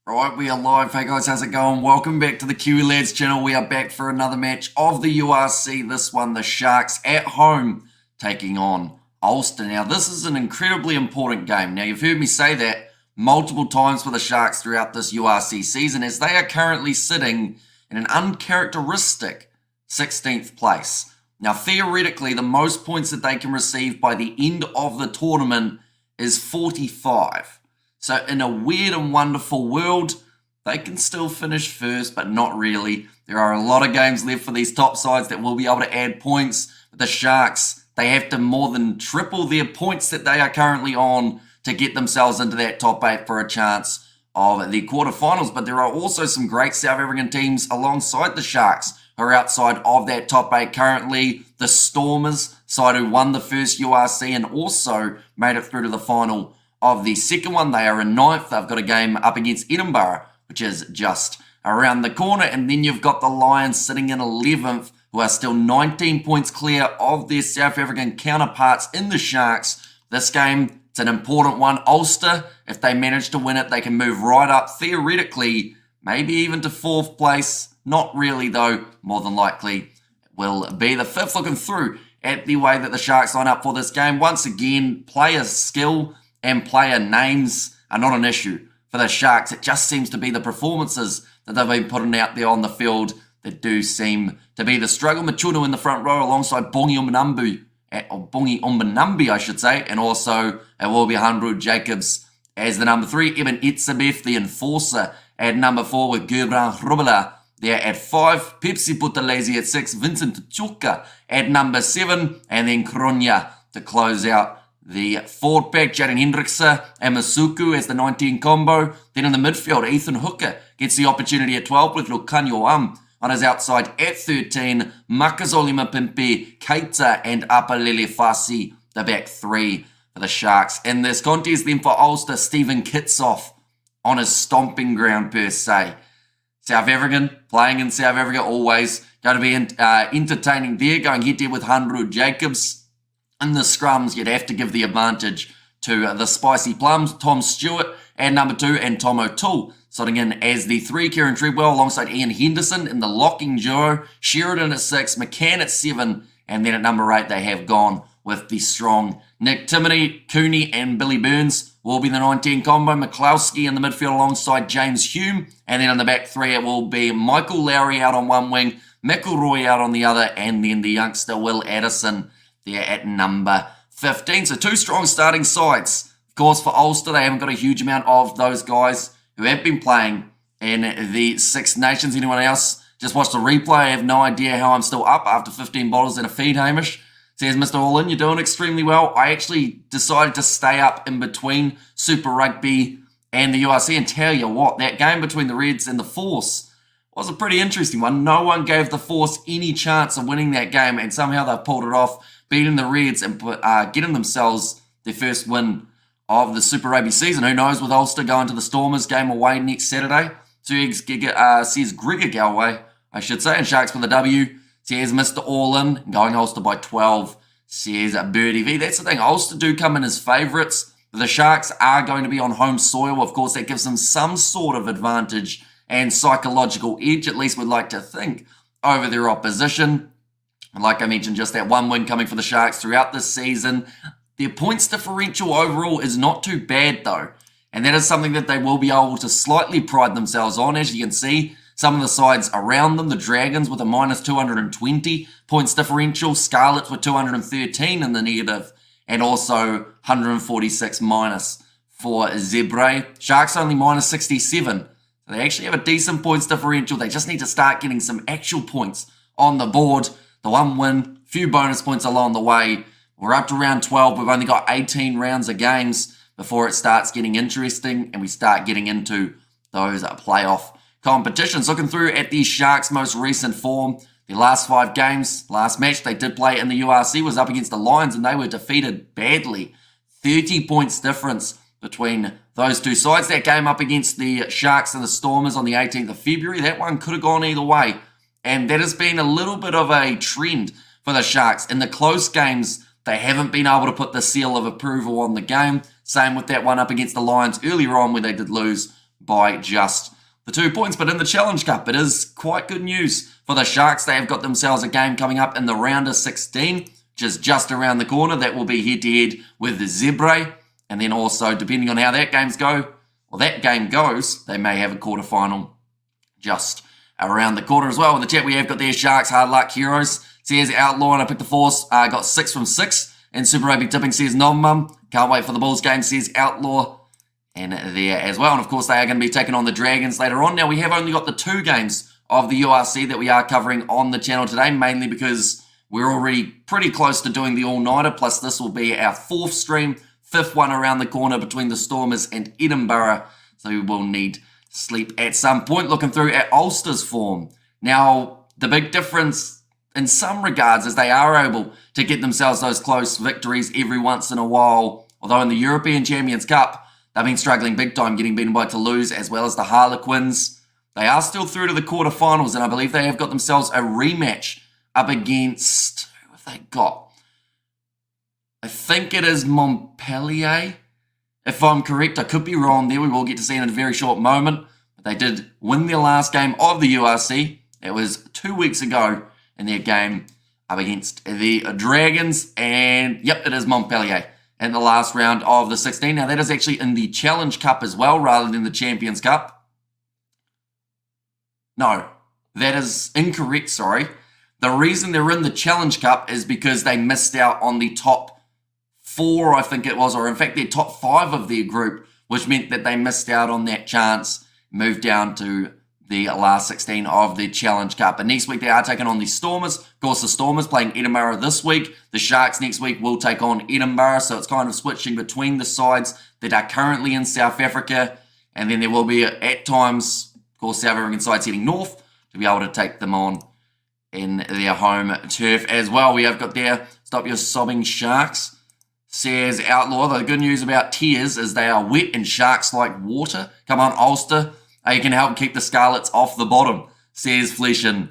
Right, we are live. Hey guys, how's it going? Welcome back to the Kiwi Lads channel. We are back for another match of the URC. This one, the Sharks at home taking on Ulster. Now, this is an incredibly important game. Now, you've heard me say that multiple times for the Sharks throughout this URC season, as they are currently sitting in an uncharacteristic 16th place. Now, theoretically, the most points that they can receive by the end of the tournament is 45. So in a weird and wonderful world, they can still finish first, but not really. There are a lot of games left for these top sides that will be able to add points. But the Sharks, they have to more than triple their points that they are currently on to get themselves into that top 8 for a chance of the quarterfinals. But there are also some great South African teams alongside the Sharks who are outside of that top 8 currently. The Stormers, side who won the first URC and also made it through to the final of the second one. They are in 9th. They've got a game up against Edinburgh, which is just around the corner. And then you've got the Lions sitting in 11th, who are still 19 points clear of their South African counterparts in the Sharks. This game, it's an important one. Ulster, if they manage to win it, they can move right up, theoretically, maybe even to 4th place. Not really, though. More than likely, it will be the 5th. Looking through at the way that the Sharks line up for this game. Once again, player skill and player names are not an issue for the Sharks. It just seems to be the performances that they've been putting out there on the field that do seem to be the struggle. Machunu in the front row alongside Bongi Umbanambi, I should say, and also it will be Handru Jacobs as the number 3. Eben Etzebeth, the enforcer, at number 4 with Gurban Hrubela there at 5. Pepsi Putalezi at 6. Vincent Tuchuka at number 7. And then Kronya to close out the forward pack. Jaden Hendrickse and Masuku as the 19 combo. Then in the midfield, Ethan Hooker gets the opportunity at 12 with Lukanyo on his outside at 13. Makazole Mapimpe, Keita and Apalele Fasi, the back 3 for the Sharks. In this contest then for Ulster, Stephen Kitsoff on his stomping ground per se. South African, playing in South Africa, always going to be entertaining there, going head-to-head with Handru Jacobs. In the scrums, you'd have to give the advantage to the Spicy Plums, Tom Stewart at number 2, and Tom O'Toole sitting in as the 3. Kieran Treadwell alongside Ian Henderson in the locking duo. Sheridan at 6, McCann at 7, and then at number 8 they have gone with the strong Nick Timoney. Cooney and Billy Burns will be the 19 combo. McCloskey in the midfield alongside James Hume, and then in the back 3 it will be Michael Lowry out on one wing, McElroy out on the other, and then the youngster Will Addison there at number 15. So 2 strong starting sides. Of course, for Ulster, they haven't got a huge amount of those guys who have been playing in the Six Nations. Anyone else just watched the replay? I have no idea how I'm still up after 15 bottles and a feed, Hamish. Says Mr. All-In, you're doing extremely well. I actually decided to stay up in between Super Rugby and the URC, and tell you what, that game between the Reds and the Force was a pretty interesting one. No one gave the Force any chance of winning that game, and somehow they pulled it off, beating the Reds and getting themselves their first win of the Super Rugby season. Who knows, with Ulster going to the Stormers game away next Saturday. Says Gregor Galway, I should say, and Sharks for the W. Says Mr. All-In, going Ulster by 12, says Birdie V. That's the thing, Ulster do come in as favourites. The Sharks are going to be on home soil. Of course, that gives them some sort of advantage and psychological edge, at least we'd like to think, over their opposition. And like I mentioned, just that one win coming for the Sharks throughout this season. Their points differential overall is not too bad, though. And that is something that they will be able to slightly pride themselves on. As you can see, some of the sides around them, the Dragons with a minus 220 points differential, Scarlets with 213 in the negative, and also 146 minus for Zebre. Sharks only minus 67. So they actually have a decent points differential. They just need to start getting some actual points on the board. The one win, few bonus points along the way. We're up to round 12. We've only got 18 rounds of games before it starts getting interesting and we start getting into those playoff competitions. Looking through at the Sharks' most recent form, the last 5 games, last match they did play in the URC was up against the Lions and they were defeated badly. 30 points difference between those two sides. That game up against the Sharks and the Stormers on the 18th of February, that one could have gone either way. And that has been a little bit of a trend for the Sharks. In the close games, they haven't been able to put the seal of approval on the game. Same with that one up against the Lions earlier on where they did lose by just the 2 points. But in the Challenge Cup, it is quite good news for the Sharks. They have got themselves a game coming up in the round of 16, which is just around the corner. That will be head-to-head with the Zebre. And then also, depending on how that game goes, they may have a quarterfinal just around the corner as well. In the chat, we have got their Sharks Hard Luck Heroes. Says Outlaw, and I picked the Force. Got 6 from 6. And Super Rugby Tipping says Nom. Can't wait for the Bulls game, says Outlaw. And there as well. And of course, they are going to be taking on the Dragons later on. Now, we have only got the 2 games of the URC that we are covering on the channel today, mainly because we're already pretty close to doing the all-nighter, plus this will be our 4th stream, 5th one around the corner between the Stormers and Edinburgh, so we will need sleep at some point. Looking through at Ulster's form. Now, the big difference in some regards is they are able to get themselves those close victories every once in a while, although in the European Champions Cup, they've been struggling big time, getting beaten by Toulouse as well as the Harlequins. They are still through to the quarterfinals, and I believe they have got themselves a rematch up against, who have they got? I think it is Montpellier, if I'm correct. I could be wrong there. We will get to see in a very short moment. But they did win their last game of the URC. It was 2 weeks ago in their game up against the Dragons. And, yep, it is Montpellier in the last round of the 16. Now, that is actually in the Challenge Cup as well, rather than the Champions Cup. No, that is incorrect, sorry. The reason they're in the Challenge Cup is because they missed out on the top 4, I think it was, or in fact, their top 5 of their group, which meant that they missed out on that chance, moved down to the last 16 of the Challenge Cup. And next week, they are taking on the Stormers. Of course, the Stormers playing Edinburgh this week. The Sharks next week will take on Edinburgh, so it's kind of switching between the sides that are currently in South Africa. And then there will be, at times, of course, South African sides heading north to be able to take them on in their home turf as well. We have got there, Stop Your Sobbing Sharks, says Outlaw. The good news about tears is they are wet and sharks like water. Come on, Ulster. You can help keep the Scarlets off the bottom, says Fleshin.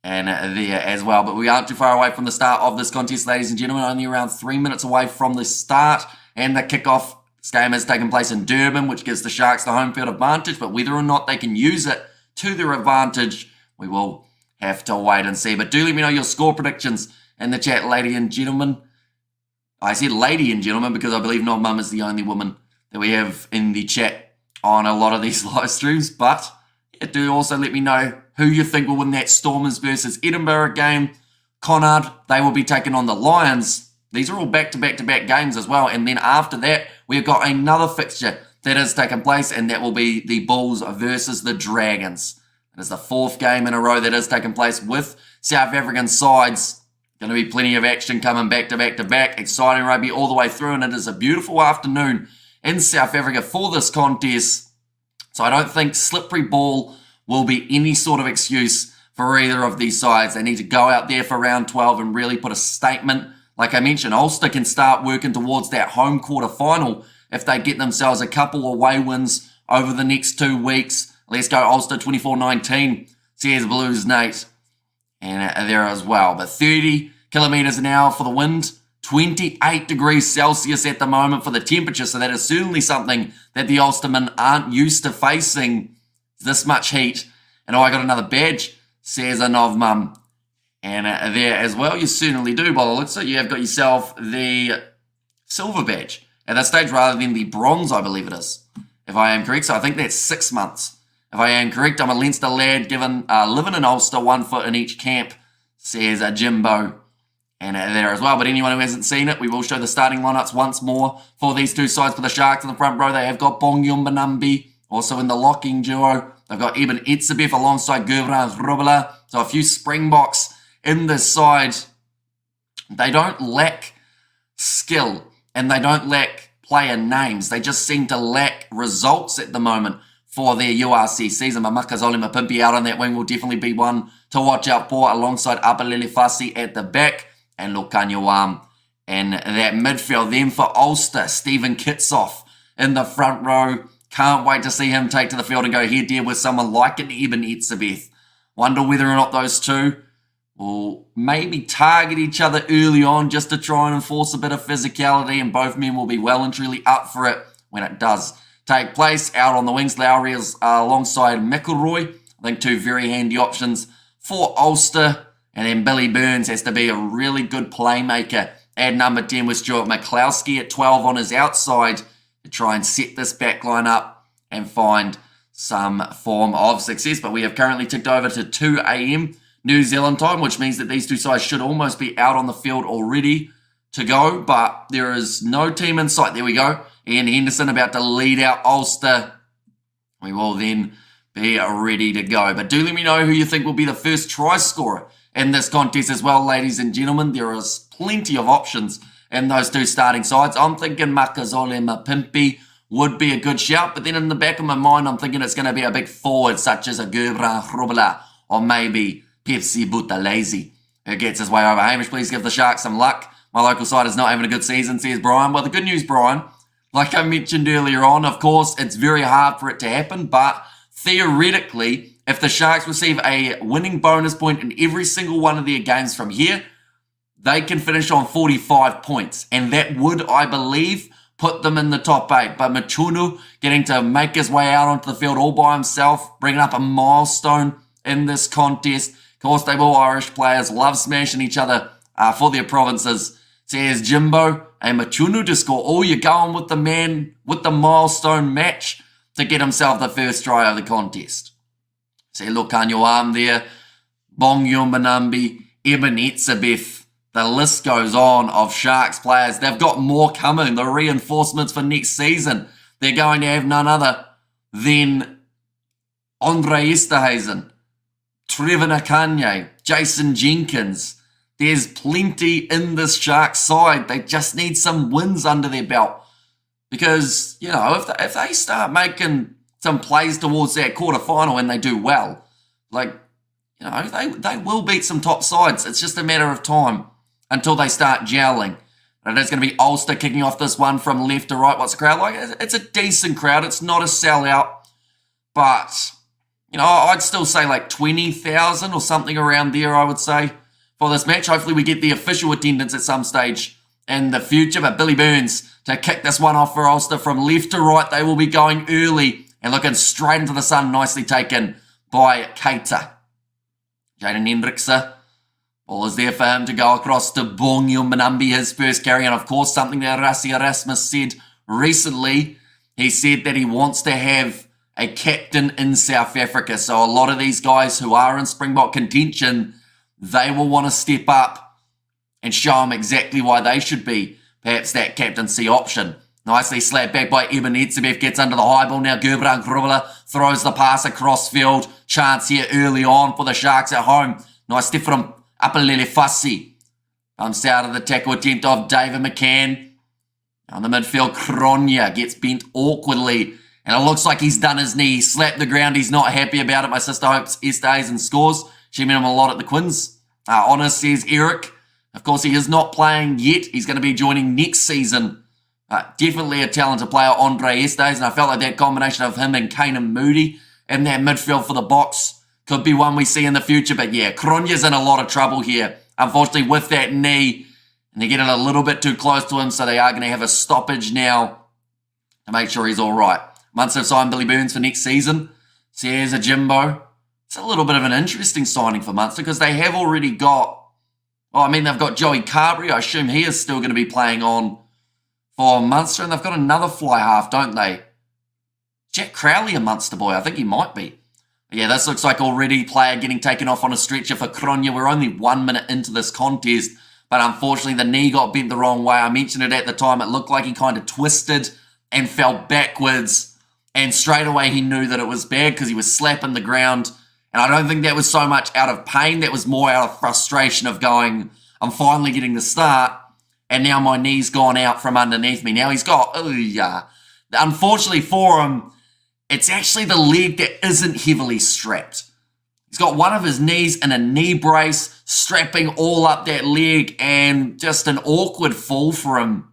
And there as well. But we aren't too far away from the start of this contest, ladies and gentlemen. Only around 3 minutes away from the start. And the kickoff. This game has taken place in Durban, which gives the Sharks the home field advantage. But whether or not they can use it to their advantage, we will have to wait and see. But do let me know your score predictions in the chat, ladies and gentlemen. I said lady and gentlemen because I believe Not Mum is the only woman that we have in the chat on a lot of these live streams. But do also let me know who you think will win that Stormers versus Edinburgh game. Connaught, they will be taking on the Lions. These are all back-to-back-to-back games as well. And then after that, we've got another fixture that has taken place, and that will be the Bulls versus the Dragons. It is the 4th game in a row that has taken place with South African sides. Going to be plenty of action coming back-to-back-to-back. Exciting rugby all the way through, and it is a beautiful afternoon in South Africa for this contest. So I don't think slippery ball will be any sort of excuse for either of these sides. They need to go out there for round 12 and really put a statement. Like I mentioned, Ulster can start working towards that home quarter final if they get themselves a couple away wins over the next 2 weeks. Let's go Ulster 24-19, says Blues Nate. And there as well. But 30 kilometres an hour for the wind. 28 degrees Celsius at the moment for the temperature. So that is certainly something that the Ulstermen aren't used to facing, this much heat. And I got another badge, says a Nov Mum. And there as well, you certainly do, by the looks of it. You have got yourself the silver badge at that stage rather than the bronze, I believe it is, if I am correct. So I think that's 6 months. If I am correct, I'm a Leinster lad living in Ulster, 1 foot in each camp, says Jimbo. And there as well. But anyone who hasn't seen it, we will show the starting lineups once more for these two sides. For the Sharks in the front row, they have got Bong Yumbanambi. Also in the locking duo, they've got Eben Etzebeth alongside Gurvan Rubela. So a few Springboks in this side. They don't lack skill and they don't lack player names. They just seem to lack results at the moment for their URC season. Mamakazole Mapimpi out on that wing will definitely be one to watch out for, alongside Apalele Fasi at the back and Lukanyawam and that midfield. Then for Ulster, Stephen Kitsoff in the front row. Can't wait to see him take to the field and go head-to-head with someone like an Eben Etzebeth. Wonder whether or not those two will maybe target each other early on just to try and enforce a bit of physicality, and both men will be well and truly up for it when it does take place. Out on the wings, Lowry is alongside McElroy. I think two very handy options for Ulster. And then Billy Burns has to be a really good playmaker at number 10 with Stuart McCloskey at 12 on his outside to try and set this back line up and find some form of success. But we have currently ticked over to 2 a.m. New Zealand time, which means that these two sides should almost be out on the field already to go, but there is no team in sight. There we go. Ian Henderson about to lead out Ulster. We will then be ready to go. But do let me know who you think will be the first try scorer in this contest as well, ladies and gentlemen. There is plenty of options in those two starting sides. I'm thinking Makazole Mapimpi would be a good shout, but then in the back of my mind, I'm thinking it's going to be a big forward, such as a Gubran Hrubala or maybe Pepsi Buthelezi, who gets his way over. Hamish, please give the Sharks some luck. My local side is not having a good season, says Brian. Well, the good news, Brian, like I mentioned earlier on, of course, it's very hard for it to happen, but theoretically, if the Sharks receive a winning bonus point in every single one of their games from here, they can finish on 45 points. And that would, I believe, put them in the top 8. But Machunu getting to make his way out onto the field all by himself, bringing up a milestone in this contest. Of course, they will. Irish players love smashing each other for their provinces. Says Jimbo and Machunu to score. Oh, you're going with the man with the milestone match to get himself the first try of the contest. Say, look on your arm there. Bong Yumbanambi, Eben Etzebeth. The list goes on of Sharks players. They've got more coming. The reinforcements for next season. They're going to have none other than Andre Esterhuizen, Trevor Nakanye, Jason Jenkins. There's plenty in this Sharks side. They just need some wins under their belt. Because, you know, if they start making some plays towards that quarterfinal and they do well, like, you know, they will beat some top sides. It's just a matter of time until they start gelling. And it's going to be Ulster kicking off this one from left to right. What's the crowd like? It's a decent crowd. It's not a sellout. But, you know, I'd still say like 20,000 or something around there, I would say, for this match. Hopefully we get the official attendance at some stage in the future. But Billy Burns to kick this one off for Ulster from left to right. They will be going early and looking straight into the sun. Nicely taken by Keita. Jaden Hendrickse. Ball is there for him to go across to Bong Yumbanambi, his first carry. And of course, something that Rassie Erasmus said recently. He said that he wants to have a captain in South Africa. So a lot of these guys who are in Springbok contention, they will want to step up and show them exactly why they should be perhaps that captaincy option. Nicely slapped back by Eben Etzebeth, gets under the high ball. Now Gubran Hrubala throws the pass across field. Chance here early on for the Sharks at home. Nice step from Apalele Fassi. Comes out of the tackle attempt of David McCann. On the midfield, Kronya gets bent awkwardly. And it looks like he's done his knee. He slapped the ground. He's not happy about it. My sister hopes Esterhuizen scores. She met him a lot at the Quins. Honest, says Eric. Of course, he is not playing yet. He's going to be joining next season. Definitely a talented player, Andre Esterhuizen. And I felt like that combination of him and Kanan Moody in that midfield for the Boks could be one we see in the future. But yeah, Kronya's in a lot of trouble here, unfortunately, with that knee. And they're getting a little bit too close to him, so they are going to have a stoppage now to make sure he's all right. Munster have signed Billy Burns for next season. Says a Jimbo. It's a little bit of an interesting signing for Munster because they have already got, they've got Joey Carberry. I assume he is still going to be playing on for Munster. And they've got another fly half, don't they? Jack Crowley, a Munster boy. I think he might be. But yeah, this looks like already player getting taken off on a stretcher for Kronya. We're only 1 minute into this contest. But unfortunately, the knee got bent the wrong way. I mentioned it at the time. It looked like he kind of twisted and fell backwards. And straight away, he knew that it was bad because he was slapping the ground. And I don't think that was so much out of pain. That was more out of frustration of going, I'm finally getting the start. And now my knee's gone out from underneath me. Now he's got, unfortunately for him, it's actually the leg that isn't heavily strapped. He's got one of his knees in a knee brace, strapping all up that leg, and just an awkward fall for him.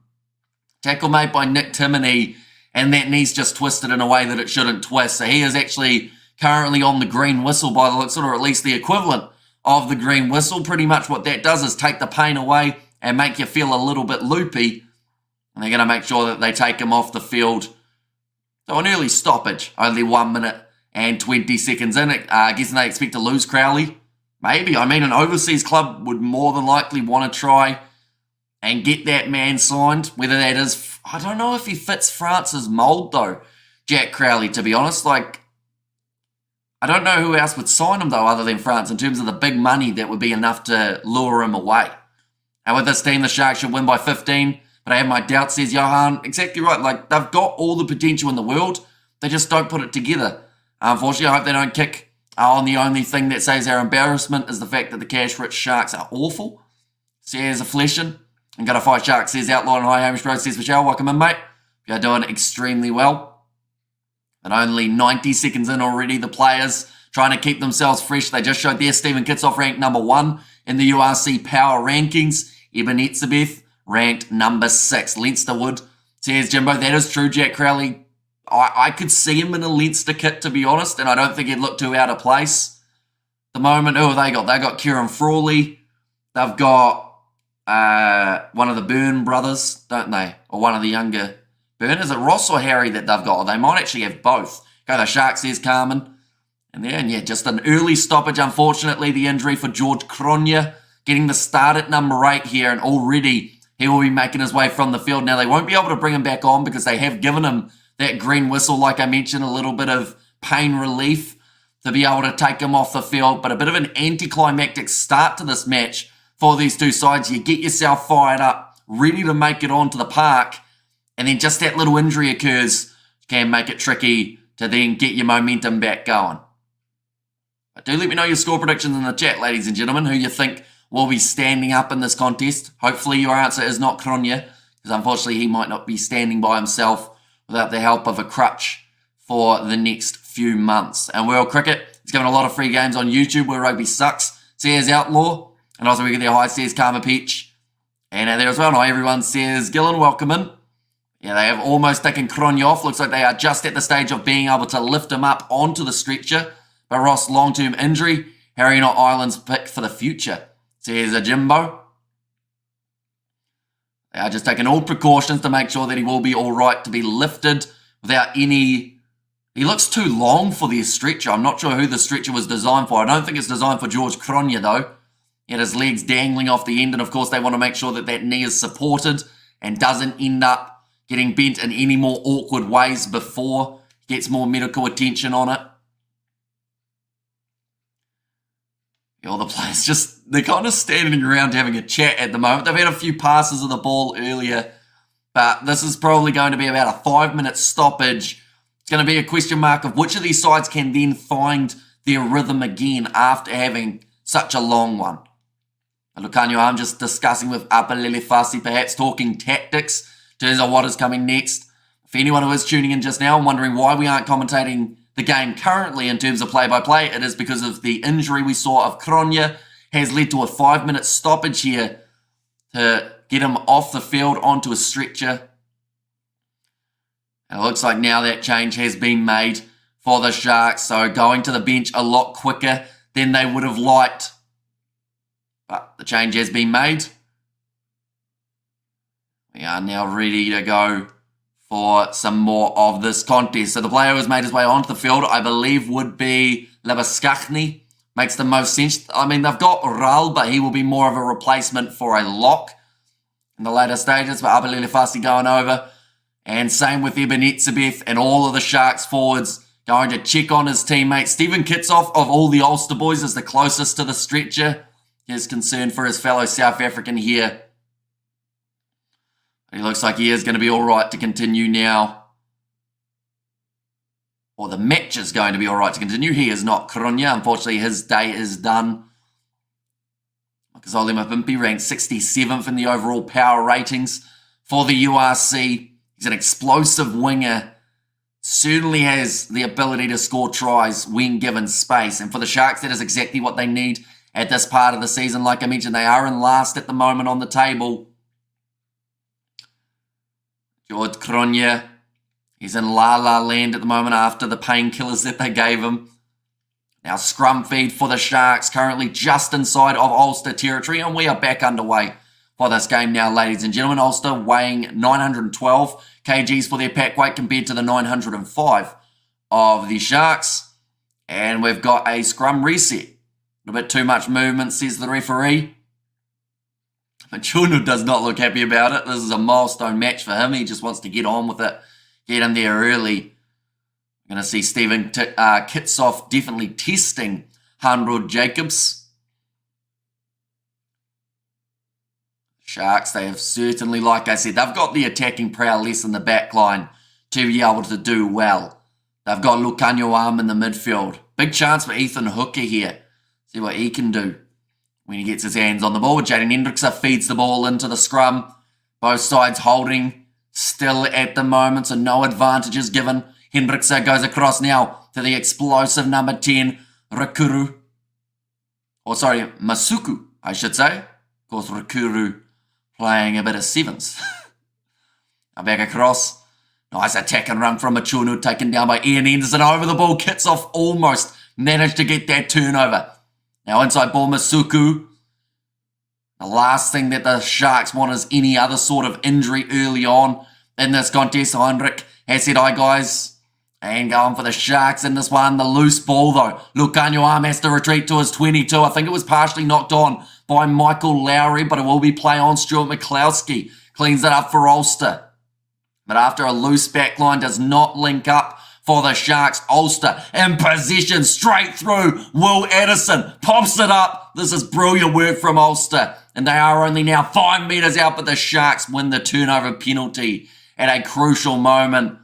Tackle made by Nick Timoney, and that knee's just twisted in a way that it shouldn't twist. So he is actually currently on the green whistle by the looks, or at least the equivalent of the green whistle. Pretty much what that does is take the pain away and make you feel a little bit loopy. And they're going to make sure that they take him off the field So an early stoppage, only 1 minute and 20 seconds in. I guess they expect to lose Crowley. Maybe. I mean, an overseas club would more than likely want to try and get that man signed. Whether that is, I don't know if he fits France's mould though, Jack Crowley, to be honest. Like, I don't know who else would sign him though other than France in terms of the big money that would be enough to lure him away. And with this team, the Sharks should win by 15. But I have my doubts, says Johan. Exactly right. Like, they've got all the potential in the world. They just don't put it together. Unfortunately, I hope they don't kick on the only thing that saves our embarrassment is the fact that the cash-rich Sharks are awful. Says Affliction. And Gotta Fight Sharks, says Outlaw and High Hamish Road, says Michelle. Welcome in, mate. You're doing extremely well. And only 90 seconds in already, the players trying to keep themselves fresh. They just showed there Stephen Kitsoff ranked number 1 in the URC Power Rankings. Eben Etzebeth ranked number 6. Leinster would, says Jimbo. That is true, Jack Crowley. I could see him in a Leinster kit, to be honest, and I don't think he'd look too out of place. The moment, who have they got? They got Kieran Frawley. They've got one of the Byrne brothers, don't they? Or one of the younger Byrne. Is it Ross or Harry that they've got? Or they might actually have both. Go the Sharks, says Carmen. And yeah, just an early stoppage. Unfortunately, the injury for George Cronje getting the start at number 8 here, and already he will be making his way from the field. Now, they won't be able to bring him back on because they have given him that green whistle, like I mentioned, a little bit of pain relief to be able to take him off the field. But a bit of an anticlimactic start to this match for these two sides. You get yourself fired up, ready to make it onto the park, and then just that little injury occurs, can make it tricky to then get your momentum back going. But do let me know your score predictions in the chat, ladies and gentlemen, who you think will be standing up in this contest. Hopefully your answer is not Cronje, because unfortunately he might not be standing by himself without the help of a crutch for the next few months. And World Cricket is giving a lot of free games on YouTube where rugby sucks, says Outlaw. And also we get their high, says Karma Peach. And there as well, not everyone, says Gillen, welcome in. Yeah, they have almost taken Cronje off. Looks like they are just at the stage of being able to lift him up onto the stretcher. But Ross, long-term injury. Harry, not Ireland's pick for the future, says a Jimbo. They are just taking all precautions to make sure that he will be all right to be lifted without any... He looks too long for the stretcher. I'm not sure who the stretcher was designed for. I don't think it's designed for George Cronje, though. He had his legs dangling off the end, and of course they want to make sure that that knee is supported and doesn't end up getting bent in any more awkward ways before he gets more medical attention on it. All the players they're kind of standing around having a chat at the moment. They've had a few passes of the ball earlier, but this is probably going to be about a 5-minute stoppage. It's going to be a question mark of which of these sides can then find their rhythm again after having such a long one. And Lucanio, I'm just discussing with Apalele Fasi, perhaps talking tactics in terms of what is coming next. For anyone who is tuning in just now and wondering why we aren't commentating the game currently in terms of play-by-play, it is because of the injury we saw of Cronje has led to a 5-minute stoppage here to get him off the field onto a stretcher. And it looks like now that change has been made for the Sharks, so going to the bench a lot quicker than they would have liked. But the change has been made. We are now ready to go for some more of this contest. So the player who has made his way onto the field, I believe, would be Labaskachny. Makes the most sense. I mean, they've got Ral, but he will be more of a replacement for a lock in the later stages. But Abelele Fasi going over. And same with Eben Etzebeth and all of the Sharks forwards going to check on his teammate. Stephen Kitsoff, of all the Ulster boys, is the closest to the stretcher. He is concerned for his fellow South African here. He looks like he is going to be all right to continue now. Or the match is going to be all right to continue. He is not. Cronje, unfortunately, his day is done. Makazole Mapimpi ranked 67th in the overall power ratings for the URC. He's an explosive winger. Certainly has the ability to score tries when given space. And for the Sharks, that is exactly what they need at this part of the season. Like I mentioned, they are in last at the moment on the table. George Cronje, he's in La La Land at the moment after the painkillers that they gave him. Now scrum feed for the Sharks, currently just inside of Ulster territory, and we are back underway for this game now, ladies and gentlemen. Ulster weighing 912 kgs for their pack weight compared to the 905 of the Sharks. And we've got a scrum reset. A bit too much movement, says the referee. Machunu does not look happy about it. This is a milestone match for him. He just wants to get on with it, get in there early. We're going to see Stephen Kitsoff definitely testing Hanrod Jacobs. Sharks, they have certainly, like I said, they've got the attacking prowess in the back line to be able to do well. They've got Lucanio Arm in the midfield. Big chance for Ethan Hooker here. See what he can do when he gets his hands on the ball. Jaden Hendrickse feeds the ball into the scrum. Both sides holding still at the moment, so no advantages given. Hendrickse goes across now to the explosive number 10, Masuku, I should say. Of course, Rakuru playing a bit of sevens. Now back across. Nice attack and run from Machunu, taken down by Ian Anderson. Over the ball, Kitsoff almost managed to get that turnover. Now inside ball, Masuku. The last thing that the Sharks want is any other sort of injury early on in this contest. Heinrich has said, "Hi guys," and going for the Sharks in this one. The loose ball though. Lucanio Arm has to retreat to his 22. I think it was partially knocked on by Michael Lowry, but it will be play on. Stuart McCloskey cleans it up for Ulster. But after a loose backline does not link up for the Sharks, Ulster in possession straight through. Will Addison pops it up. This is brilliant work from Ulster. And they are only now 5 metres out, but the Sharks win the turnover penalty at a crucial moment.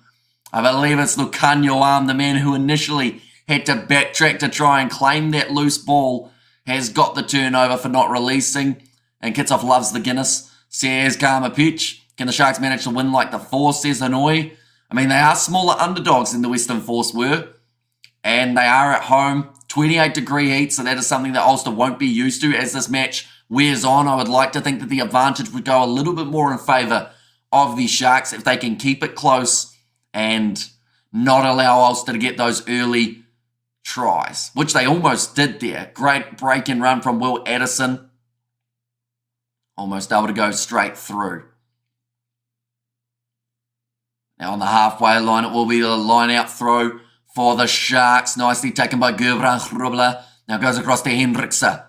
I believe it's Lucanio Arm, the man who initially had to backtrack to try and claim that loose ball, has got the turnover for not releasing. And Kitsoff loves the Guinness. Says Karma Pitch. Can the Sharks manage to win like the Force, says Hanoi? I mean, they are smaller underdogs than the Western Force were. And they are at home. 28-degree heat, so that is something that Ulster won't be used to as this match wears on. I would like to think that the advantage would go a little bit more in favour of the Sharks if they can keep it close and not allow Ulster to get those early tries, which they almost did there. Great break and run from Will Addison. Almost able to go straight through. Now on the halfway line, it will be the line-out throw for the Sharks. Nicely taken by Gudbrandt. Now goes across to Hendrickse.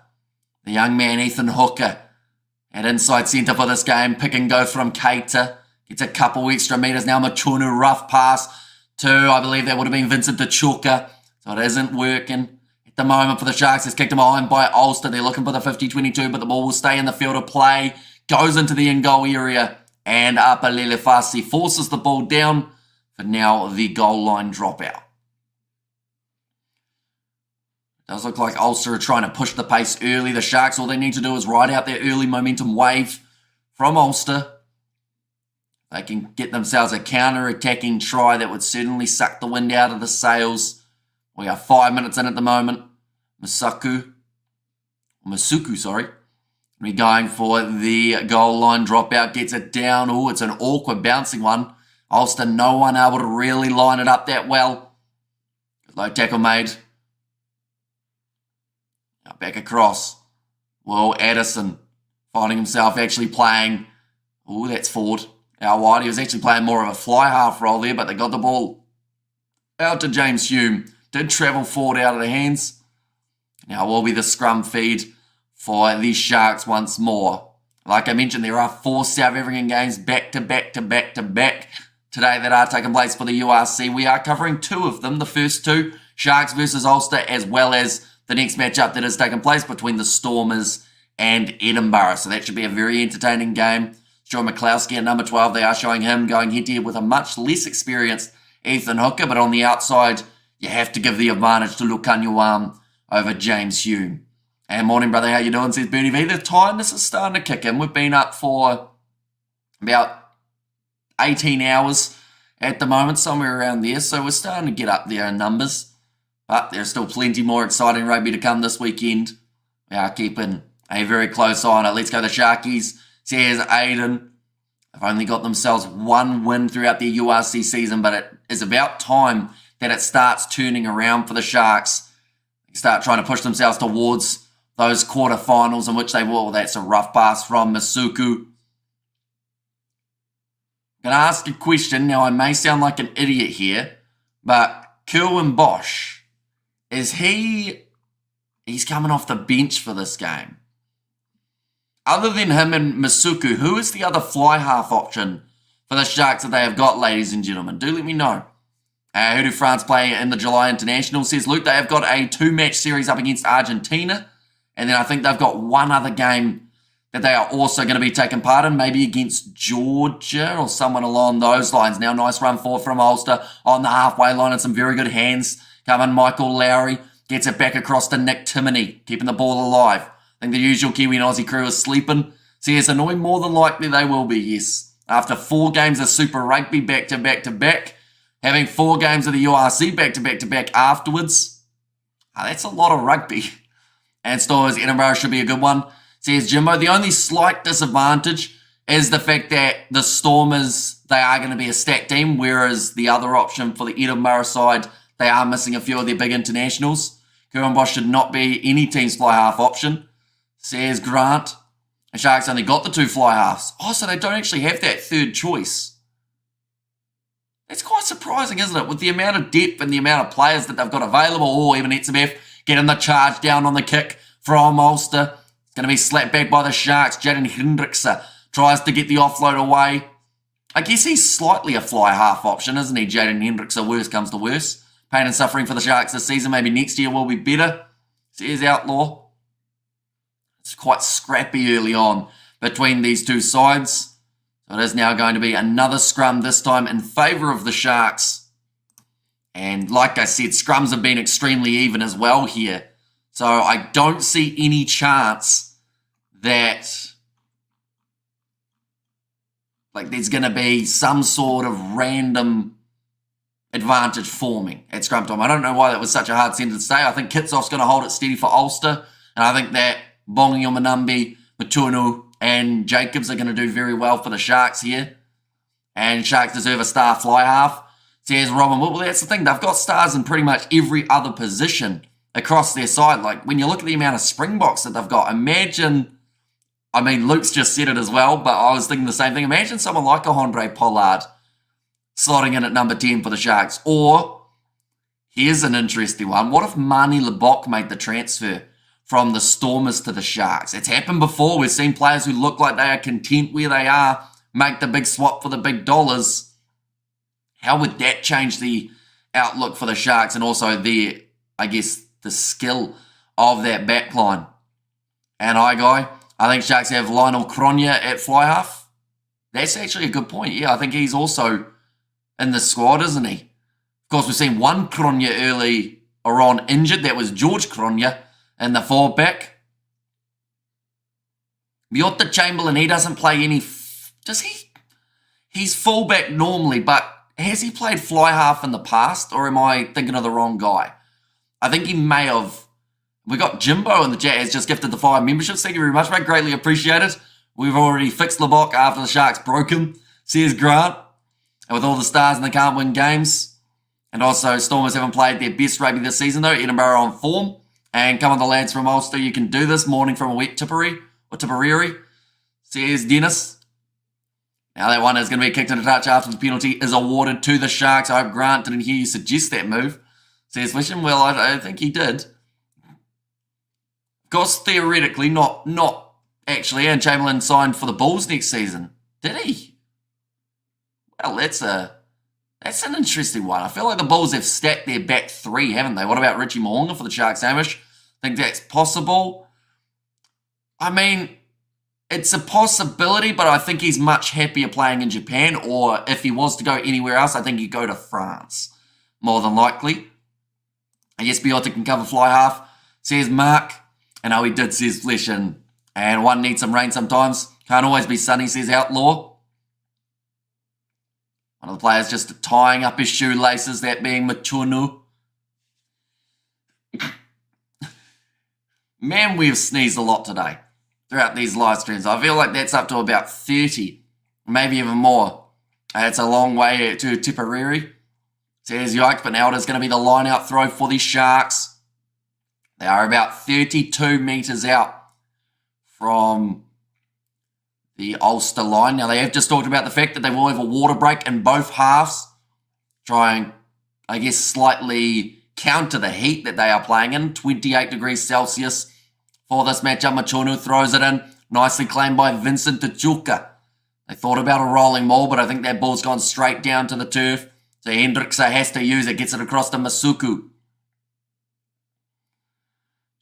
The young man, Ethan Hooker, at inside centre for this game. Pick and go from Keita. Gets a couple extra metres now. Machunu, rough pass to, I believe that would have been Vincent DeChuka. So it isn't working at the moment for the Sharks. It's kicked him behind by Ulster. They're looking for the 50-22, but the ball will stay in the field of play. Goes into the in-goal area. And Apalele Fasi forces the ball down for now the goal line dropout. Does look like Ulster are trying to push the pace early. The Sharks, all they need to do is ride out their early momentum wave from Ulster. They can get themselves a counter-attacking try that would certainly suck the wind out of the sails. We are 5 minutes in at the moment. Masuku, we're going for the goal line dropout. Gets it down. Oh, it's an awkward bouncing one. Ulster, no one able to really line it up that well. Low tackle made. Now back across. Will Addison finding himself actually playing. Oh, that's forward. Out wide. He was actually playing more of a fly half role there, but they got the ball out to James Hume. Did travel forward out of the hands. Now will be the scrum feed for the Sharks once more. Like I mentioned, there are 4 South African games back to back today that are taking place for the URC. We are covering 2 of them. The first 2, Sharks versus Ulster, as well as the next matchup that is taking place between the Stormers and Edinburgh. So that should be a very entertaining game. Stuart McCloskey at number 12, they are showing him going head-to-head with a much less experienced Ethan Hooker, but on the outside, you have to give the advantage to Lucanio Arm over James Hume. And morning, brother, how you doing? Says Bernie V. The tiredness is starting to kick in. We've been up for about 18 hours at the moment, somewhere around there. So we're starting to get up there in numbers. But there's still plenty more exciting rugby to come this weekend. We are keeping a very close eye on it. Let's go the Sharkies, says Aiden. They've only got themselves 1 win throughout their URC season, but it is about time that it starts turning around for the Sharks. They start trying to push themselves towards those quarterfinals in which they were. That's a rough pass from Masuku. I'm going to ask a question. Now, I may sound like an idiot here, but Kerwin Bosch, he's coming off the bench for this game. Other than him and Masuku, who is the other fly half option for the Sharks that they have got, ladies and gentlemen? Do let me know. Who do France play in the July International? Says Luke, they have got a 2-match series up against Argentina. And then I think they've got one other game that they are also going to be taking part in, maybe against Georgia or someone along those lines. Now, nice run forward from Ulster on the halfway line and some very good hands. Coming, Michael Lowry gets it back across to Nick Timoney, keeping the ball alive. I think the usual Kiwi and Aussie crew is sleeping. So yes, annoying, more than likely they will be, yes. After 4 games of Super Rugby back-to-back-to-back, having 4 games of the URC back-to-back-to-back afterwards, that's a lot of rugby. And Stormers Edinburgh should be a good one. Says Jimbo, the only slight disadvantage is the fact that the Stormers, they are going to be a stacked team, whereas the other option for the Edinburgh side, they are missing a few of their big internationals. Kerwin Bosch should not be any team's fly half option. Says Grant. The Sharks only got the 2 fly halves. Oh, so they don't actually have that third choice. It's quite surprising, isn't it? With the amount of depth and the amount of players that they've got available, or even Etzebeth getting the charge down on the kick from Ulster. It's going to be slapped back by the Sharks. Jaden Hendrickse tries to get the offload away. I guess he's slightly a fly half option, isn't he, Jaden Hendrickse? Worst comes to worst. Pain and suffering for the Sharks this season. Maybe next year will be better. Says Outlaw. It's quite scrappy early on between these two sides. So it is now going to be another scrum, this time in favour of the Sharks. And like I said, scrums have been extremely even as well here. So I don't see any chance that there's going to be some sort of random advantage forming at scrum time. I don't know why that was such a hard sentence to say. I think Kitsoff's going to hold it steady for Ulster. And I think that Bongi Omanambi, Matunu, and Jacobs are going to do very well for the Sharks here. And Sharks deserve a star fly half. Says Robin, well, that's the thing. They've got stars in pretty much every other position across their side. Like, when you look at the amount of Springboks that they've got, imagine, I mean, Luke's just said it as well, but I was thinking the same thing. Imagine someone like a Andre Pollard slotting in at number 10 for the Sharks. Or, here's an interesting one. What if Mani Lebok made the transfer from the Stormers to the Sharks? It's happened before. We've seen players who look like they are content where they are make the big swap for the big dollars. How would that change the outlook for the Sharks and also the skill of that backline? And I think Sharks have Lionel Cronje at fly half. That's actually a good point. Yeah, I think he's also in the squad, isn't he? Of course, we've seen one Cronje early or on injured. That was George Cronje in the forward back. Mjota Chamberlain, he doesn't play any... Does he? He's fullback normally, but has he played fly half in the past, or am I thinking of the wrong guy? I think he may have. We got Jimbo in the chat, has just gifted the 5 memberships. Thank you very much, mate. Greatly appreciated. We've already fixed Lebok after the Sharks broke him, says Grant. And with all the stars and they can't win games. And also, Stormers haven't played their best rugby this season, though. Edinburgh on form. And come on, the lads from Ulster, you can do this. Morning from a wet Tipperary, or Tipperary, says Dennis. Now that one is going to be kicked into touch after the penalty is awarded to the Sharks. I hope Grant didn't hear you suggest that move. Says Wisham, well, I think he did. Of course, theoretically, not actually. And Chamberlain signed for the Bulls next season. Did he? Well, that's an interesting one. I feel like the Bulls have stacked their back 3, haven't they? What about Richie Mo'unga for the Sharks, Hamish? Think that's possible? I mean, it's a possibility, but I think he's much happier playing in Japan, or if he was to go anywhere else, I think he'd go to France, more than likely. And yes, Biota can cover fly half, says Mark. And he did, says Flesh, and one needs some rain sometimes. Can't always be sunny, says Outlaw. One of the players just tying up his shoelaces, that being Matunu. Man, we've sneezed a lot today throughout these live streams. I feel like that's up to about 30, maybe even more. It's a long way to Tipperary. Says yikes, but now it is going to be the line out throw for the Sharks. They are about 32 metres out from the Ulster line. Now, they have just talked about the fact that they will have a water break in both halves, trying, I guess, slightly counter the heat that they are playing in. 28 degrees Celsius for this matchup. Machunu throws it in. Nicely claimed by Vincent Tuchuka. They thought about a rolling ball, but I think that ball's gone straight down to the turf. So Hendrickse has to use it. Gets it across to Masuku.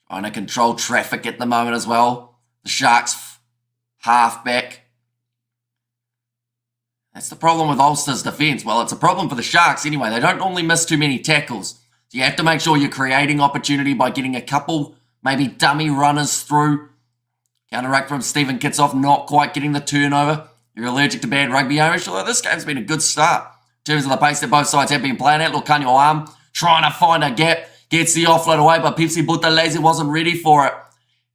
Trying to control traffic at the moment as well. The Sharks halfback. That's the problem with Ulster's defence. Well, it's a problem for the Sharks anyway. They don't normally miss too many tackles. So you have to make sure you're creating opportunity by getting a couple, maybe dummy runners through. Counteract from Stephen Kitsoff, not quite getting the turnover. You're allergic to bad rugby, Irish. Although this game's been a good start in terms of the pace that both sides have been playing at. Lucanio Arm trying to find a gap. Gets the offload away, but Pepsi Buthelezi wasn't ready for it.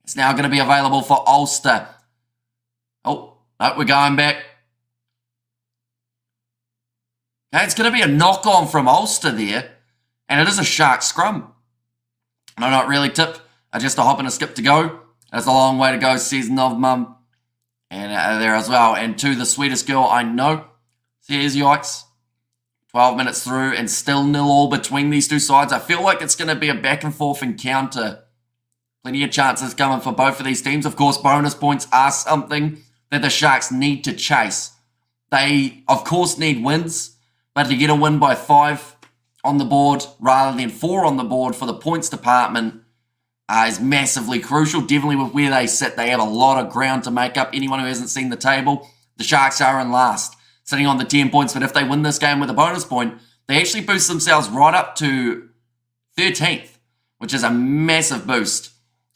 It's now going to be available for Ulster. Oh, no, we're going back. Okay, it's going to be a knock-on from Ulster there. And it is a Shark scrum. No, not really tip. Just a hop and a skip to go. That's a long way to go, season of mum. And there as well. And to the sweetest girl I know. There's yikes. 12 minutes through and still 0-0 between these two sides. I feel like it's going to be a back and forth encounter. Plenty of chances coming for both of these teams. Of course, bonus points are something that the Sharks need to chase. They, of course, need wins. But to get a win by 5 on the board rather than 4 on the board for the points department is massively crucial. Definitely with where they sit, they have a lot of ground to make up. Anyone who hasn't seen the table, the Sharks are in last, sitting on the 10 points. But if they win this game with a bonus point, they actually boost themselves right up to 13th, which is a massive boost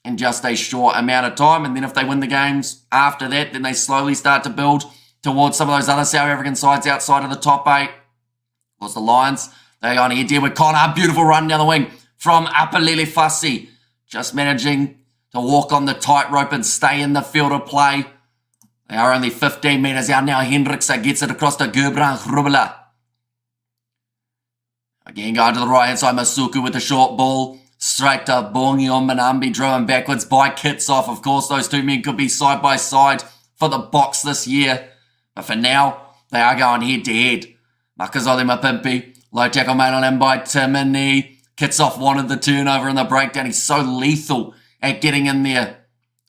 in just a short amount of time. And then if they win the games after that, then they slowly start to build towards some of those other South African sides outside of the top 8. Of course, the Lions, they're on here with Connor. Beautiful run down the wing from Apalele Fassi. Just managing to walk on the tightrope and stay in the field of play. They are only 15 metres out now. Hendrickse gets it across to Gubran Hrubela. Again, going to the right-hand side. Masuku with the short ball. Straight to Bongi on Manambi. Driven backwards by Kitsoff. Of course, those two men could be side by side for the box this year. But for now, they are going head-to-head. Makazole Mapimpi. Low tackle made on him by Timini. Kitsoff wanted the turnover and the breakdown. He's so lethal at getting in there,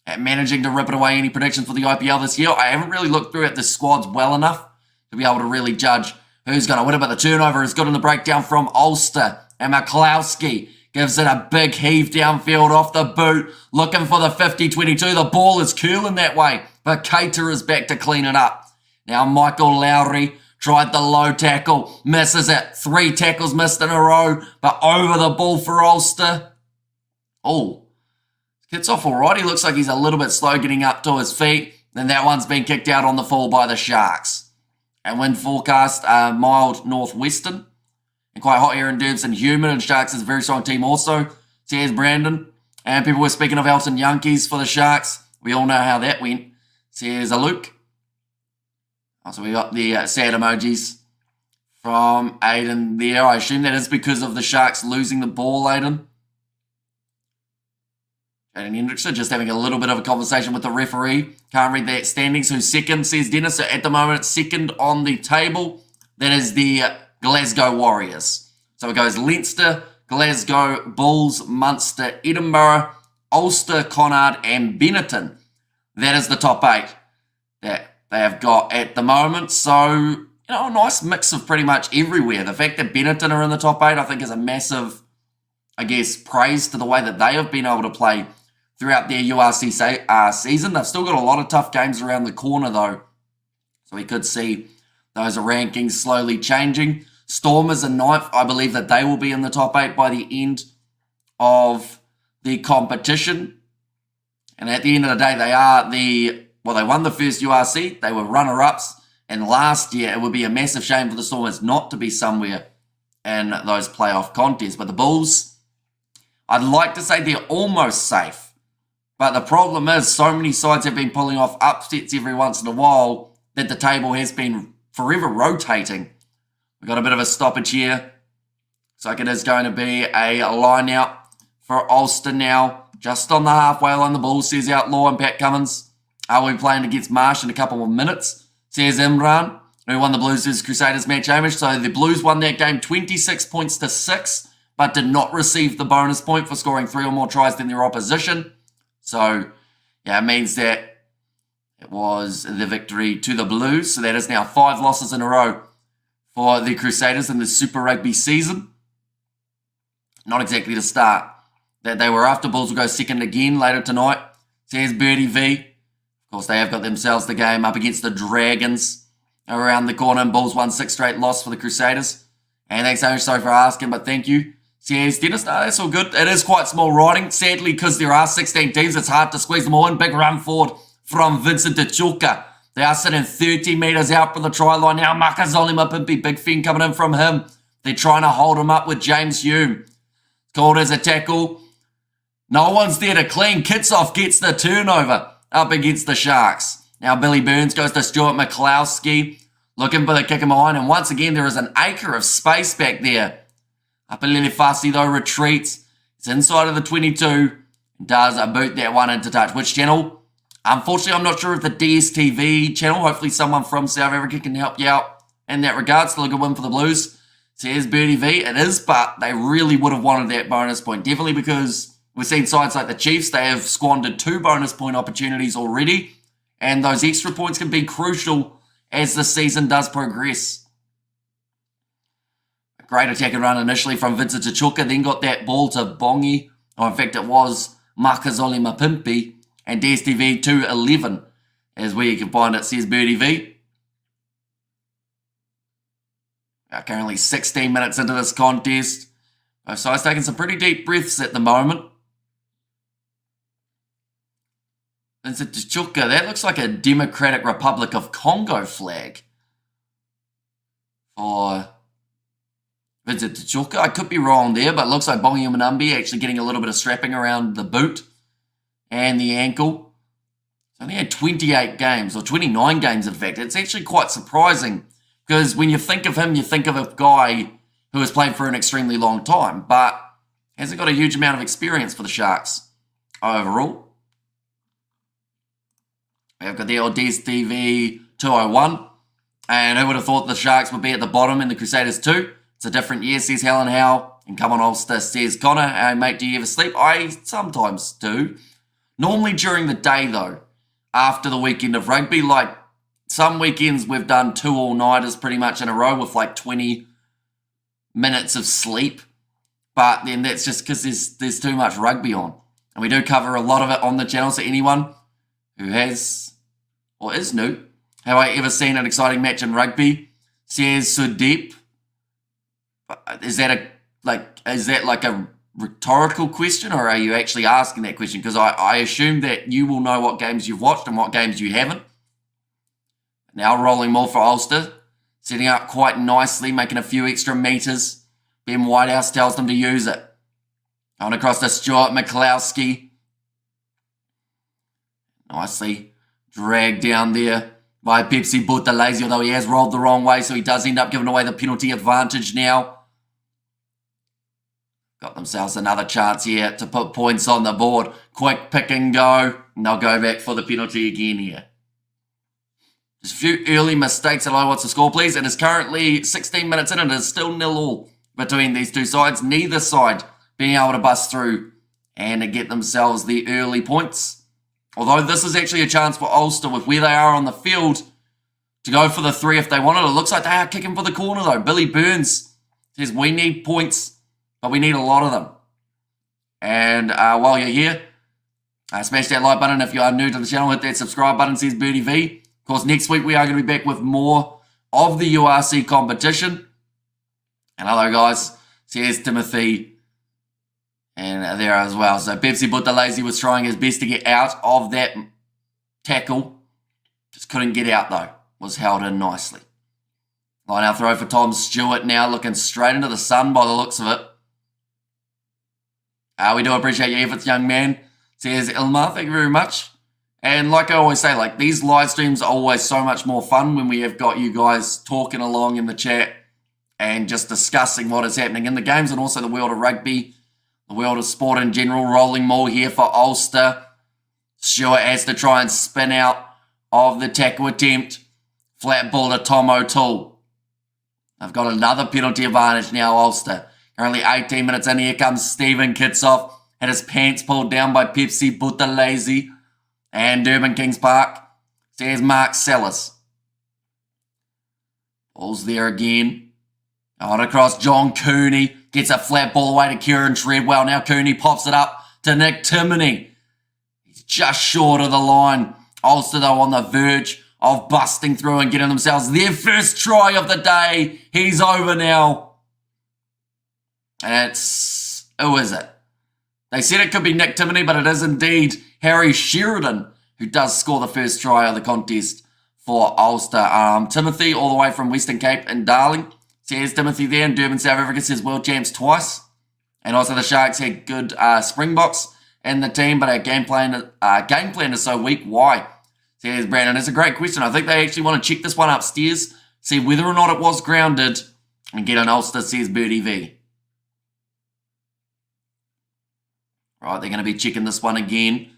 at managing to rip it away. Any predictions for the IPL this year? I haven't really looked through at the squads well enough to be able to really judge who's going to win it, but the turnover is good in the breakdown from Ulster. And McCloskey gives it a big heave downfield off the boot, looking for the 50-22. The ball is curling that way, but Cater is back to clean it up. Now Michael Lowry tried the low tackle, misses it. 3 tackles missed in a row, but over the ball for Ulster. Oh, gets off alright. He looks like he's a little bit slow getting up to his feet. Then that one's been kicked out on the full by the Sharks. And wind forecast, mild northwestern. And quite hot here in Derbs and humid. And Sharks is a very strong team also. Says Brandon. And people were speaking of Elton Yankees for the Sharks. We all know how that went. Says a Luke. So we got the sad emojis from Aiden there. I assume that is because of the Sharks losing the ball, Aiden. Jaden Hendrickse just having a little bit of a conversation with the referee. Can't read that standings. Who's second, says Dennis. So at the moment, it's second on the table. That is the Glasgow Warriors. So it goes Leinster, Glasgow, Bulls, Munster, Edinburgh, Ulster, Connacht, and Benetton. That is the top 8 that they have got at the moment. So, a nice mix of pretty much everywhere. The fact that Benetton are in the top 8, I think, is a massive, praise to the way that they have been able to play throughout their URC season. They've still got a lot of tough games around the corner, though. So we could see those rankings slowly changing. Stormers are 9th. I believe that they will be in the top 8 by the end of the competition. And at the end of the day, they are they won the first URC. They were runner-ups. And last year, it would be a massive shame for the Stormers not to be somewhere in those playoff contests. But the Bulls, I'd like to say they're almost safe. But the problem is so many sides have been pulling off upsets every once in a while that the table has been forever rotating. We've got a bit of a stoppage here. Looks like it is going to be a line out for Ulster now. Just on the halfway line, the ball says Outlaw and Pat Cummins. Are we playing against Marsh in a couple more minutes? Says Imran, who won the Blues vs Crusaders match, Hamish. So the Blues won that game 26 points to 6, but did not receive the bonus point for scoring 3 or more tries than their opposition. So, yeah, it means that it was the victory to the Blues. So that is now 5 losses in a row for the Crusaders in the Super Rugby season. Not exactly the start that they were after. Bulls will go second again later tonight. Says Birdie V. Of course, they have got themselves the game up against the Dragons around the corner. And Bulls won 6 straight losses for the Crusaders. And thanks so much, sorry for asking, but thank you. Says Dennis, no, that's all good. It is quite small riding. Sadly, because there are 16 teams, it's hard to squeeze them all in. Big run forward from Vincent DeChuka. They are sitting 30 metres out from the try line now. Makazole Mapimpi, big fin coming in from him. They're trying to hold him up with James Hume. Called as a tackle. No one's there to clean. Kickoff gets the turnover up against the Sharks. Now Billy Burns goes to Stuart McCloskey, looking for the kick in behind. And once again, there is an acre of space back there. Apelele Fasi, though, retreats. It's inside of the 22. Does boot that one into touch. Which channel? Unfortunately, I'm not sure if the DSTV channel. Hopefully someone from South Africa can help you out in that regard. Still a good win for the Blues. Says Birdie V. It is, but they really would have wanted that bonus point. Definitely because we've seen sides like the Chiefs. They have squandered 2 bonus point opportunities already. And those extra points can be crucial as the season does progress. A great attack and run initially from Vincent Chichuka. Then got that ball to Bongi. Or in fact, it was Makazole Mapimpi. And DSTV 211 is where you can find it, says Birdie V. Currently 16 minutes into this contest. Both sides taking some pretty deep breaths at the moment. Vincent Chichuka, that looks like a Democratic Republic of Congo flag for Vincent Chichuka. I could be wrong there, but it looks like Bongi Umanumbi actually getting a little bit of strapping around the boot and the ankle. He's only had 28 games, or 29 games in fact. It's actually quite surprising because when you think of him, you think of a guy who has played for an extremely long time, but hasn't got a huge amount of experience for the Sharks overall. We've got the old DSTV 201, and who would have thought the Sharks would be at the bottom and the Crusaders too? It's a different year, says Helen Howe. And come on, Ulster, says Connor. Hey, mate, do you ever sleep? I sometimes do. Normally during the day, though, after the weekend of rugby. Like, some weekends we've done 2 all-nighters pretty much in a row with like 20 minutes of sleep. But then that's just because there's too much rugby on. And we do cover a lot of it on the channel, so anyone who has, or is new, have I ever seen an exciting match in rugby, says Sudeep. Is that like a rhetorical question, or are you actually asking that question? Because I assume that you will know what games you've watched and what games you haven't. Now rolling more for Ulster, setting up quite nicely, making a few extra meters. Ben Whitehouse tells them to use it. On across to Stuart McCloskey. Nicely dragged down there by Pepsi Buthelezi, although he has rolled the wrong way, so he does end up giving away the penalty advantage now. Got themselves another chance here to put points on the board. Quick pick and go. And they'll go back for the penalty again here. Just a few early mistakes. Hello, what's the score, please? It is currently 16 minutes in and it is still 0-0 between these two sides. Neither side being able to bust through and get themselves the early points. Although this is actually a chance for Ulster with where they are on the field to go for the 3 if they wanted. It looks like they are kicking for the corner though. Billy Burns says we need points, but we need a lot of them. And while you're here, smash that like button. If you are new to the channel, hit that subscribe button, says Birdie V. Of course, next week we are going to be back with more of the URC competition. And hello guys, says Timothy. And there as well. So Pepsi Buthelezi was trying his best to get out of that tackle. Just couldn't get out though. Was held in nicely. Line out throw for Tom Stewart now, looking straight into the sun by the looks of it. We do appreciate your efforts, young man, says Ilmar. Thank you very much. And like I always say, like these live streams are always so much more fun when we have got you guys talking along in the chat and just discussing what is happening in the games and also the world of rugby. the world of sport in general. Rolling maul here for Ulster. Stewart has to try and spin out of the tackle attempt. Flat ball to Tom O'Toole. They've got another penalty advantage now, Ulster. Currently 18 minutes in. Here comes Stephen Kitsoff. Had his pants pulled down by Pepsi Buthelezi. And Durban Kings Park. There's Mark Sellers. Ball's there again. On across John Cooney. Gets a flat ball away to Kieran Treadwell. Now Cooney pops it up to Nick Timoney. He's just short of the line. Ulster, though, on the verge of busting through and getting themselves their first try of the day. He's over now. And it's... who is it? They said it could be Nick Timoney, but it is indeed Harry Sheridan who does score the first try of the contest for Ulster. Timothy, all the way from Western Cape and Darling. Says Timothy there in Durban, South Africa, says world champs twice. And also the Sharks had good Springboks in the team, but our game plan is so weak. Why? Says Brandon. It's a great question. I think they actually want to check this one upstairs, see whether or not it was grounded, and get an Ulster, says Birdie V. Right, they're going to be checking this one again.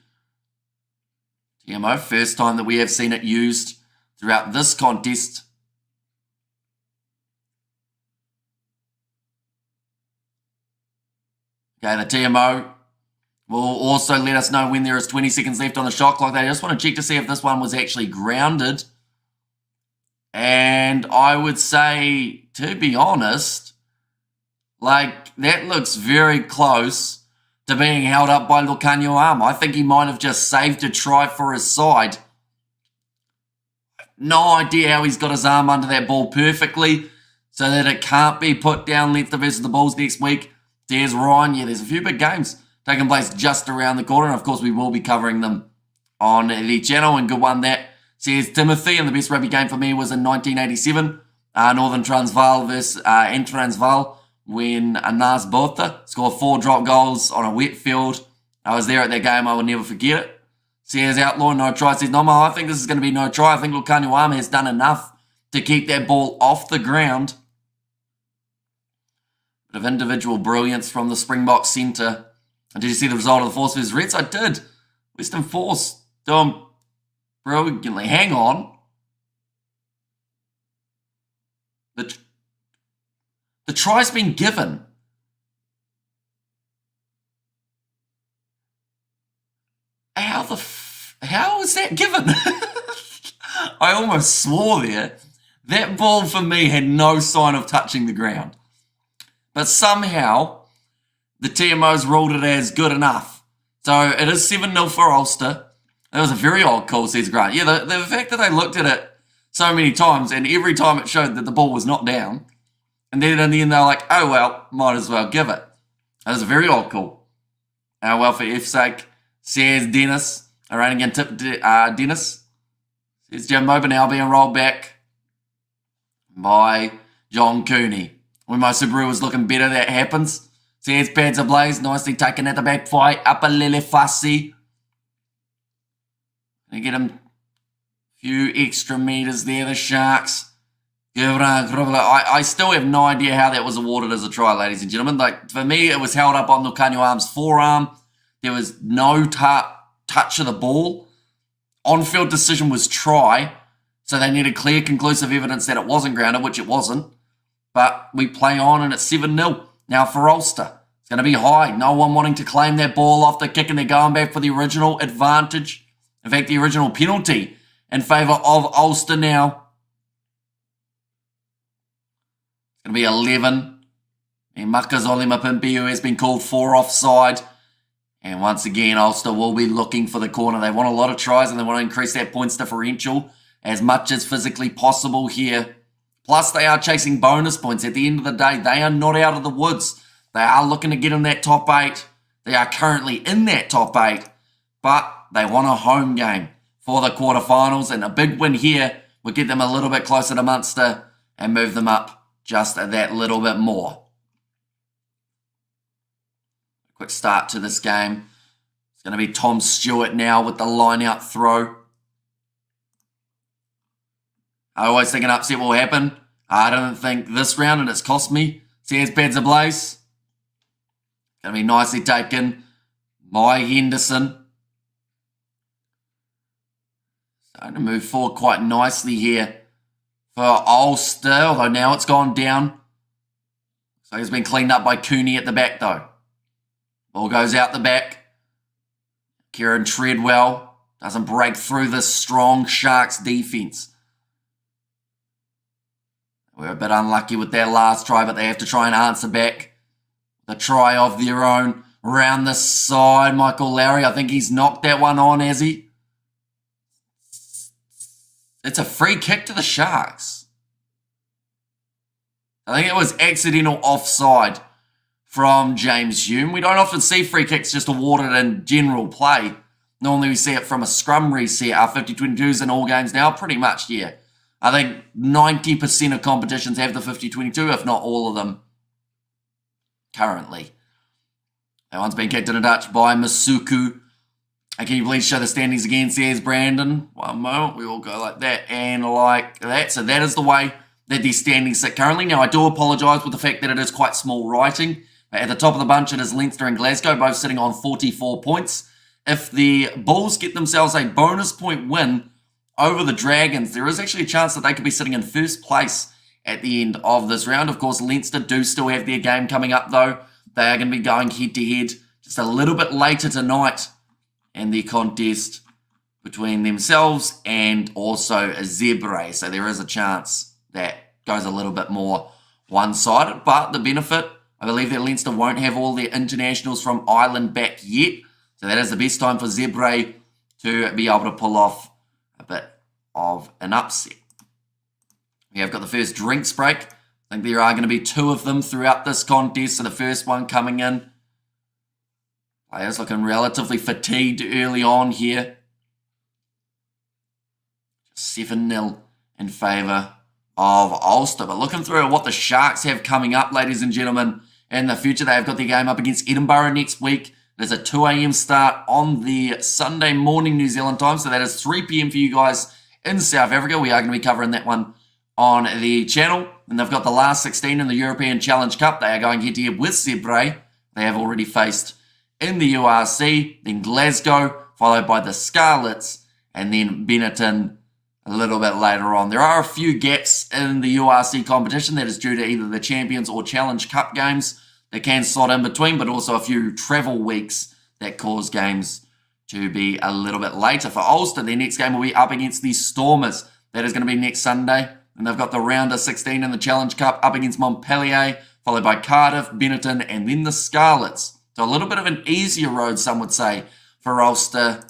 TMO, first time that we have seen it used throughout this contest. Okay, the TMO will also let us know when there is 20 seconds left on the shot clock. They just want to check to see if this one was actually grounded. And I would say, to be honest, like, that looks very close to being held up by Lucanio Arm. I think he might have just saved a try for his side. No idea how he's got his arm under that ball perfectly so that it can't be put down Leinster versus the Bulls next week. There's Ryan. Yeah, there's a few big games taking place just around the corner. And, of course, we will be covering them on the channel. And good one that says Timothy. And the best rugby game for me was in 1987. Northern Transvaal versus in Transvaal, when Anas Botha scored 4 drop goals on a wet field. I was there at that game. I will never forget it. Says Outlaw, no try. Says, no, I think this is going to be no try. I think Lucanio Arm has done enough to keep that ball off the ground. Bit of individual brilliance from the Springbok centre. And did you see the result of the Force versus Reds? I did. Western Force doing brilliantly. Hang on. The try's been given. How is that given? I almost swore there. That ball for me had no sign of touching the ground. But somehow, the TMO's ruled it as good enough. So it is 7-0 for Ulster. That was a very odd call, says Grant. Yeah, the fact that they looked at it so many times, and every time it showed that the ball was not down, and then in the end they were like, oh well, might as well give it. That was a very odd call. Well, for F's sake, says Dennis. A running again tip, Dennis. Says Jim Moba now being rolled back by John Cooney. When my Subaru was looking better, that happens. Says Pads Ablaze, nicely taken at the back fight. Upper Lele Fussy. They get him a few extra meters there, the Sharks. I still have no idea how that was awarded as a try, ladies and gentlemen. Like, for me, it was held up on Lucanio Arm's forearm. There was no touch of the ball. On-field decision was try, so they needed clear, conclusive evidence that it wasn't grounded, which it wasn't. But we play on, and it's 7-0. Now for Ulster, it's going to be high. No one wanting to claim that ball off the kick, and they're going back for the original advantage. In fact, the original penalty in favour of Ulster now. It's going to be 11. And Makazole Mapimpi, who has been called for offside. And once again, Ulster will be looking for the corner. They want a lot of tries, and they want to increase that points differential as much as physically possible here. Plus, they are chasing bonus points. At the end of the day, they are not out of the woods. They are looking to get in that top 8. They are currently in that top 8, but they want a home game for the quarterfinals, and a big win here will get them a little bit closer to Munster and move them up just that little bit more. Quick start to this game. It's going to be Tom Stewart now with the line-out throw. I always think an upset will happen. I don't think this round, and it's cost me. Says Pads Ablaze. going to be nicely taken by Henderson. Starting to move forward quite nicely here for Ulster, although now it's gone down. So it's been cleaned up by Cooney at the back though. Ball goes out the back. Kieran Treadwell doesn't break through this strong Sharks defence. We're a bit unlucky with their last try, but they have to try and answer back. The try of their own. Round the side, Michael Lowry. I think he's knocked that one on, has he? It's a free kick to the Sharks. I think it was accidental offside from James Hume. We don't often see free kicks just awarded in general play. Normally we see it from a scrum reset. Our 50-22s in all games now, pretty much, yeah. I think 90% of competitions have the 50-22, if not all of them, currently. That one's been kicked in a touch by Masuku. And can you please show the standings again, says Brandon? One moment, we will go like that and like that. So that is the way that these standings sit currently. Now, I do apologise with the fact that it is quite small writing. At the top of the bunch, it is Leinster and Glasgow, both sitting on 44 points. If the Bulls get themselves a bonus point win over the Dragons, there is actually a chance that they could be sitting in first place at the end of this round. Of course, Leinster do still have their game coming up, though. They are going to be going head-to-head just a little bit later tonight in the contest between themselves and also Zebre. So there is a chance that goes a little bit more one-sided. But the benefit, I believe that Leinster won't have all their internationals from Ireland back yet. So that is the best time for Zebre to be able to pull off a bit of an upset. We have got the first drinks break. I think there are going to be two of them throughout this contest. So the first one coming in. Players looking relatively fatigued early on here. 7-0 in favour of Ulster. But looking through at what the Sharks have coming up, ladies and gentlemen, in the future, they've got their game up against Edinburgh next week. There's a 2 a.m. start on the Sunday morning New Zealand time. So that is 3 p.m. for you guys in South Africa. We are going to be covering that one on the channel. And they've got the last 16 in the European Challenge Cup. They are going head-to-head with Zebre. They have already faced in the URC, then Glasgow, followed by the Scarlets, and then Benetton a little bit later on. There are a few gaps in the URC competition that is due to either the Champions or Challenge Cup games that can slot in between, but also a few travel weeks that cause games to be a little bit later. For Ulster, their next game will be up against the Stormers. That is going to be next Sunday. And they've got the round of 16 in the Challenge Cup up against Montpellier, followed by Cardiff, Benetton, and then the Scarlets. So a little bit of an easier road, some would say, for Ulster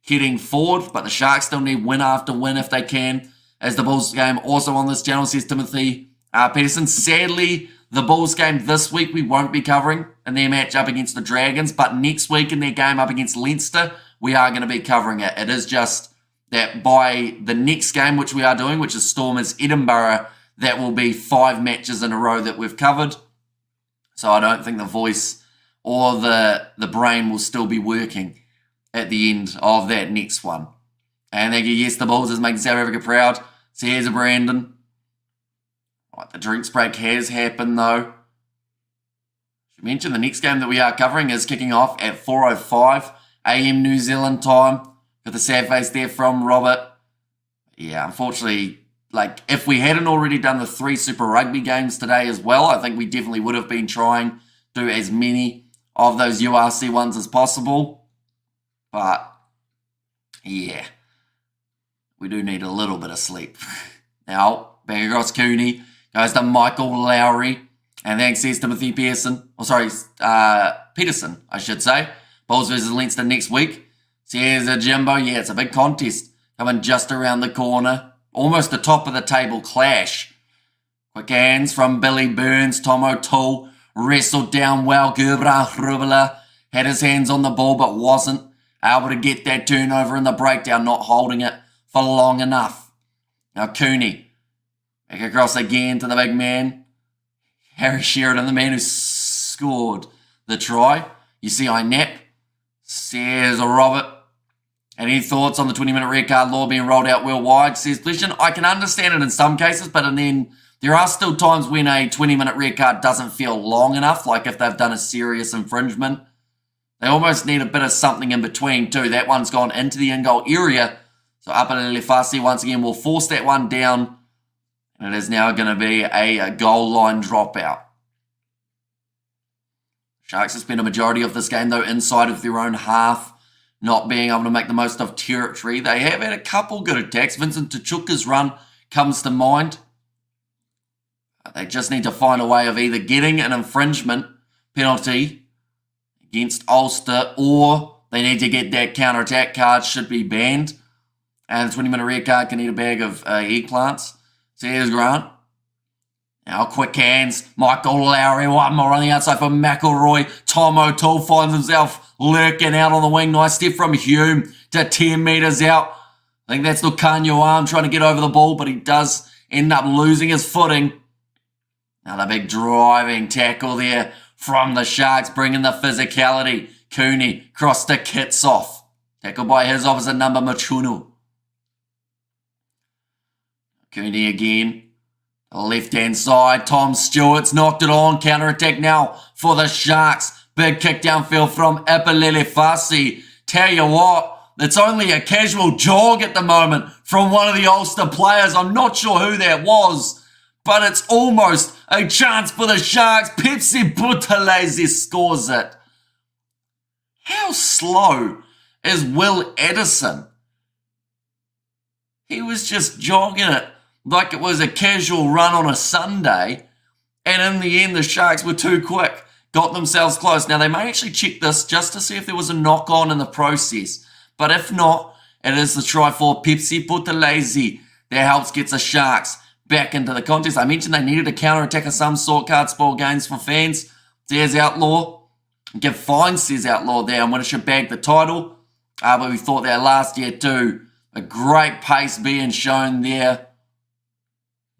heading forward. But the Sharks still need win after win if they can. As the Bulls game also on this channel, says Timothy Peterson. Sadly, the Bulls game this week we won't be covering in their match up against the Dragons. But next week in their game up against Leinster, we are going to be covering it. It is just that by the next game, which we are doing, which is Stormers Edinburgh, that will be 5 matches in a row that we've covered. So I don't think the voice or the brain will still be working at the end of that next one. And thank you, yes, the Bulls is making South Africa proud. So here's a Brandon. Right, the drinks break has happened, though. I should mention the next game that we are covering is kicking off at 4:05 a.m. New Zealand time. Got the sad face there from Robert. Yeah, unfortunately, like, if we hadn't already done the 3 Super Rugby games today as well, I think we definitely would have been trying to do as many of those URC ones as possible. But, yeah, we do need a little bit of sleep. Now, back across Cooney, goes to Michael Lowry, and thanks says Timothy Peterson, Peterson, I should say. Bulls versus Leinster next week. So here's a Jimbo. Yeah, it's a big contest coming just around the corner. Almost the top of the table clash. Quick hands from Billy Burns. Tom O'Toole wrestled down well. Gurbrand Hrubela had his hands on the ball but wasn't able to get that turnover in the breakdown, not holding it for long enough. Now Cooney back across again to the big man. Harry Sheridan, the man who scored the try. You see Inep. Says Robert. Any thoughts on the 20-minute red card law being rolled out worldwide? Says Pleasant. I can understand it in some cases, but then There are still times when a 20-minute red card doesn't feel long enough, like if they've done a serious infringement. They almost need a bit of something in between too. That one's gone into the in-goal area. So Upper Fasi once again will force that one down. And it is now going to be a goal line dropout. Sharks have spent a majority of this game, though, inside of their own half, not being able to make the most of territory. They have had a couple good attacks. Vincent Tachuka's run comes to mind. They just need to find a way of either getting an infringement penalty against Ulster, or they need to get that counter-attack card, should be banned. And the 20-minute red card can eat a bag of eggplants. So here's Grant. Now quick hands. Michael Lowry, one more on the outside for McElroy. Tom O'Toole finds himself lurking out on the wing. Nice step from Hume to 10 metres out. I think that's Lucanio Arm trying to get over the ball, but he does end up losing his footing. Another big driving tackle there from the Sharks, bringing the physicality. Cooney cross to Kitsoff. Tackled by his opposite number, Machunu. Cooney again. Left-hand side, Tom Stewart's knocked it on. Counter-attack now for the Sharks. Big kick downfield from Ipalele Fasi. Tell you what, it's only a casual jog at the moment from one of the Ulster players. I'm not sure who that was, but it's almost a chance for the Sharks. Pepsi Buthelezi scores it. How slow is Will Edison? He was just jogging it like it was a casual run on a Sunday, and in the end the Sharks were too quick, got themselves close. Now they may actually check this just to see if there was a knock-on in the process, but if not, it is the try for Pepsi Buthelezi that helps get the Sharks back into the contest. I mentioned they needed a counter-attack of some sort, card spoil games for fans. There's Outlaw. Give fine, says Outlaw there, and Winner should bag the title. But we thought that last year too. A great pace being shown there.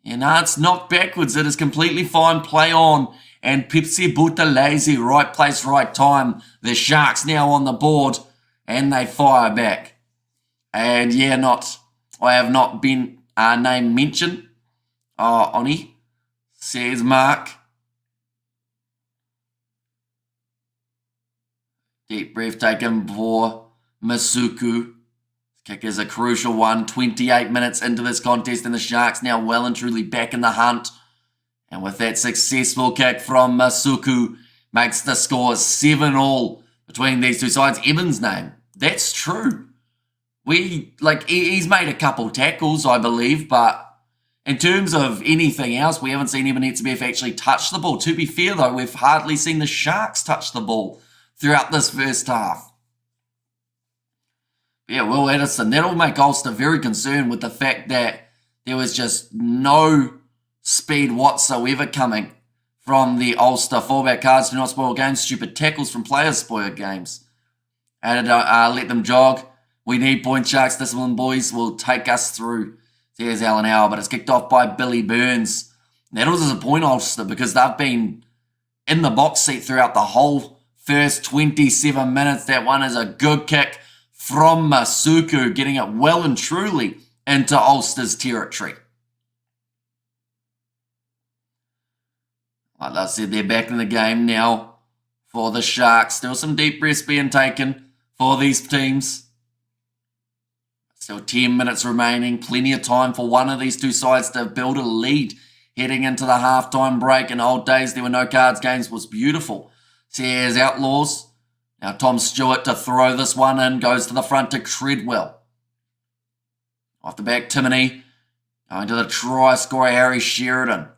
And it's knocked backwards. It is completely fine. Play on. And Pepsi Buthelezi, right place, right time. The Sharks now on the board. And they fire back. And yeah, I have not been name mentioned. Oni, says Mark. Deep breath taken for Masuku. Kick is a crucial one. 28 minutes into this contest, and the Sharks now well and truly back in the hunt. And with that successful kick from Masuku, makes the score 7-all between these two sides. Evans' name, that's true. He's made a couple tackles, I believe, but in terms of anything else, we haven't seen Ebenezer actually touch the ball. To be fair, though, we've hardly seen the Sharks touch the ball throughout this first half. Yeah, Will Edison, that'll make Ulster very concerned with the fact that there was just no speed whatsoever coming from the Ulster fullback. Cards do not spoil games. Stupid tackles from players spoil games. And let them jog. We need point. Sharks discipline, boys, will take us through. There's Alan Hour, but it's kicked off by Billy Burns. That'll disappoint Ulster because they've been in the box seat throughout the whole first 27 minutes. That one is a good kick from Masuku, getting it well and truly into Ulster's territory. Like I said, they're back in the game now for the Sharks. Still some deep breaths being taken for these teams. Still 10 minutes remaining. Plenty of time for one of these two sides to build a lead heading into the halftime break. In old days, there were no cards games. Was beautiful. So here's Outlaws. Now Tom Stewart to throw this one in. Goes to the front to Treadwell. Off the back, Timoney. Going to the try scorer, Harry Sheridan.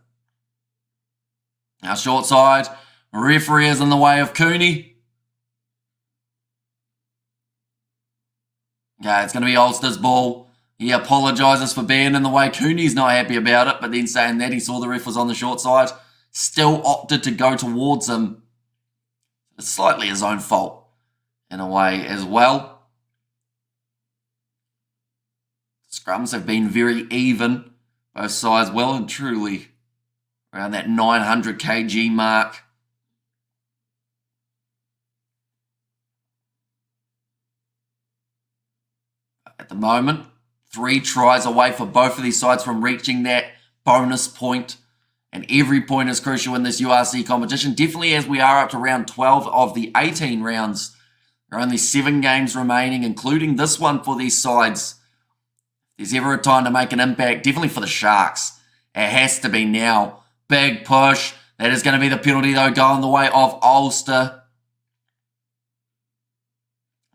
Now short side. Referee is in the way of Cooney. Okay, it's going to be Ulster's ball. He apologises for being in the way. Cooney's not happy about it, but then saying that he saw the ref was on the short side. Still opted to go towards him. It's slightly his own fault in a way as well. Scrums have been very even. Both sides well and truly around that 900 kg mark. At the moment, 3 tries away for both of these sides from reaching that bonus point And every point is crucial in this URC competition. Definitely as we are up to round 12 of the 18 rounds. There are only 7 games remaining, including this one for these sides. If there's ever a time to make an impact, definitely for the Sharks, it has to be now. Big push. That is going to be the penalty, though, going the way of Ulster.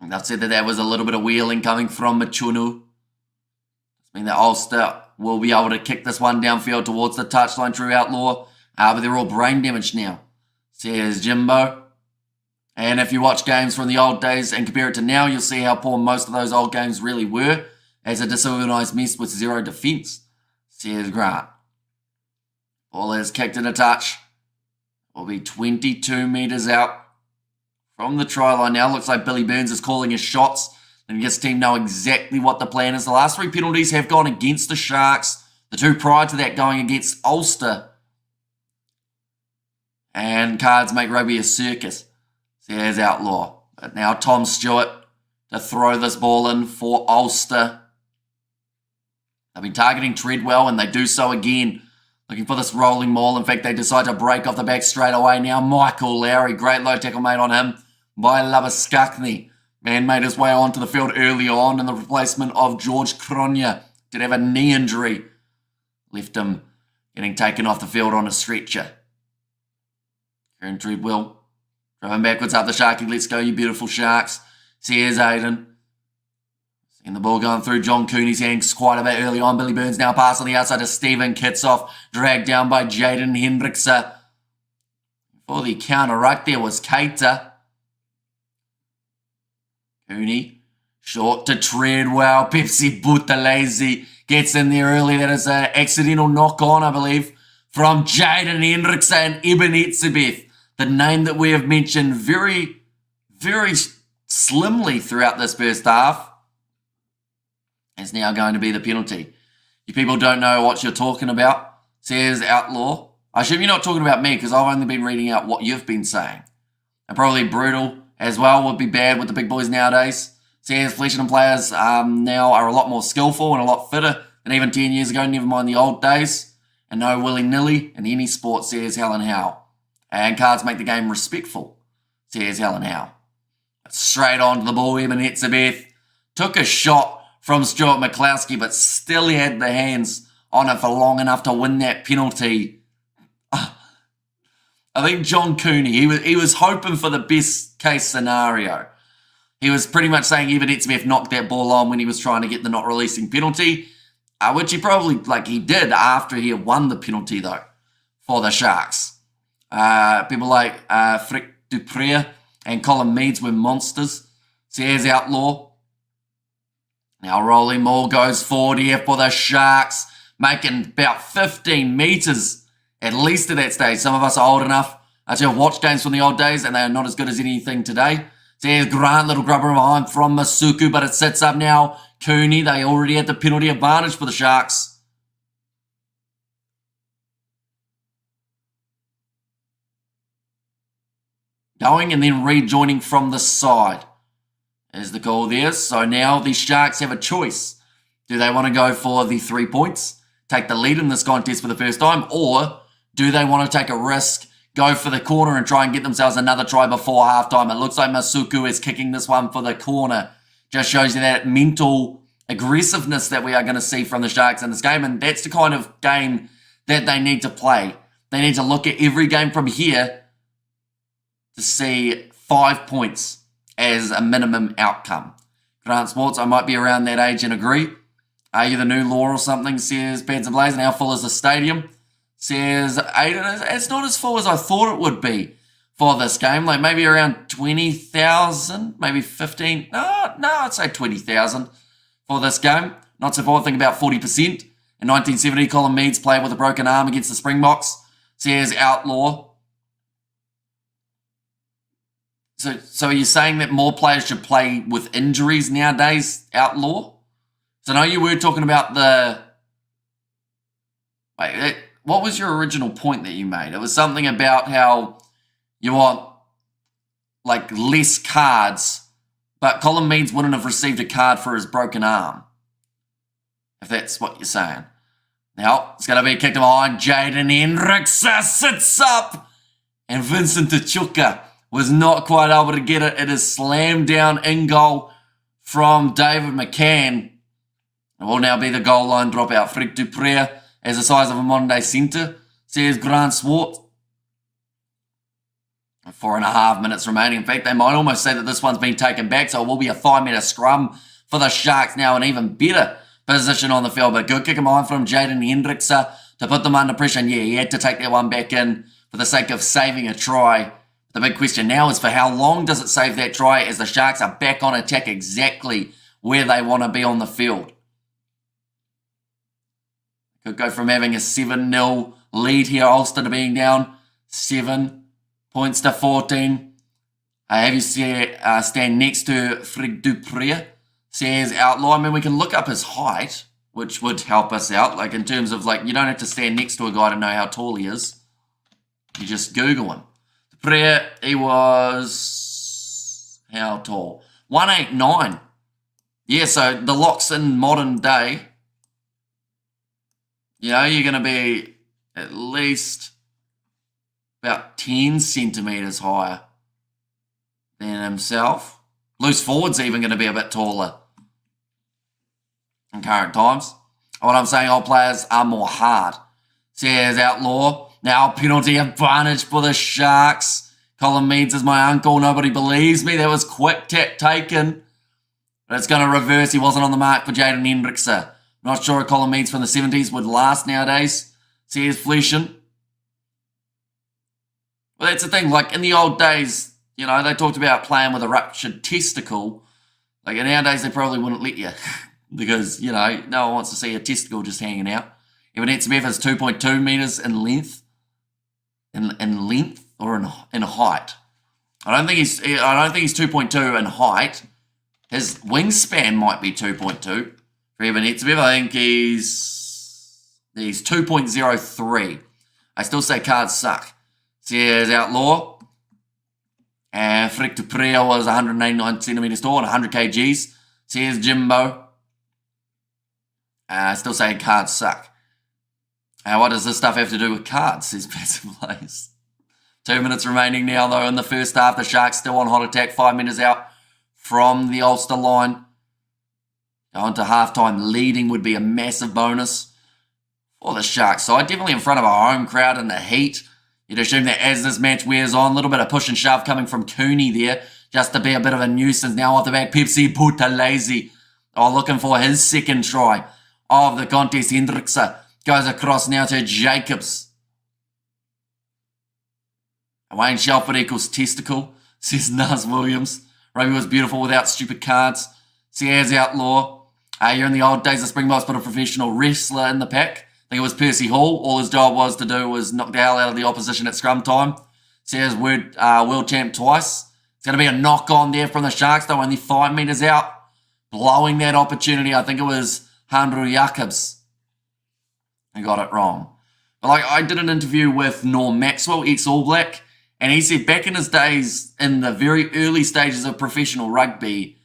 And I've said that was a little bit of wheeling coming from Machunu. I mean that Ulster will be able to kick this one downfield towards the touchline, True Outlaw. But they're all brain damaged now. Says Jimbo. And if you watch games from the old days and compare it to now, you'll see how poor most of those old games really were as a disorganised mess with 0 defence. Says Grant. Ball is kicked in a touch. Will be 22 metres out from the try line now. Looks like Billy Burns is calling his shots and gets the team know exactly what the plan is. The last 3 penalties have gone against the Sharks. The 2 prior to that going against Ulster. And cards make rugby a circus. There's Outlaw. But now Tom Stewart to throw this ball in for Ulster. They've been targeting Treadwell and they do so again. Looking for this rolling maul. In fact, they decide to break off the back straight away now. Michael Lowry, great low tackle made on him by Labuschagne. Man made his way onto the field early on in the replacement of George Cronje. Did have a knee injury. Left him getting taken off the field on a stretcher. Kieran Treadwell driving backwards up the Sharky. Let's go, you beautiful Sharks. Here's Aiden. Seeing the ball going through John Cooney's hands quite a bit early on. Billy Burns now pass on the outside to Stephen Kitsoff. Dragged down by Jaden Hendrickse. For the counter right there was Keita. Cooney. Short to Treadwell. Pepsi Buthelezi gets in there early. That is an accidental knock on, I believe, from Jaden Hendrickse and Eben Etzebeth. The name that we have mentioned very, very slimly throughout this first half is now going to be the penalty. You people don't know what you're talking about, says Outlaw. I assume you're not talking about me because I've only been reading out what you've been saying. And probably Brutal as well would be bad with the big boys nowadays. Says Fleshington players now are a lot more skillful and a lot fitter than even 10 years ago, never mind the old days. And no willy-nilly in any sport, says Helen Howe. And cards make the game respectful, says Helen Howe. Straight onto the ball, Eben Etzebeth. Took a shot from Stuart McCloskey, but still he had the hands on it for long enough to win that penalty. I think John Cooney, he was hoping for the best case scenario. He was pretty much saying Eben Etzebeth knocked that ball on when he was trying to get the not releasing penalty, which he probably, he did after he had won the penalty, though, for the Sharks. People like Frick Dupree and Colin Meads were monsters. So here's Outlaw. Now rolling maul goes forward here for the Sharks, making about 15 metres at least at that stage. Some of us are old enough to have watched games from the old days, and they are not as good as anything today. So here's Grant, little grubber behind from Masuku, but it sets up now. Cooney, they already had the penalty advantage for the Sharks. Going and then rejoining from the side is the goal there. So now the Sharks have a choice. Do they want to go for the 3 points, take the lead in this contest for the first time, or do they want to take a risk, go for the corner and try and get themselves another try before halftime? It looks like Masuku is kicking this one for the corner. Just shows you that mental aggressiveness that we are going to see from the Sharks in this game, and that's the kind of game that they need to play. They need to look at every game from here to see 5 points as a minimum outcome. Grant Sports, I might be around that age and agree. Are you the new law or something, says Pads and Blaze, and how full is the stadium? Says Aiden, it's not as full as I thought it would be for this game. Maybe around 20,000, maybe 15. No, I'd say 20,000 for this game. Not so far, I think about 40%. In 1970, Colin Meads played with a broken arm against the Springboks. Says Outlaw. So are you saying that more players should play with injuries nowadays, Outlaw? So I know you were talking about the... Wait, what was your original point that you made? It was something about how you want, less cards, but Colin Meads wouldn't have received a card for his broken arm, if that's what you're saying. Now, it's going to be kicked behind. Jaden Hendricks sits up. And Vincent Tachuka was not quite able to get it. It is slammed down in goal from David McCann. It will now be the goal line dropout. Fred Dupree as the size of a modern day centre, says Grant Swart. 4.5 minutes remaining. In fact, they might almost say that this one's been taken back, so it will be a 5-metre scrum for the Sharks now, an even better position on the field. But good kick of mine from Jaden Hendricks to put them under pressure. And yeah, he had to take that one back in for the sake of saving a try. The big question now is for how long does it save that try as the Sharks are back on attack exactly where they want to be on the field. Could go from having a 7-0 lead here, Ulster, to being down 7 points to 14. Have you stand next to Fred Dupree, says Outlaw. I mean, we can look up his height, which would help us out. Like, in terms of, like, you don't have to stand next to a guy to know how tall he is. You just Google him. Dupree, he was... how tall? 189. Yeah, so the locks in modern day, you know, you're going to be at least about 10 centimetres higher than himself. Loose forward's even going to be a bit taller in current times. What I'm saying, old players are more hard. Says Outlaw. Now penalty advantage for the Sharks. Colin Meads is my uncle. Nobody believes me. That was quick tap taken. But it's going to reverse. He wasn't on the mark for Jaden Hendricks. Not sure a Colin Meads from the 70s would last nowadays. Says Fleshin. Well, that's the thing. Like, in the old days, you know, they talked about playing with a ruptured testicle. Like, nowadays, they probably wouldn't let you. Because, you know, no one wants to see a testicle just hanging out. Evan Etzebeth is 2.2 metres in length. In length or in height. I don't think he's 2.2 in height. His wingspan might be 2.2 for Evan Etzebeth. I think he's 2.03. I still say cards suck. Says Outlaw. And Frick Dupree was 189 centimetres tall and 100 kgs. Says Jimbo. I still say cards suck. What does this stuff have to do with cards? Says Passive Plays. 2 minutes remaining now, though, in the first half. The Sharks still on hot attack. 5 minutes out from the Ulster line. Going to halftime, leading would be a massive bonus for the Sharks side. Definitely in front of a home crowd in the heat. You'd assume that as this match wears on, a little bit of push and shove coming from Cooney there, just to be a bit of a nuisance. Now off the back, Pepsi Putalese. Looking for his second try of the contest. Hendricks goes across now to Jacobs. Wayne Shelford equals testicle, says Naz Williams. Rugby was beautiful without stupid cards. Says Outlaw. You're in the old days of Springboks, put a professional wrestler in the pack. I think it was Percy Hall. All his job was to do was knock the hell out of the opposition at scrum time. Says world champ twice. It's going to be a knock on there from the Sharks, though, only 5 metres out. Blowing that opportunity. I think it was Handru Jacobs. I got it wrong. But like, I did an interview with Norm Maxwell, ex-All Black, and he said back in his days, in the very early stages of professional rugby,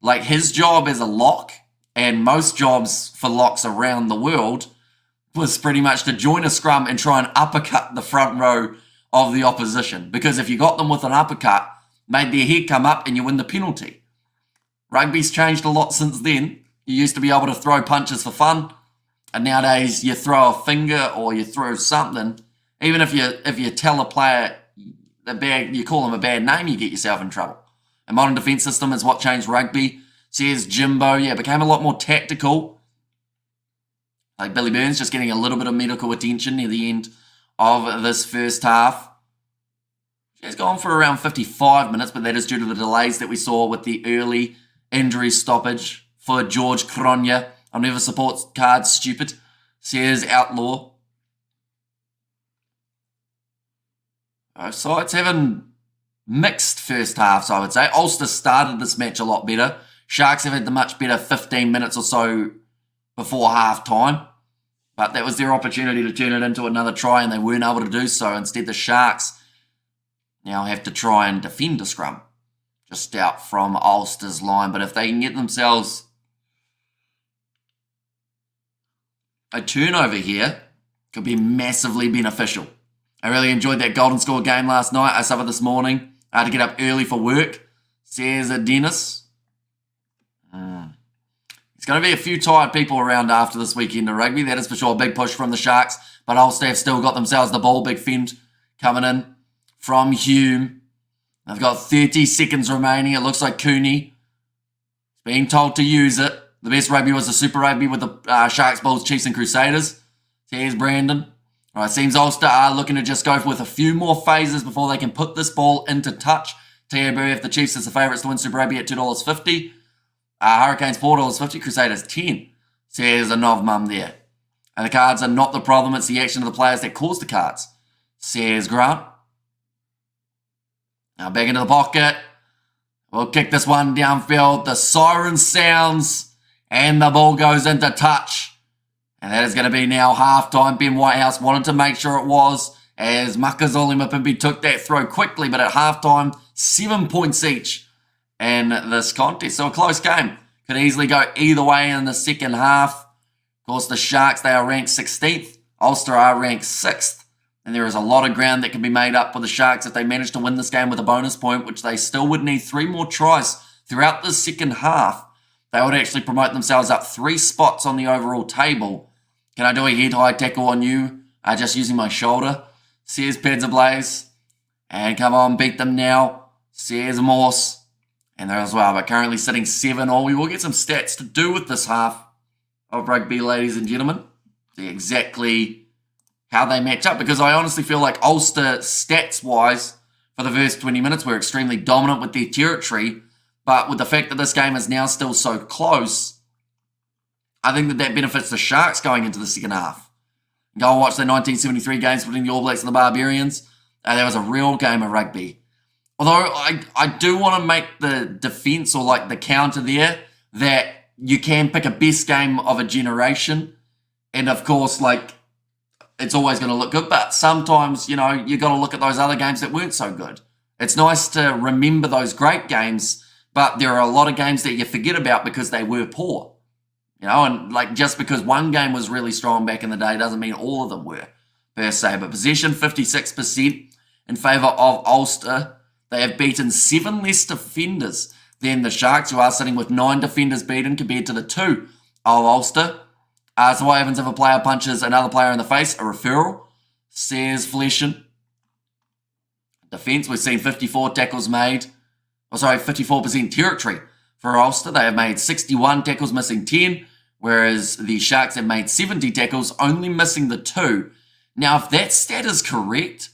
like his job as a lock, and most jobs for locks around the world, was pretty much to join a scrum and try and uppercut the front row of the opposition. Because if you got them with an uppercut, made their head come up and you win the penalty. Rugby's changed a lot since then. You used to be able to throw punches for fun. And nowadays, you throw a finger or you throw something. Even if you tell a player you call them a bad name, you get yourself in trouble. A modern defence system is what changed rugby. Says Jimbo, yeah, it became a lot more tactical. Like Billy Burns just getting a little bit of medical attention near the end of this first half. She's gone for around 55 minutes, but that is due to the delays that we saw with the early injury stoppage for George Cronje. I'll never support cards, stupid, says Outlaw. So it's having mixed first halves, I would say. Ulster started this match a lot better. Sharks have had the much better 15 minutes or so before half-time. But that was their opportunity to turn it into another try, and they weren't able to do so. Instead, the Sharks now have to try and defend a scrum just out from Ulster's line. But if they can get themselves a turnover here could be massively beneficial. I really enjoyed that golden score game last night. I suffered this morning. I had to get up early for work, says Dennis. There's going to be a few tired people around after this weekend of rugby. That is for sure. A big push from the Sharks. But Ulster have still got themselves the ball. Big fend coming in from Hume. They've got 30 seconds remaining. It looks like Cooney is being told to use it. The best rugby was the Super Rugby with the Sharks, Bulls, Chiefs and Crusaders. Here's Brandon. All right, seems Ulster are looking to just go with a few more phases before they can put this ball into touch. TAB, the Chiefs is the favourites to win Super Rugby at $2.50. Hurricanes $4.50, Crusaders 10. Says a Nov mum there. And the cards are not the problem, it's the action of the players that cause the cards. Says Grant. Now back into the pocket. We'll kick this one downfield. The siren sounds and the ball goes into touch. And that is going to be now half-time. Ben Whitehouse wanted to make sure it was, as Makazole Mapimpi took that throw quickly, but at half-time, 7 points each in this contest. So a close game. Could easily go either way in the second half. Of course, the Sharks, they are ranked 16th. Ulster are ranked 6th. And there is a lot of ground that can be made up for the Sharks if they manage to win this game with a bonus point, which they still would need 3 more tries throughout the second half. They would actually promote themselves up 3 spots on the overall table. Can I do a head-high tackle on you? Just using my shoulder. Says Peds Ablaze. And come on, beat them now. Says Morse. And there as well, but currently sitting 7-all. We will get some stats to do with this half of rugby, ladies and gentlemen. See exactly how they match up. Because I honestly feel like Ulster, stats-wise, for the first 20 minutes, were extremely dominant with their territory. But with the fact that this game is now still so close, I think that benefits the Sharks going into the second half. Go and watch the 1973 games between the All Blacks and the Barbarians. That was a real game of rugby. Although I do want to make the defence or like the counter there that you can pick a best game of a generation. And of course, like, it's always going to look good. But sometimes, you know, you got to look at those other games that weren't so good. It's nice to remember those great games, but there are a lot of games that you forget about because they were poor. You know, and like just because one game was really strong back in the day doesn't mean all of them were, per se. But possession, 56% in favour of Ulster. They have beaten 7 less defenders than the Sharks, who are sitting with 9 defenders beaten compared to the 2 of Ulster. So what happens if a player punches another player in the face? A referral, says Fleshin. Defence, we've seen 54 tackles made. 54% territory for Ulster. They have made 61 tackles, missing 10, whereas the Sharks have made 70 tackles, only missing the 2. Now, if that stat is correct,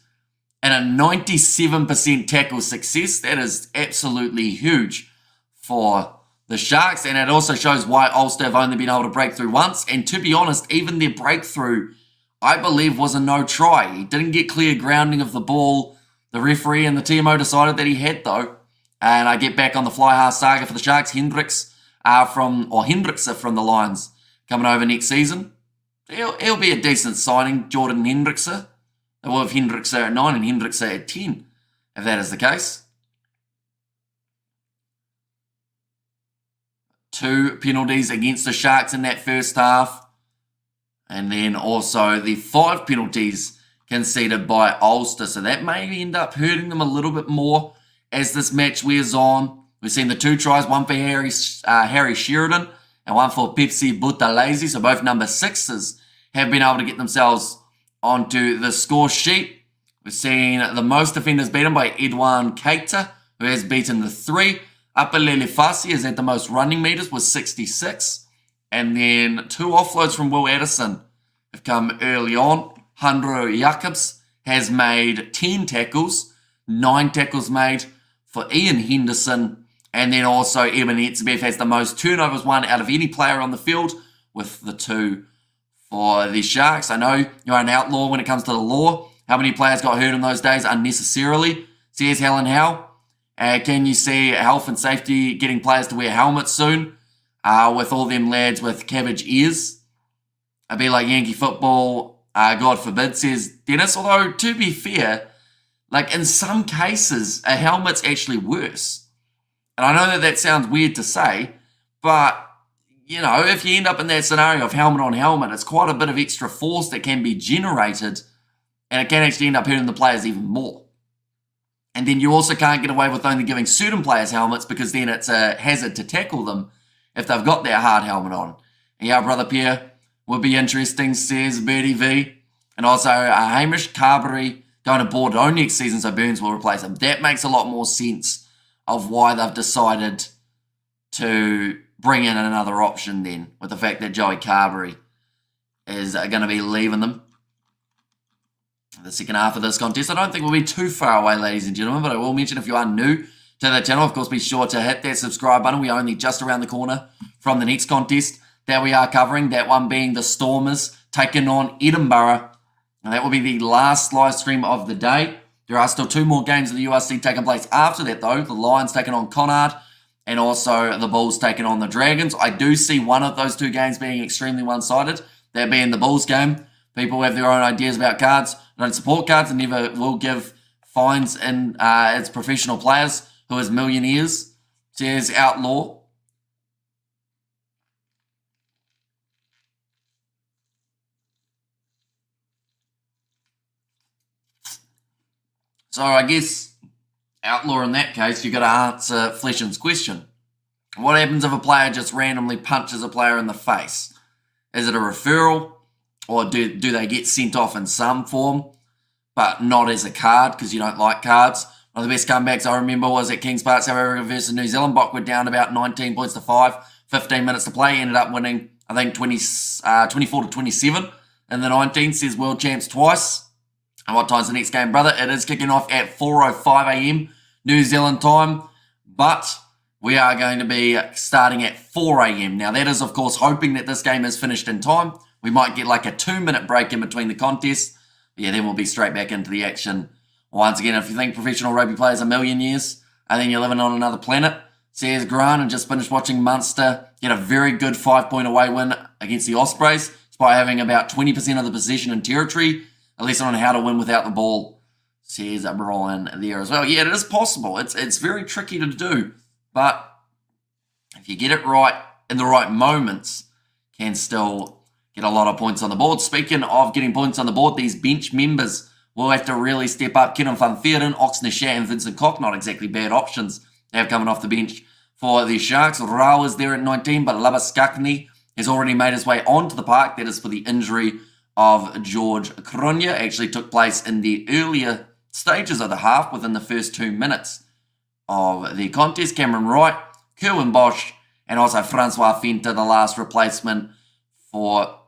and a 97% tackle success, that is absolutely huge for the Sharks, and it also shows why Ulster have only been able to break through once. And to be honest, even their breakthrough, I believe, was a no try. He didn't get clear grounding of the ball. The referee and the TMO decided that he had, though. And I get back on the fly half saga for the Sharks. Hendricks from the Lions coming over next season. He'll be a decent signing, Jordan Hendrickse. They will have Hendrickse at 9 and Hendrickse at 10, if that is the case. 2 penalties against the Sharks in that first half. And then also the 5 penalties conceded by Ulster. So that may end up hurting them a little bit more as this match wears on. We've seen the 2 tries, one for Harry Sheridan and one for Pepsi Buthelezi. So both number 6s have been able to get themselves onto the score sheet. We've seen the most defenders beaten by Edouard Keita, who has beaten the 3. Apalele Fasi is at the most running meters with 66. And then 2 offloads from Will Addison have come early on. Handro Jacobs has made 10 tackles, 9 tackles made for Ian Henderson. And then also Eben Etzebeth has the most turnovers won out of any player on the field with the 2 for the Sharks. I know you're an outlaw when it comes to the law. How many players got hurt in those days unnecessarily? Says Helen Howe. Can you see health and safety getting players to wear helmets soon? With all them lads with cabbage ears. I'd be like Yankee football, God forbid, says Dennis. Although, to be fair, like in some cases, a helmet's actually worse. And I know that sounds weird to say, but if you end up in that scenario of helmet on helmet, it's quite a bit of extra force that can be generated, and it can actually end up hurting the players even more. And then you also can't get away with only giving certain players helmets, because then it's a hazard to tackle them if they've got their hard helmet on. And yeah, Brother Pierre, would be interesting, says Birdie V. And also Hamish Carberry going to board only next season, so Burns will replace him. That makes a lot more sense of why they've decided to bring in another option then, with the fact that Joey Carberry is going to be leaving them the second half of this contest. I don't think we'll be too far away, ladies and gentlemen, but I will mention, if you are new to the channel, of course, be sure to hit that subscribe button. We are only just around the corner from the next contest that we are covering, that one being the Stormers taking on Edinburgh, and that will be the last live stream of the day. There are still 2 more games of the URC taking place after that, though. The Lions taking on Connacht, and also the Bulls taking on the Dragons. I do see one of those 2 games being extremely one-sided, that being the Bulls game. People have their own ideas about cards. I don't support cards and never will give fines in its professional players who is millionaires, says Outlaw. So I guess, Outlaw, in that case, you've got to answer Flesham's question. What happens if a player just randomly punches a player in the face? Is it a referral, or do they get sent off in some form, but not as a card because you don't like cards? One of the best comebacks I remember was at Kings Park, South Africa versus New Zealand. Bok were down about 19 points to 5, 15 minutes to play. Ended up winning, I think, 24 to 27 in the 19th, says world champs twice. And what time's the next game, brother? It is kicking off at 4:05 a.m. New Zealand time, but we are going to be starting at 4 a.m. Now, that is, of course, hoping that this game is finished in time. We might get like a 2-minute break in between the contests. But yeah, then we'll be straight back into the action. Once again, if you think professional rugby players are millionaires, I think you're living on another planet. Says Grant, and just finished watching Munster get a very good 5-point away win against the Ospreys, despite having about 20% of the possession and territory. A lesson on how to win without the ball, says Brian there as well. Yeah, it is possible. It's very tricky to do, but if you get it right in the right moments, can still get a lot of points on the board. Speaking of getting points on the board, these bench members will have to really step up. Kenan van Veeren, Oxney and Vincent Koch, not exactly bad options they have coming off the bench for the Sharks. Rao is there at 19, but Labaskakni has already made his way onto the park. That is for the injury of George Cronje. Actually took place in the earlier stages of the half, within the first 2 minutes of the contest. Cameron Wright, Kerwin Bosch, and also Francois Fenta, the last replacement for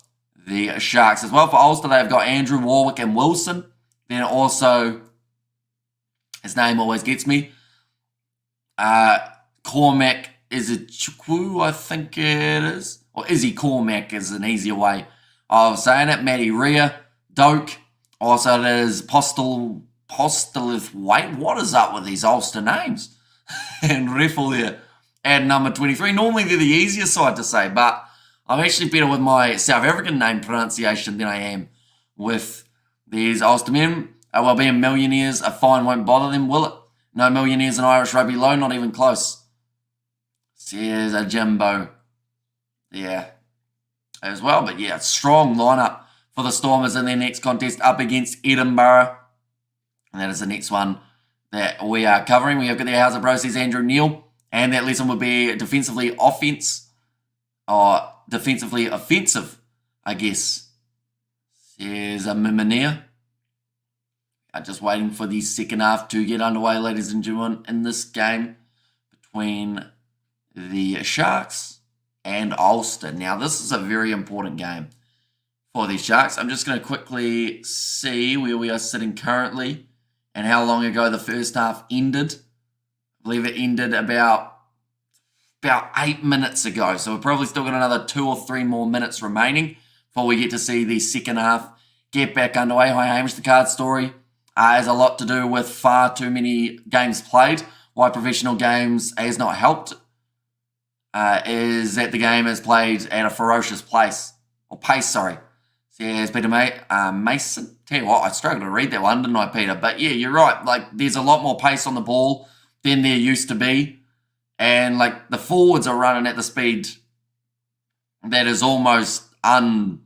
the Sharks as well. For Ulster, they've got Andrew, Warwick, and Wilson. Then also, his name always gets me, Cormac, is it Chukwu, I think it is? Or Izzy Cormac is an easier way of saying it. Matty Rhea, Doak, also there's Postelith Wait. What is up with these Ulster names? And Riffle there at number 23. Normally they're the easier side to say, but I'm actually better with my South African name pronunciation than I am with these Ulster men. Well, being millionaires, a fine won't bother them, will it? No millionaires in Irish rugby low, not even close. Says a Jimbo. Yeah, as well. But yeah, strong lineup for the Stormers in their next contest up against Edinburgh. And that is the next one that we are covering. We have got the How's it Bro, says Andrew Neal. And that lesson would be defensively offense, or defensively offensive, I guess. Says a Mimineer. Just waiting for the second half to get underway, ladies and gentlemen, in this game between the Sharks and Ulster. Now, this is a very important game for the Sharks. I'm just going to quickly see where we are sitting currently and how long ago the first half ended. I believe it ended about 8 minutes ago. So we've probably still got another 2 or 3 more minutes remaining before we get to see the second half get back underway. Hi, Hamish. The card story has a lot to do with far too many games played. Why professional games has not helped is that the game is played at a ferocious pace. Says Peter Mason. Tell you what, I struggled to read that one, didn't I, Peter? But yeah, you're right. Like, there's a lot more pace on the ball than there used to be. And, like, the forwards are running at the speed that is almost unbelievable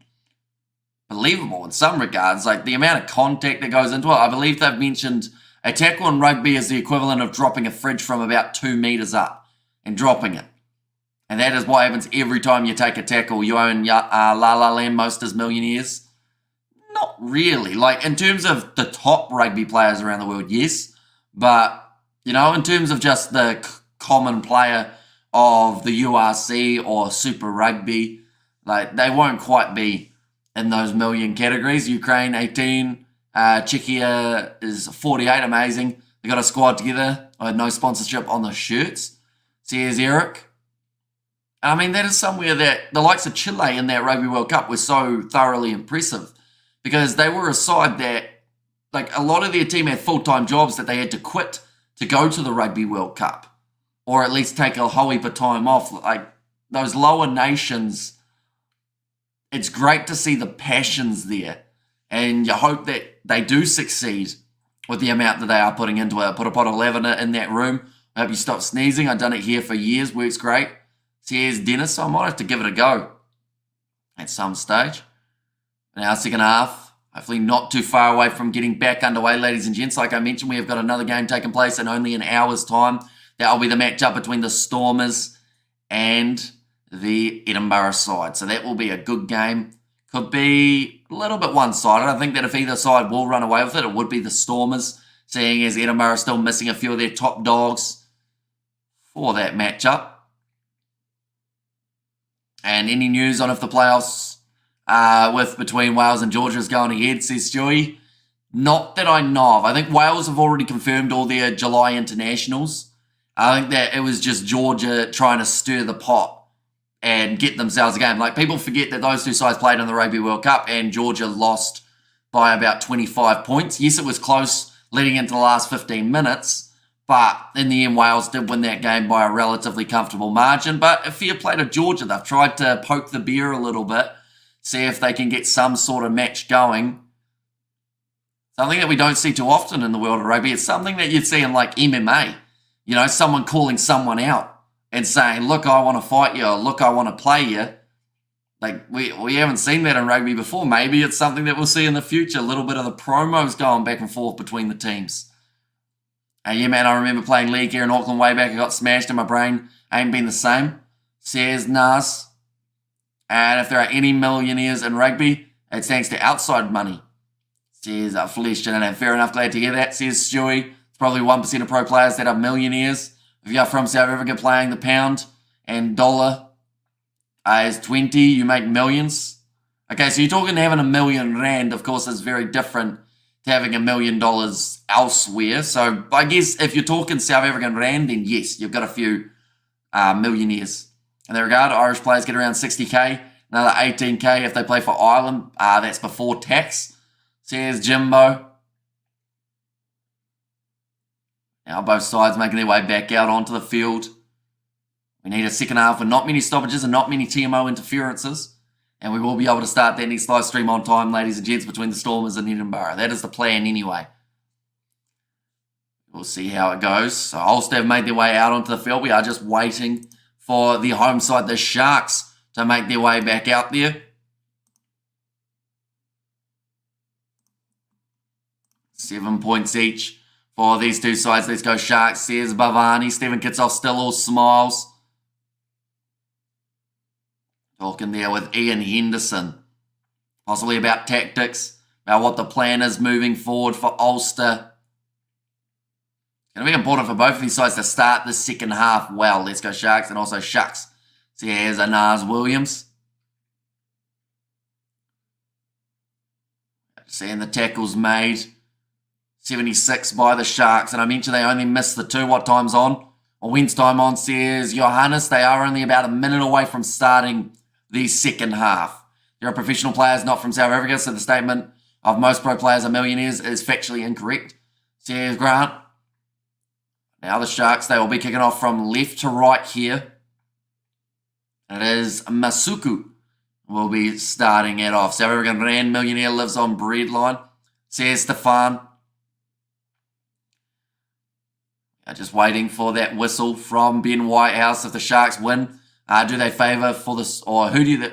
in some regards. Like the amount of contact that goes into it. I believe they've mentioned a tackle in rugby is the equivalent of dropping a fridge from about 2 meters up and dropping it. And that is what happens every time you take a tackle. You own La La Land, most as millionaires. Not really. Like, in terms of the top rugby players around the world, yes. But, you know, in terms of just the common player of the URC or Super Rugby, like, they won't quite be in those million categories. Ukraine, 18. Czechia is 48. Amazing. They got a squad together. I had no sponsorship on the shirts. Says Eric. I mean, that is somewhere that the likes of Chile in that Rugby World Cup were so thoroughly impressive because they were a side that, like, a lot of their team had full-time jobs that they had to quit to go to the Rugby World Cup or at least take a whole heap of time off. Like, those lower nations, it's great to see the passions there, and you hope that they do succeed with the amount that they are putting into it. Put a pot of lavender in that room. I hope you stop sneezing. I've done it here for years. Works great. Here's Dennis, so I might have to give it a go at some stage. Now, second half, hopefully not too far away from getting back underway, ladies and gents. Like I mentioned, we have got another game taking place in only an hour's time. That will be the matchup between the Stormers and the Edinburgh side. So that will be a good game. Could be a little bit one-sided. I think that if either side will run away with it, it would be the Stormers, seeing as Edinburgh are still missing a few of their top dogs for that matchup. And any news on if the playoffs between Wales and Georgia is going ahead, says Stewie? Not that I know of. I think Wales have already confirmed all their July internationals. I think that it was just Georgia trying to stir the pot and get themselves a game. Like, people forget that those two sides played in the Rugby World Cup and Georgia lost by about 25 points. Yes, it was close leading into the last 15 minutes. But in the end, Wales did win that game by a relatively comfortable margin. But a fair play to Georgia. They've tried to poke the bear a little bit, see if they can get some sort of match going. Something that we don't see too often in the world of rugby. It's something that you'd see in, like, MMA. You know, someone calling someone out and saying, look, I want to fight you, or look, I want to play you. Like, we haven't seen that in rugby before. Maybe it's something that we'll see in the future. A little bit of the promos going back and forth between the teams. Yeah, man, I remember playing league here in Auckland way back. I got smashed and my brain ain't been the same. Says Nas. And if there are any millionaires in rugby, it's thanks to outside money. Says Flesh. And fair enough, glad to hear that. Says Stewie. It's probably 1% of pro players that are millionaires. If you are from South Africa playing the pound and dollar is 20, you make millions. Okay, so you're talking having $1 million, of course, is very different to having $1 million elsewhere. So I guess if you're talking South African rand, then yes, you've got a few millionaires. In that regard, Irish players get around 60k, another 18k if they play for Ireland. That's before tax, says Jimbo. Now both sides making their way back out onto the field. We need a second half with not many stoppages and not many TMO interferences. And we will be able to start that next live stream on time, ladies and gents, between the Stormers and Edinburgh. That is the plan anyway. We'll see how it goes. So Ulster have made their way out onto the field. We are just waiting for the home side, the Sharks, to make their way back out there. Seven points each for these two sides. Let's go Sharks, says Bhavani. Stephen Kitsoff still all smiles. Talking there with Ian Henderson, possibly about tactics, about what the plan is moving forward for Ulster. It's going to be important for both of these sides to start the second half well. Let's go Sharks and also Shucks. So here's Anaz Williams. Seeing the tackles made. 76 by the Sharks. And I mentioned they only missed the two. What time's on? Or when's time on, says Johannes. They are only about a minute away from starting the second half. There are professional players not from South Africa, so the statement of most pro players are millionaires is factually incorrect, says Grant. Now the Sharks, they will be kicking off from left to right here. It is Masuku will be starting it off. South African Rand millionaire lives on breadline, says Stefan. Just waiting for that whistle from Ben Whitehouse if the Sharks win. Do they favour for this, or who do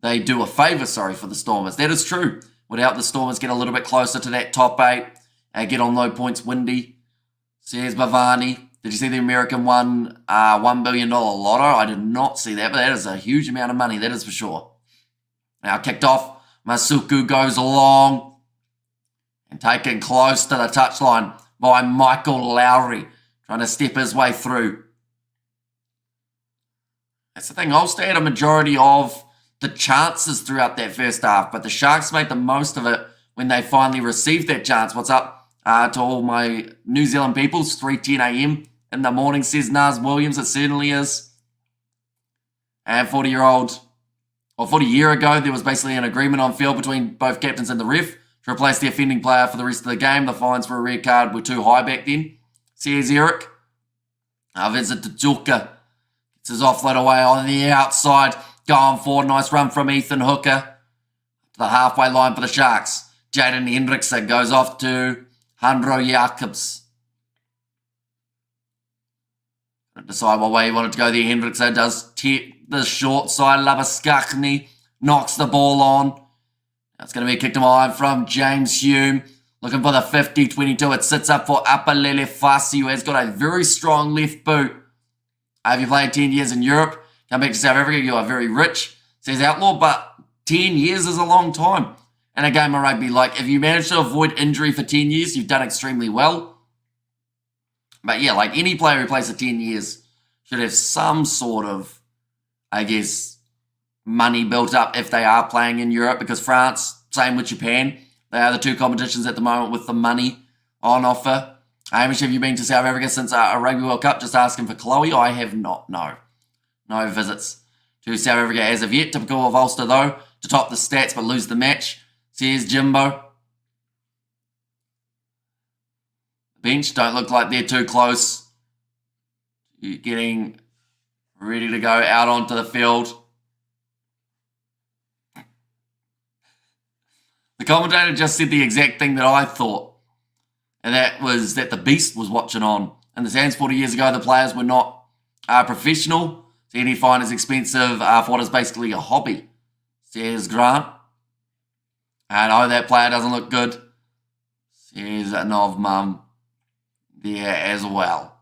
they do a favour, for the Stormers? That is true. Would help the Stormers get a little bit closer to that top 8 and get on low points windy. Says Bhavani. Did you see the American won $1 billion lotto? I did not see that, but that is a huge amount of money, that is for sure. Now kicked off. Masuku goes long and taken close to the touchline by Michael Lowry, trying to step his way through. That's the thing. Ulster had a majority of the chances throughout that first half, but the Sharks made the most of it when they finally received that chance. What's up to all my New Zealand peoples? 3:10 a.m. in the morning, says Naz Williams. It certainly is. And 40 year ago, there was basically an agreement on field between both captains and the ref to replace the offending player for the rest of the game. The fines for a red card were too high back then, says Eric. Vincent Tujuka gets his offload away on the outside. Going forward, nice run from Ethan Hooker to the halfway line for the Sharks. Jaden Hendrickson goes off to Handro Jacobs. Decide what way he wanted to go there. Hendrickson does tip the short side. Labaskachny knocks the ball on. It's going to be kicked behind from James Hume. Looking for the 50-22. It sits up for Apalele Fassi, who has got a very strong left boot. Have you played 10 years in Europe? Come back to South Africa, you are very rich, says Outlaw, but 10 years is a long time in a game of rugby. Like, if you manage to avoid injury for 10 years, you've done extremely well. But yeah, like any player who plays for 10 years should have some sort of, I guess, money built up if they are playing in Europe, because France, same with Japan, they are the two competitions at the moment with the money on offer. Hamish, have you been to South Africa since a Rugby World Cup? Just asking for Chloe. I have not, no. No visits to South Africa as of yet. Typical of Ulster, though, to top the stats but lose the match, says Jimbo. Bench don't look like they're too close to getting ready to go out onto the field. The commentator just said the exact thing that I thought, and that was that the Beast was watching on. In the Sands 40 years ago, the players were not professional. So any fine is expensive for what is basically a hobby, says Grant. And oh, that player doesn't look good, says Nov Mum there as well.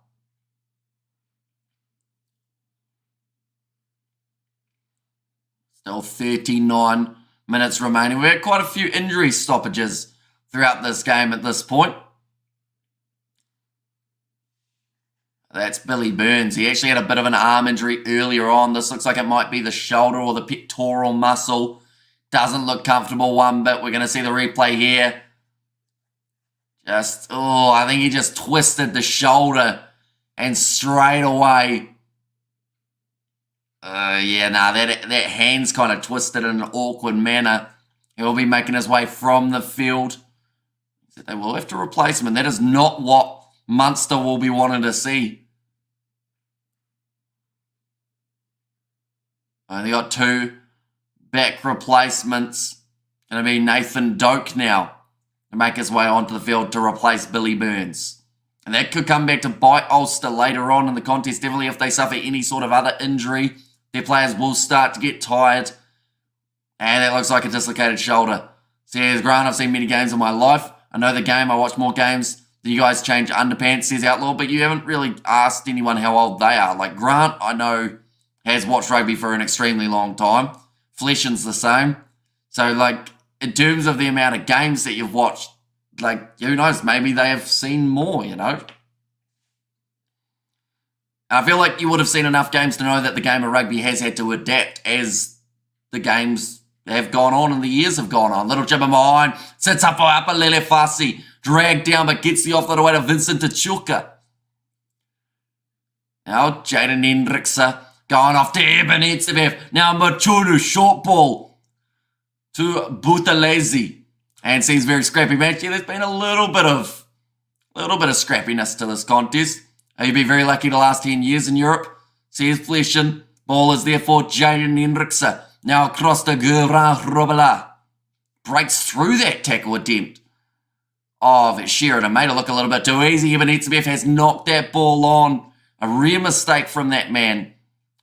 Still 39 minutes remaining. We had quite a few injury stoppages throughout this game at this point. That's Billy Burns. He actually had a bit of an arm injury earlier on. This looks like it might be the shoulder or the pectoral muscle. Doesn't look comfortable one bit. We're going to see the replay here. I think he just twisted the shoulder and straight away. That hand's kind of twisted in an awkward manner. He'll be making his way from the field. They will have to replace him, and that is not what Munster will be wanting to see. They got 2 back replacements. Going to be Nathan Doak now to make his way onto the field to replace Billy Burns. And that could come back to bite Ulster later on in the contest. Definitely if they suffer any sort of other injury, their players will start to get tired. And that looks like a dislocated shoulder. Says Grant, I've seen many games in my life. I know the game. I watch more games than you guys change underpants, says Outlaw. But you haven't really asked anyone how old they are. Like Grant, I know, has watched rugby for an extremely long time. Fleshin's the same. So, like, in terms of the amount of games that you've watched, like, who knows, maybe they have seen more, you know? I feel like you would have seen enough games to know that the game of rugby has had to adapt as the games have gone on and the years have gone on. Little chipper behind, sits up for Apalele Fassi, dragged down but gets the offload away to Vincent Tujuka. Now, Jaden Hendrickson going off to Eben Etzebeth. Now Machunu, short ball to Buthelezi. And seems very scrappy match. Yeah, there's been a little bit of scrappiness to this contest. You've been very lucky the last 10 years in Europe, says Fleshin. Ball is there for Jaden Hendrickson. Now across to Gurran Robela. Breaks through that tackle attempt of Sheridan. Made it look a little bit too easy. Eben Etzebeth has knocked that ball on. A rare mistake from that man.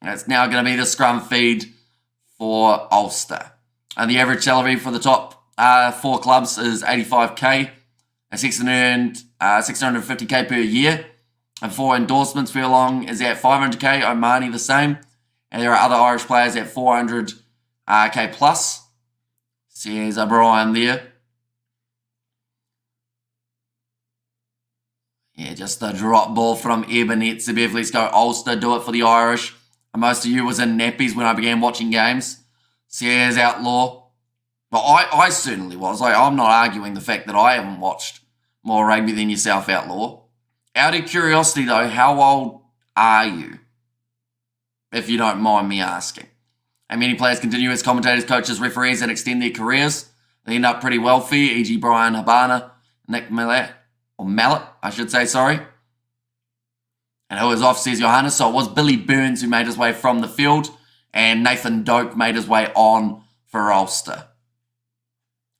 It's now going to be the scrum feed for Ulster. And the average salary for the top 4 clubs is 85k, 650k per year. And for endorsements, Furlong is at 500k, Omani the same. And there are other Irish players at 400k plus. Says O'Brien there. Yeah, just a drop ball from Ebenezer. Let's go Ulster, do it for the Irish. And most of you was in nappies when I began watching games. Says Outlaw. Well, I certainly was. I'm not arguing the fact that I haven't watched more rugby than yourself, Outlaw. Out of curiosity, though, how old are you? If you don't mind me asking. And many players continue as commentators, coaches, referees, and extend their careers. They end up pretty wealthy, e.g. Brian Habana, Nick Mallet, I should say, sorry. And who was off, says Johannes. So it was Billy Burns who made his way from the field, and Nathan Doak made his way on for Ulster.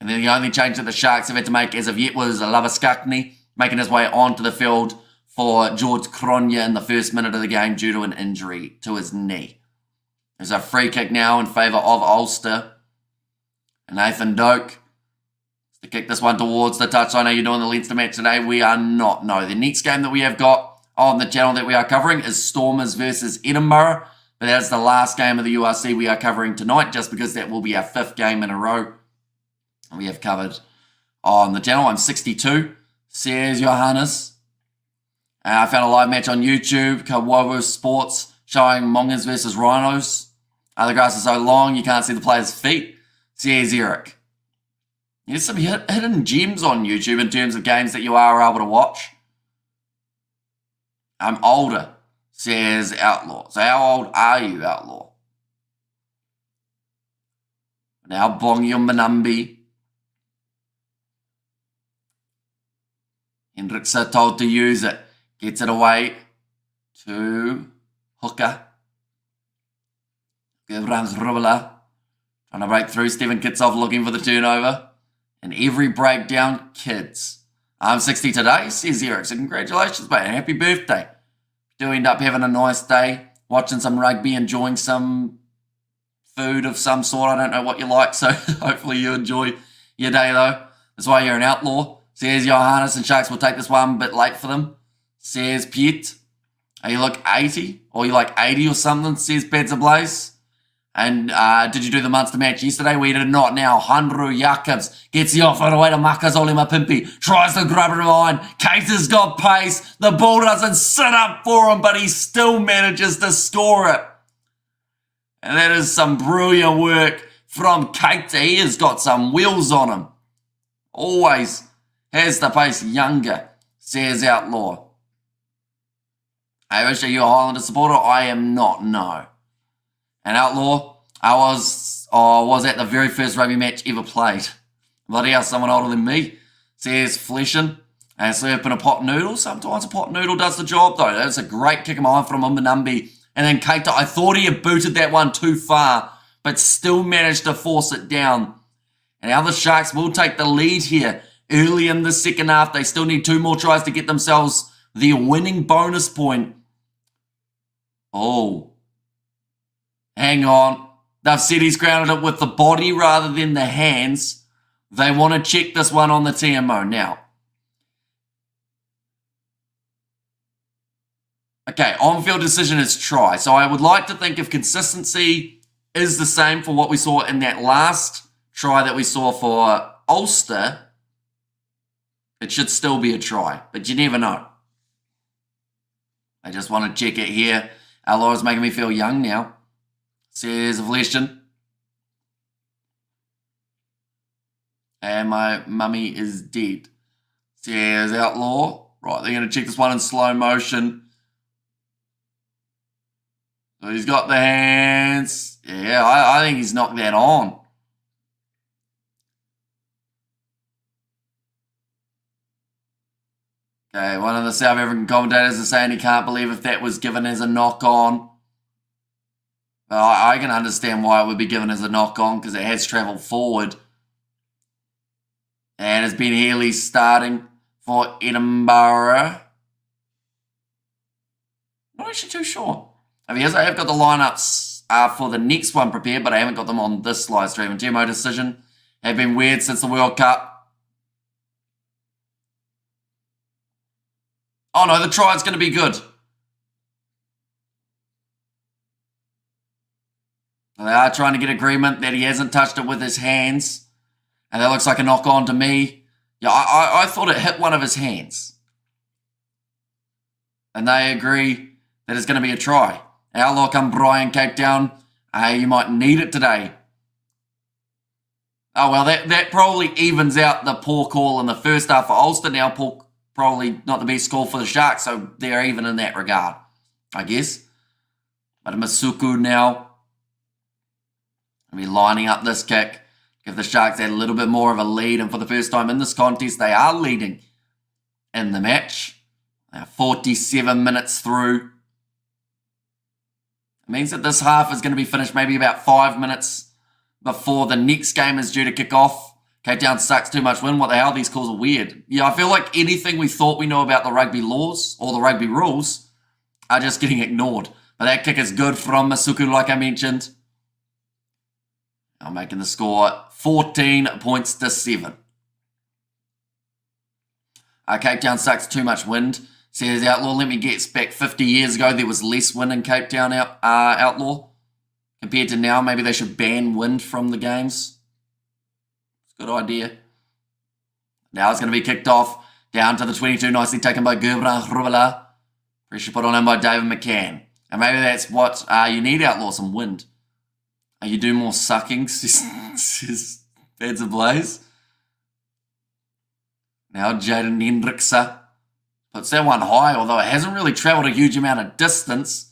And then the only change that the Sharks have had to make as of yet was Lavaskakni making his way onto the field for George Cronje in the first minute of the game due to an injury to his knee. There's a free kick now in favour of Ulster. And Nathan Doak to kick this one towards the touchline. Are you doing the Leinster match today? We are not, no. The next game that we have got on the channel that we are covering is Stormers versus Edinburgh. But that's the last game of the URC we are covering tonight, just because that will be our 5th game in a row we have covered on the channel. I'm 62, says Johannes. I found a live match on YouTube, Kawowo Sports, showing Mongas versus Rhinos. The grass is so long you can't see the players' feet, says Eric. There's some hidden gems on YouTube in terms of games that you are able to watch. I'm older, says Outlaw. So how old are you, Outlaw? Now Bongi Manambi. Hendrickson told to use it. Gets it away to Hooker. Givran's Rubala. Trying to break through. Stephen Kitsoff looking for the turnover. And every breakdown, kids. I'm 60 today, says Eric. So congratulations, mate. Happy birthday. Do end up having a nice day, watching some rugby, enjoying some food of some sort. I don't know what you like, so hopefully you enjoy your day, though. That's why you're an Outlaw. Says Johannes, and Sharks will take this one a bit late for them. Says Piet. Are you like 80? Or you like 80 or something? Says Peds Blaze. And did you do the Munster match yesterday? We did not now. Handru Jacobs gets the offer away to Makazole Mapimpi. Tries to grab it behind. Cater's got pace. The ball doesn't sit up for him, but he still manages to score it. And that is some brilliant work from Cater. He has got some wheels on him. Always has the pace. Younger, says Outlaw. Hey, Wish, are you a Highlander supporter? I am not, no. And Outlaw, I was at the very first rugby match ever played. Bloody hell, someone older than me, says Fleshin. And slurping a pot noodle. Sometimes a pot noodle does the job, though. That's a great kick in behind from Umbanumbi. And then Keita, I thought he had booted that one too far, but still managed to force it down. And now the Sharks will take the lead here early in the second half. They still need 2 more tries to get themselves the winning bonus point. Oh. Hang on. They've said he's grounded it with the body rather than the hands. They want to check this one on the TMO now. Okay, on-field decision is try. So I would like to think if consistency is the same for what we saw in that last try that we saw for Ulster, it should still be a try. But you never know. I just want to check it here. Laura's making me feel young now, says Vleshin. And my mummy is dead, says Outlaw. Right, they're going to check this one in slow motion. So he's got the hands. Yeah, I think he's knocked that on. Okay, one of the South African commentators is saying he can't believe if that was given as a knock-on. Well, I can understand why it would be given as a knock-on because it has travelled forward. And it's been Healy starting for Edinburgh. Not actually too sure. Yes, I have got the lineups for the next one prepared, but I haven't got them on this live stream. And GMO decision have been weird since the World Cup. Oh no, the try is going to be good. They are trying to get agreement that he hasn't touched it with his hands. And that looks like a knock-on to me. Yeah, I thought it hit one of his hands. And they agree that it's going to be a try. Outlaw come Brian Cape Town. You might need it today. Oh, well, that probably evens out the poor call in the first half for Ulster. Now, probably not the best call for the Sharks, so they're even in that regard, I guess. But Masuku now will be lining up this kick. Give the Sharks a little bit more of a lead, and for the first time in this contest, they are leading in the match. 47 minutes through. It means that this half is going to be finished maybe about 5 minutes before the next game is due to kick off. Cape Town sucks too much wind. What the hell? These calls are weird. Yeah, I feel like anything we thought we know about the rugby laws or the rugby rules are just getting ignored. But that kick is good from Masuku, like I mentioned. Now making the score 14 points to 7. Cape Town sucks too much wind. Says Outlaw, let me guess, back 50 years ago there was less wind in Cape Town, Outlaw. Compared to now, maybe they should ban wind from the games. It's a good idea. Now it's going to be kicked off. Down to the 22, nicely taken by Gubran Hrubala. Pressure put on him by David McCann. And maybe that's what you need, Outlaw, some wind. You do more sucking, says Beds Ablaze. Now Jaden Hendrickse puts that one high, although it hasn't really travelled a huge amount of distance.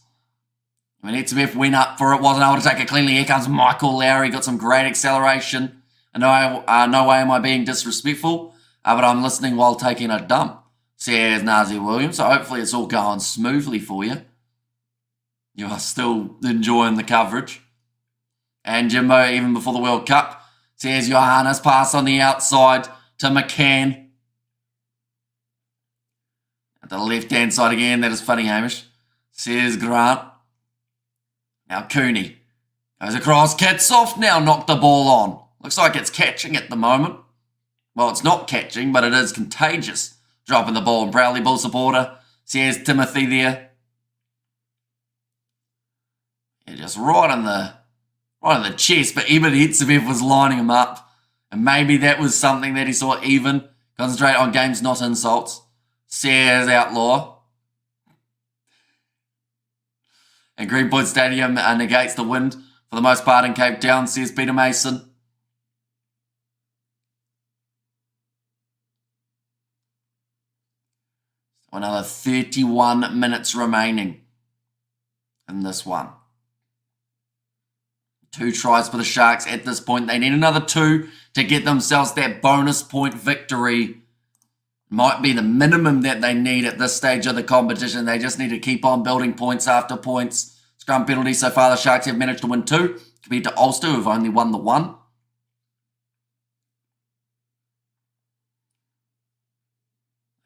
I mean, Etzebeth went up for it, wasn't able to take it cleanly. Here comes Michael Lowry, got some great acceleration. And no way am I being disrespectful, but I'm listening while taking a dump, says Nazi Williams. So hopefully it's all going smoothly for you. You are still enjoying the coverage. And Jimbo, even before the World Cup, says Johannes pass on the outside to McCann. At the left-hand side again, that is funny, Hamish. Says Grant. Now Cooney goes across, kits off now, knocked the ball on. Looks like it's catching at the moment. Well, it's not catching, but it is contagious. Dropping the ball, and proudly Bull supporter. Says Timothy there. Yeah, just right on the chest, but Eben Etzebeth was lining him up. And maybe that was something that he saw even. Concentrate on games, not insults. Says Outlaw. And Greenpoint Stadium negates the wind for the most part in Cape Town, says Peter Mason. Another 31 minutes remaining in this one. 2 tries for the Sharks at this point. They need another 2 to get themselves that bonus point victory. Might be the minimum that they need at this stage of the competition. They just need to keep on building points after points. Scrum penalties so far, the Sharks have managed to win 2 compared to Ulster, who've only won the 1.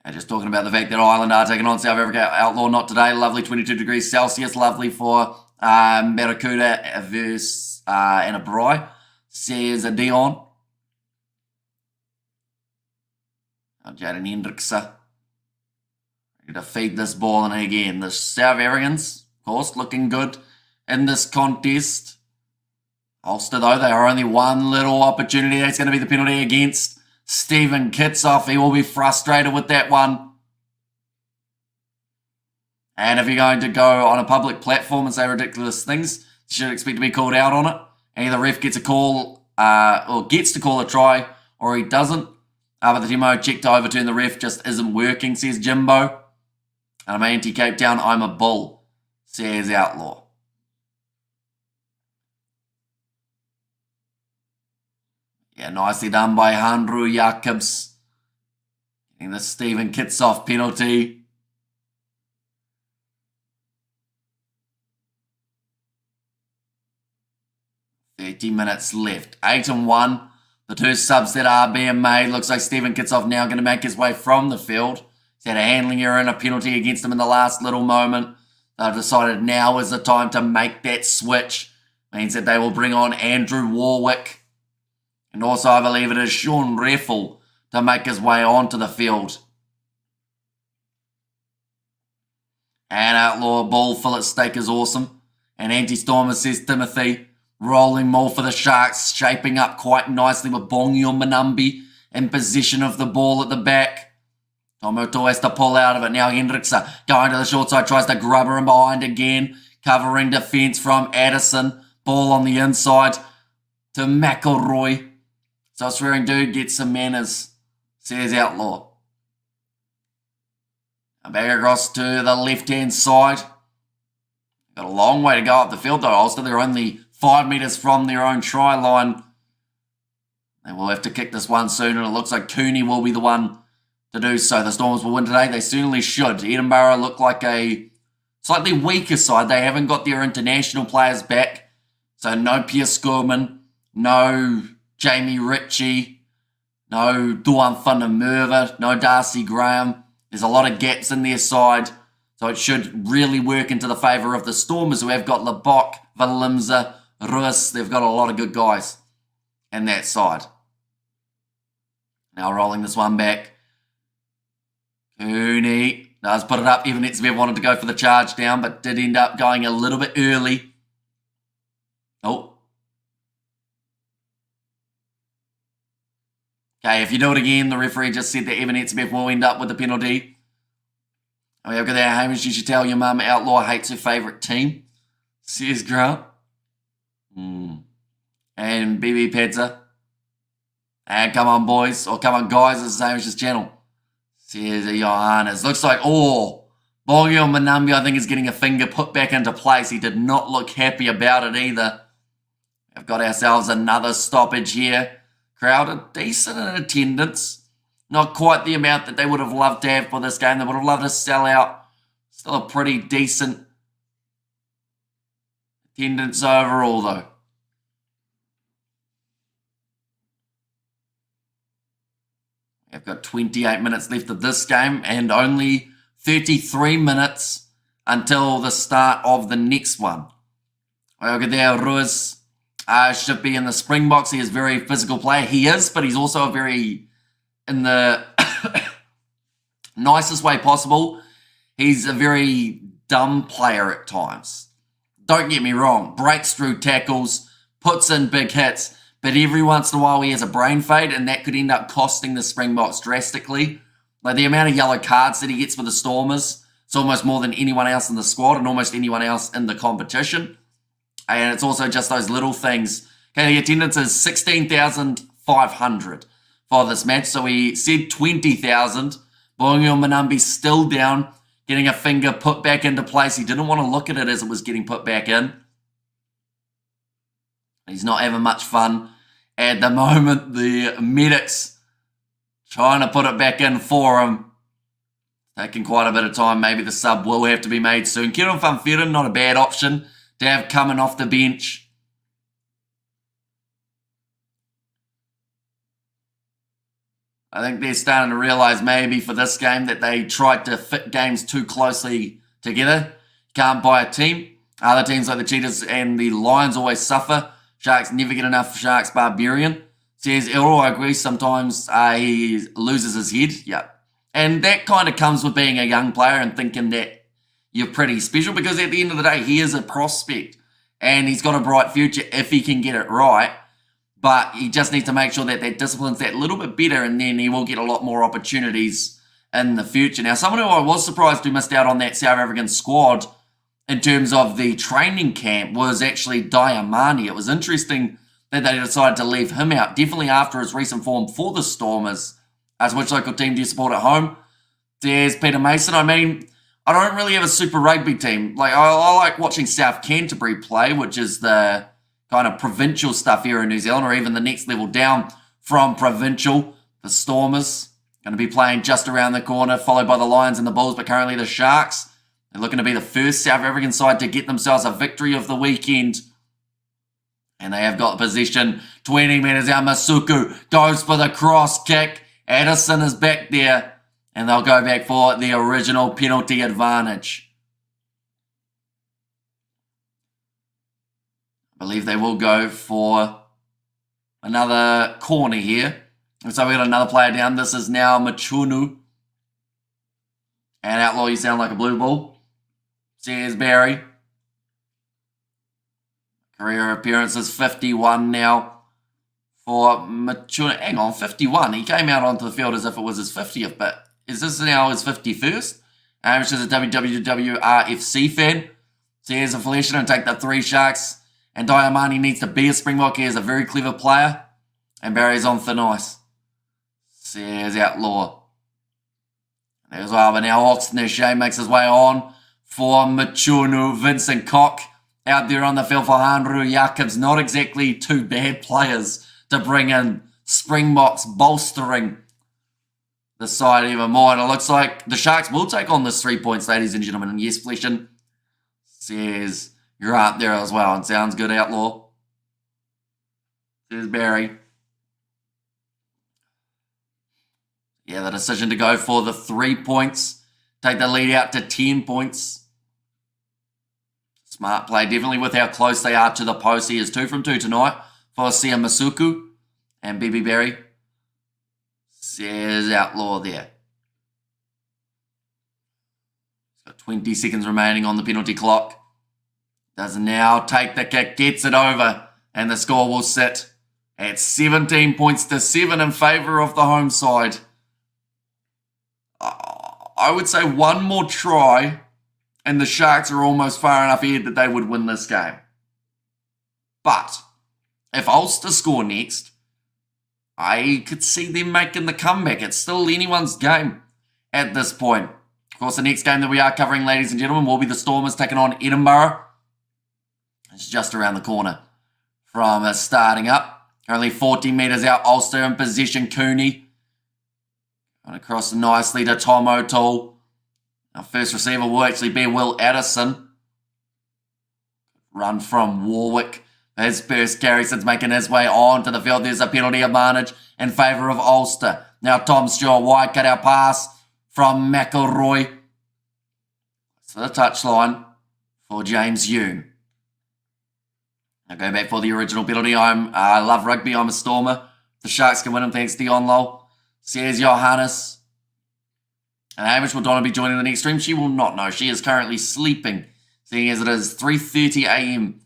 And just talking about the fact that Ireland are taking on South Africa. Outlaw not today. Lovely 22 degrees Celsius. Lovely for Barracuda versus Annabry, says Dion. Jaden Hendrickse. Ready to feed this ball. And again, the South Africans, of course, looking good in this contest. Ulster, though, they are only one little opportunity. That's going to be the penalty against Stephen Kitsoff. He will be frustrated with that one. And if you're going to go on a public platform and say ridiculous things, you should expect to be called out on it. And either the ref gets a call, or gets to call a try, or he doesn't. But the demo check to overturn the ref just isn't working, says Jimbo. And I'm anti-Cape Town, I'm a bull, says Outlaw. Yeah, nicely done by Andrew Jacobs. Getting the Stephen Kitsoff penalty. Minutes left. 8-1. The 2 subs that are being made. Looks like Stephen Kitsoff now going to make his way from the field. He's had a handling error and a penalty against him in the last little moment. they've decided now is the time to make that switch. Means that they will bring on Andrew Warwick. And also, I believe it is Sean Reffel to make his way onto the field. And Outlaw ball full at stake is awesome. And anti-stormer says Timothy. Rolling more for the Sharks, shaping up quite nicely with Bongio Manambi in possession of the ball at the back. Tomoto has to pull out of it. Now Hendrickson going to the short side, tries to grub her in behind again. Covering defence from Addison. Ball on the inside to McElroy. So swearing dude gets some manners, says Outlaw. Back across to the left-hand side. Got a long way to go up the field though, Ulster. They're only 5 metres from their own try line. They will have to kick this one soon, and it looks like Cooney will be the one to do so. The Stormers will win today. They certainly should. Edinburgh look like a slightly weaker side. They haven't got their international players back. So no Pierce Gorman, no Jamie Ritchie, no Duan van der Merwe, no Darcy Graham. There's a lot of gaps in their side. So it should really work into the favour of the Stormers, who have got Lebok, Valimza, Ruiz. They've got a lot of good guys in that side. Now rolling this one back. Cooney does put it up. Even Etzbev wanted to go for the charge down, but did end up going a little bit early. Oh. Okay, if you do it again, the referee just said that Evan Etzbev will end up with the penalty. Oh, yeah, look at that. Hamish, you should tell your mum Outlaw hates her favourite team, says Grant. And BB Pedza. And come on, boys. Or come on, guys. This is Hamish's channel. Says Johannes. Looks like, Bongio Manambi, I think, is getting a finger put back into place. He did not look happy about it either. We've got ourselves another stoppage here. Crowd are decent in attendance. Not quite the amount that they would have loved to have for this game. They would have loved to sell out. Still a pretty decent attendance overall, though. We've got 28 minutes left of this game and only 33 minutes until the start of the next one. Look at there, Ruiz should be in the Springboks. He is a very physical player. He is, but he's also a very, in the nicest way possible, he's a very dumb player at times. Don't get me wrong. Breaks through tackles, puts in big hits, but every once in a while he has a brain fade, and that could end up costing the Springboks drastically. Like the amount of yellow cards that he gets for the Stormers, it's almost more than anyone else in the squad and almost anyone else in the competition. And it's also just those little things. Okay, the attendance is 16,500 for this match. So we said 20,000. Bongio Manambi still down, getting a finger put back into place. He didn't want to look at it as it was getting put back in. He's not having much fun. At the moment, the medics trying to put it back in for him. Taking quite a bit of time. Maybe the sub will have to be made soon. Kieran van Veeren, not a bad option to have coming off the bench. I think they're starting to realise maybe for this game that they tried to fit games too closely together. Can't buy a team. Other teams like the Cheetahs and the Lions always suffer. Sharks never get enough Sharks Barbarian. Says, I agree, sometimes he loses his head. Yeah. And that kind of comes with being a young player and thinking that you're pretty special, because at the end of the day, he is a prospect and he's got a bright future if he can get it right. But he just needs to make sure that that discipline's that little bit better, and then he will get a lot more opportunities in the future. Now, someone who I was surprised who missed out on that South African squad in terms of the training camp was actually Diamani. It was interesting that they decided to leave him out, definitely after his recent form for the Stormers. As which local team do you support at home? There's Peter Mason. I mean, I don't really have a Super Rugby team. Like, I like watching South Canterbury play, which is the kind of provincial stuff here in New Zealand, or even the next level down from provincial. The Stormers going to be playing just around the corner, followed by the Lions and the Bulls, but currently the Sharks. They're looking to be the first South African side to get themselves a victory of the weekend. And they have got possession. 20 metres out. Masuku goes for the cross kick. Addison is back there. And they'll go back for the original penalty advantage. believe they will go for another corner here. And so we got another player down. This is now Machunu. And Outlaw, you sound like a blue ball. Says Barry. Career appearances 51 now for Machunu. Hang on, 51. He came out onto the field as if it was his 50th, but is this now his 51st? Which is a WWRFC fan. So here's a Felicia and take the 3 Sharks. And Diamani needs to be a Springbok. He is a very clever player. And Barry's on thin ice. Says Outlaw. There's well, but now Oxton Shea makes his way on for Machunu. Vincent Koch out there on the field for Hanru Jacobs. Not exactly 2 bad players to bring in. Springboks bolstering the side even more. And it looks like the Sharks will take on this 3 points, ladies and gentlemen. And yes, Fleshin says you're up there as well. And sounds good, Outlaw. Says Barry. Yeah, the decision to go for the 3 points. Take the lead out to 10 points. Smart play, definitely with how close they are to the post. He is 2 from 2 tonight for Sia Masuku. And Bibi Barry says Outlaw there. He's got 20 seconds remaining on the penalty clock. Does now take the kick, gets it over, and the score will sit at 17 points to 7 in favour of the home side. I would say one more try and the Sharks are almost far enough ahead that they would win this game. But if Ulster score next, I could see them making the comeback. It's still anyone's game at this point. Of course, the next game that we are covering, ladies and gentlemen, will be the Stormers taking on Edinburgh. It's just around the corner from starting up. Only 40 metres out, Ulster in possession, Cooney. Going across nicely to Tom O'Toole. Our first receiver will actually be Will Addison. Run from Warwick. His first Garrison's making his way on to the field. There's a penalty advantage in favour of Ulster. Now Tom Stewart wide cut out pass from McElroy. So the touchline for James Hume. I'll go back for the original penalty. I love rugby. I'm a Stormer. The Sharks can win them thanks to Onlo. Says Johannes. And Hamish will Donna be joining the next stream. She will not know. She is currently sleeping, seeing as it is 3:30 a.m.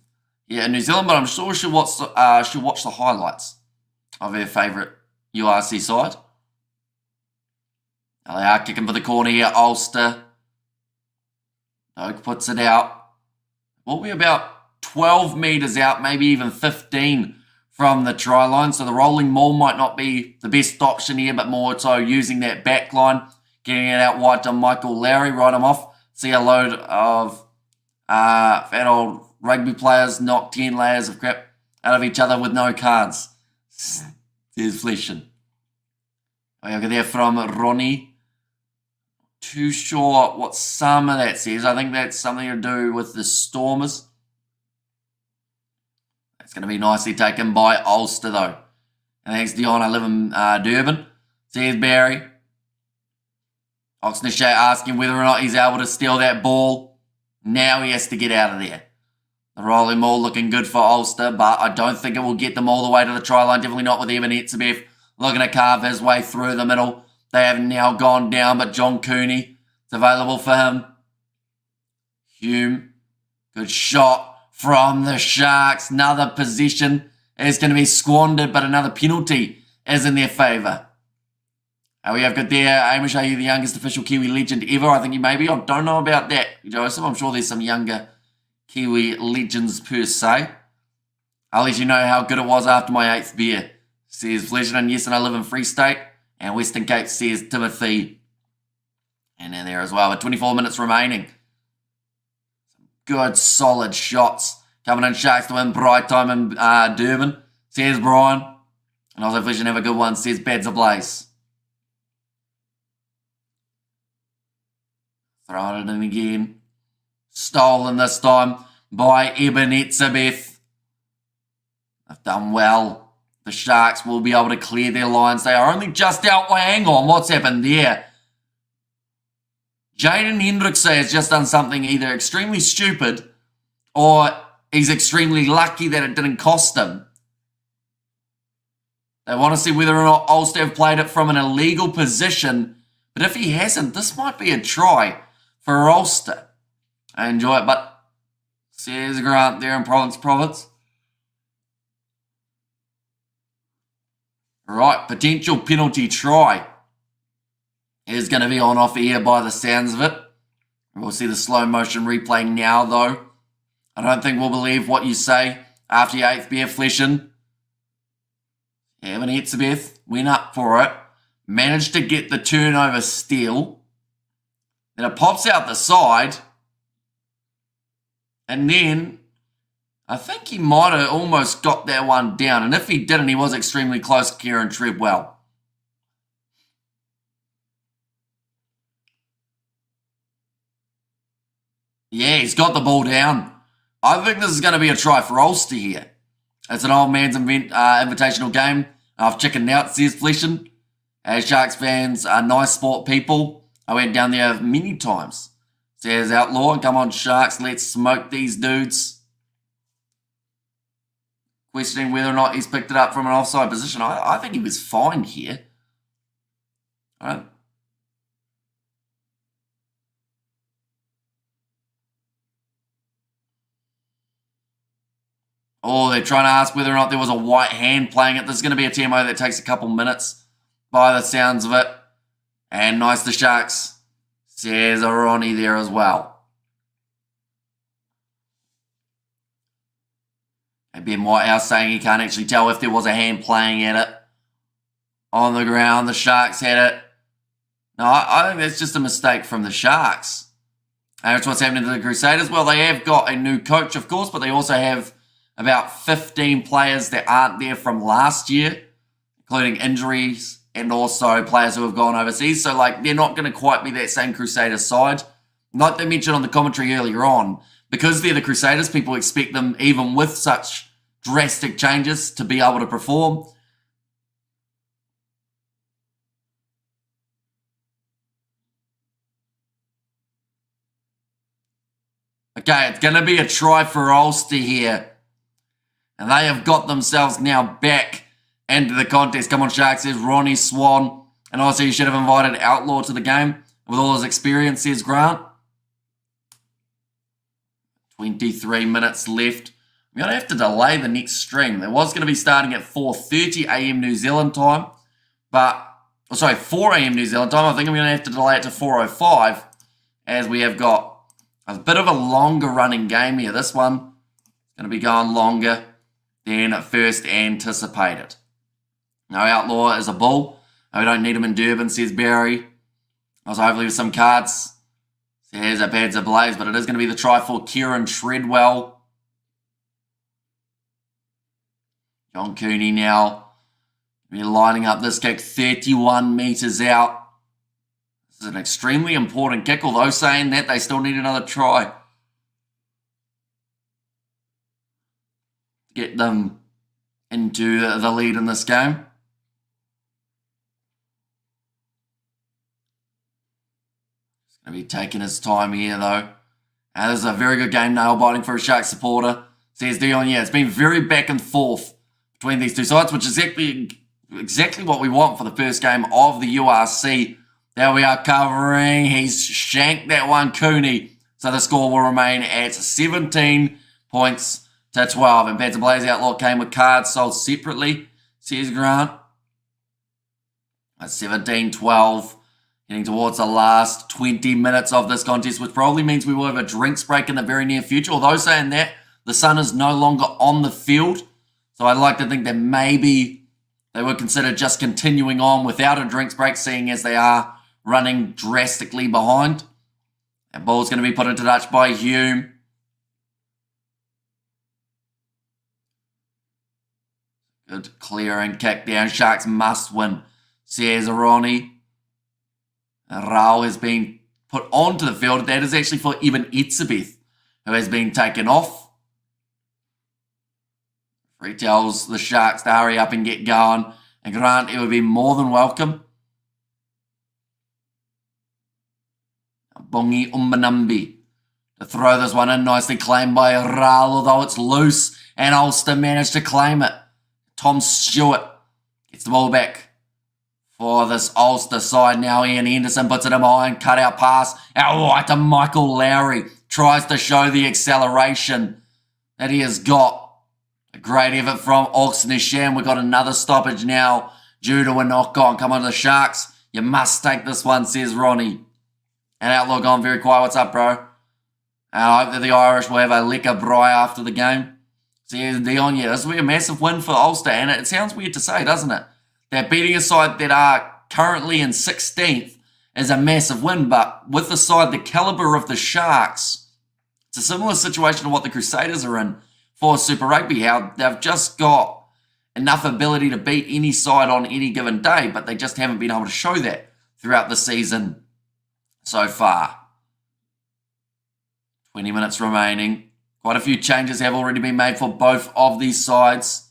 here in New Zealand. But I'm sure she'll watch the highlights of her favourite URC side. Now they are kicking for the corner here. Ulster. Doak puts it out. Will be about 12 metres out, maybe even 15 from the try line. So the rolling maul might not be the best option here, but more so using that back line. Getting it out wide to Michael Lowry. Write him off. See a load of fat old rugby players knock 10 layers of crap out of each other with no cards. There's Fleshin. We have there from Ronnie. Too sure what some of that says. I think that's something to do with the Stormers. It's going to be nicely taken by Ulster, though. And thanks, Dion. I live in Durban. Says Barry. Oxney asking whether or not he's able to steal that ball. Now he has to get out of there. The rolling ball looking good for Ulster, but I don't think it will get them all the way to the try line. Definitely not with Evan Etzebeth looking to carve his way through the middle. They have now gone down, but John Cooney is available for him. Hume. Good shot from the Sharks. Another possession is going to be squandered, but another penalty is in their favour. We have got there, Amish, are you the youngest official Kiwi legend ever? I think you may be. I don't know about that, Joseph. I'm sure there's some younger Kiwi legends per se. I'll let you know how good it was after my 8th beer, says Fleshin. Yes, and I live in Free State. And Western Cape, says Timothy. And in there as well, with 24 minutes remaining. Some good, solid shots coming in. Sharks to win bright time in Durban, says Brian. And also Fleshin have a good one, says Bads Ablaze. Throw it in again. Stolen this time by Eben Etzebeth. They've done well. The Sharks will be able to clear their lines. They are only just out. Hang on, what's happened there? Jaden Hendrickse has just done something either extremely stupid or he's extremely lucky that it didn't cost him. They want to see whether or not Ulster have played it from an illegal position. But if he hasn't, this might be a try for Ulster. I enjoy it, but says Grant there in Province. Right, potential penalty try is going to be on offer here by the sounds of it. We'll see the slow motion replay now, though. I don't think we'll believe what you say after your 8th beer fleshing. Evan Etzebeth went up for it, managed to get the turnover steal. Then it pops out the side. And then I think he might have almost got that one down. And if he didn't, he was extremely close to Kieran Treadwell. Yeah, he's got the ball down. I think this is going to be a try for Ulster here. It's an old man's invitational game. I've chickened out, says Fleshin. As Sharks fans are nice sport people. I went down there many times. Says Outlaw, come on Sharks, let's smoke these dudes. Questioning whether or not he's picked it up from an offside position. I think he was fine here. All right. Oh, they're trying to ask whether or not there was a white hand playing it. This is going to be a TMO that takes a couple minutes by the sounds of it. And nice to Sharks. Says Ronnie there as well. And Ben Whitehouse saying he can't actually tell if there was a hand playing at it. On the ground, the Sharks had it. No, I think that's just a mistake from the Sharks. And that's what's happening to the Crusaders. Well, they have got a new coach, of course, but they also have about 15 players that aren't there from last year, including injuries and also players who have gone overseas. So, they're not going to quite be that same Crusaders side. Like they mentioned on the commentary earlier on, because they're the Crusaders, people expect them, even with such drastic changes, to be able to perform. Okay, it's going to be a try for Ulster here. And they have got themselves now back into the contest. Come on, Sharks, says Ronnie Swan. And also, you should have invited Outlaw to the game with all his experience, says Grant. 23 minutes left. We're going to have to delay the next stream. It was going to be starting at 4:30 a.m. New Zealand time. 4 a.m. New Zealand time. I think I'm going to have to delay it to 4:05 as we have got a bit of a longer running game here. This one is going to be going longer than at first anticipated. No, Outlaw is a bull. We don't need him in Durban, says Barry. Also, hopefully with some cards. Says a bad's ablaze, but it is going to be the try for Kieran Treadwell. John Cooney now be lining up this kick 31 metres out. This is an extremely important kick, although saying that they still need another try. Get them into the lead in this game. He's going to be taking his time here, though. And this is a very good game, nail-biting for a Sharks supporter. Says Dion, yeah, it's been very back and forth between these two sides, which is exactly what we want for the first game of the URC. There we are covering. He's shanked that one, Cooney. So the score will remain at 17 points to 12. And Panther Blaze Outlaw came with cards sold separately, says Grant. At 17-12. Getting towards the last 20 minutes of this contest, which probably means we will have a drinks break in the very near future. Although saying that, the sun is no longer on the field. So I'd like to think that maybe they would consider just continuing on without a drinks break, seeing as they are running drastically behind. That ball's going to be put into touch by Hume. Good clearing kick down. Sharks must win, says Ronnie. Rao has been put onto the field. That is actually for Evan Etzebeth, who has been taken off. Free tells the Sharks to hurry up and get going. And Grant, it would be more than welcome. Bongi Umbanambi to throw this one in. Nicely claimed by Ral, although it's loose. And Ulster managed to claim it. Tom Stewart gets the ball back for this Ulster side. Now Ian Henderson puts it in behind. Cut out pass. Out wide to Michael Lowry. Tries to show the acceleration that he has got. A great effort from Oxnisham. We've got another stoppage now due to a knock-on. Come on to the Sharks. You must take this one, says Ronnie. And Outlaw gone very quiet. What's up, bro? I hope that the Irish will have a lekker braai after the game. Says Dion, yeah, this will be a massive win for Ulster. And it sounds weird to say, doesn't it? That beating a side that are currently in 16th is a massive win. But with the side, the calibre of the Sharks, it's a similar situation to what the Crusaders are in for Super Rugby. How they've just got enough ability to beat any side on any given day, but they just haven't been able to show that throughout the season so far. 20 minutes remaining. Quite a few changes have already been made for both of these sides.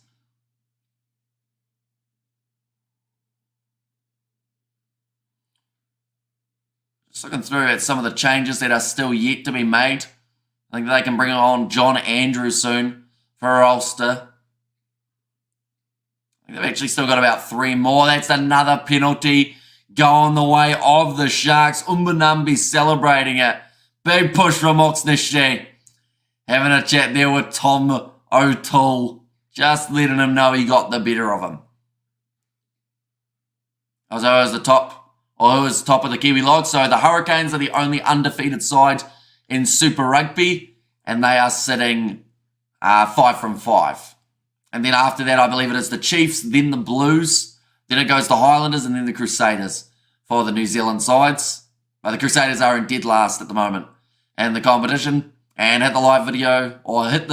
Just looking through at some of the changes that are still yet to be made. I think they can bring on John Andrews soon for Ulster. I think they've actually still got about 3 more. That's another penalty going the way of the Sharks. Umbunambi celebrating it. Big push from Oxnisham. Having a chat there with Tom O'Toole. Just letting him know he got the better of him. Who was top of the Kiwi log. So the Hurricanes are the only undefeated side in Super Rugby. And they are sitting 5 from 5. And then after that, I believe it is the Chiefs, then the Blues. Then it goes to Highlanders and then the Crusaders for the New Zealand sides. But the Crusaders are in dead last at the moment in the competition. And hit the live video, or like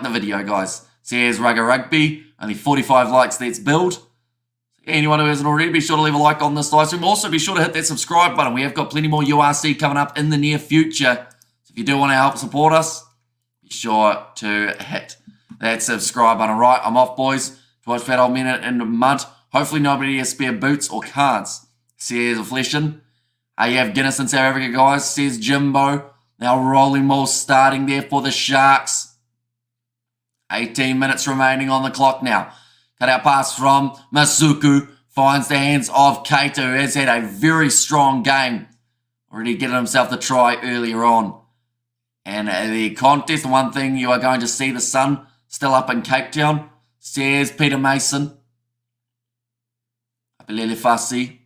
the video, guys. Says Rugger Rugby. Only 45 likes, that's build. Anyone who hasn't already, be sure to leave a like on this live stream. Also, be sure to hit that subscribe button. We have got plenty more URC coming up in the near future. So if you do want to help support us, be sure to hit that subscribe button. Right, I'm off, boys. To watch Fat Old Men in the mud. Hopefully nobody has spare boots or cards. Says Fleshin. You have Guinness in South Africa, guys. Says Jimbo. Now rolling more starting there for the Sharks. 18 minutes remaining on the clock now. Cut out pass from Masuku. Finds the hands of Kato, who has had a very strong game. Already getting himself the try earlier on. And the contest, the one thing you are going to see the sun still up in Cape Town, says Peter Mason. Apelele Fassi.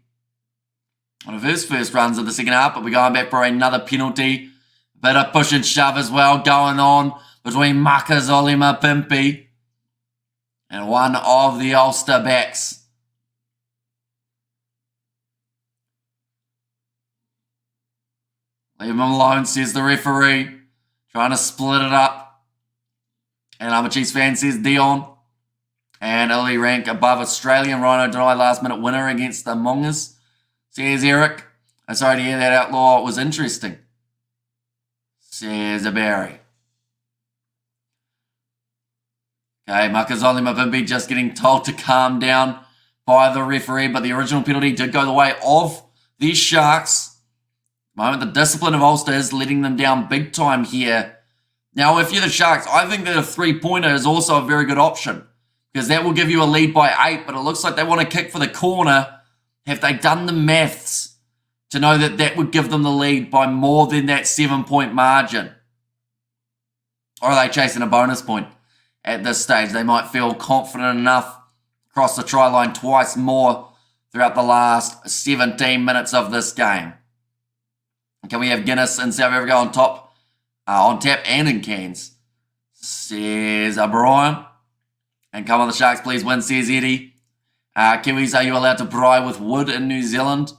One of his first runs of the second half, but we're going back for another penalty. Bit of push and shove as well going on between Makazole Mapimpi and one of the Ulster backs. Leave him alone, says the referee. Trying to split it up. And I'm a Chiefs fan, says Dion. And early rank above Australian. Rhino denied last minute winner against the Mongers, says Eric. I'm sorry to hear that, Outlaw. It was interesting, says Barry. Okay, Makazole Mapimpi just getting told to calm down by the referee, but the original penalty did go the way of these Sharks. At the moment, the discipline of Ulster is letting them down big time here. Now, if you're the Sharks, I think that a 3-pointer is also a very good option because that will give you a lead by 8, but it looks like they want to kick for the corner. Have they done the maths to know that that would give them the lead by more than that 7-point margin? Or are they chasing a bonus point at this stage? They might feel confident enough across the try line twice more throughout the last 17 minutes of this game. Can we have Guinness and South Africa on top, on tap and in cans? Says Brian. And come on, the Sharks, please win, says Eddie. Kiwis, are you allowed to braai with wood in New Zealand?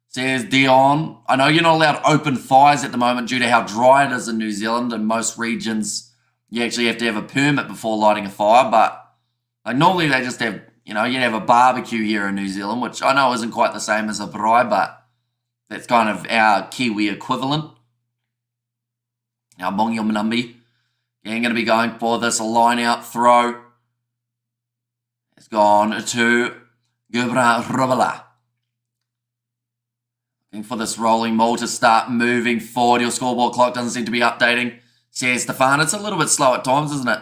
Says Dion. I know you're not allowed open fires at the moment due to how dry it is in New Zealand. In most regions, you actually have to have a permit before lighting a fire. But like normally they just have, you'd have a barbecue here in New Zealand, which I know isn't quite the same as a braai, but that's kind of our Kiwi equivalent. Now, Mongi Manumbi going to be going for this line-out throw. It's gone to Gubra Rubala. Looking for this rolling maul to start moving forward. Your scoreboard clock doesn't seem to be updating. Says Stefan. It's a little bit slow at times, isn't it?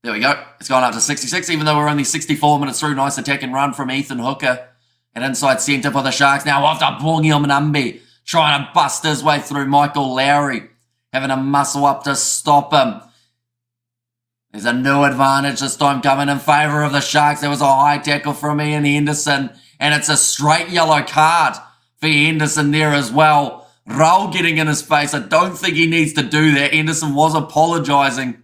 There we go. It's gone up to 66, even though we're only 64 minutes through. Nice attack and run from Ethan Hooker. And inside centre for the Sharks now after Bongi Omanambi. Trying to bust his way through Michael Lowry. Having to muscle up to stop him. There's a new advantage this time coming in favour of the Sharks. There was a high tackle from Ian Henderson. And it's a straight yellow card for Henderson there as well. Raul getting in his face. I don't think he needs to do that. Henderson was apologising.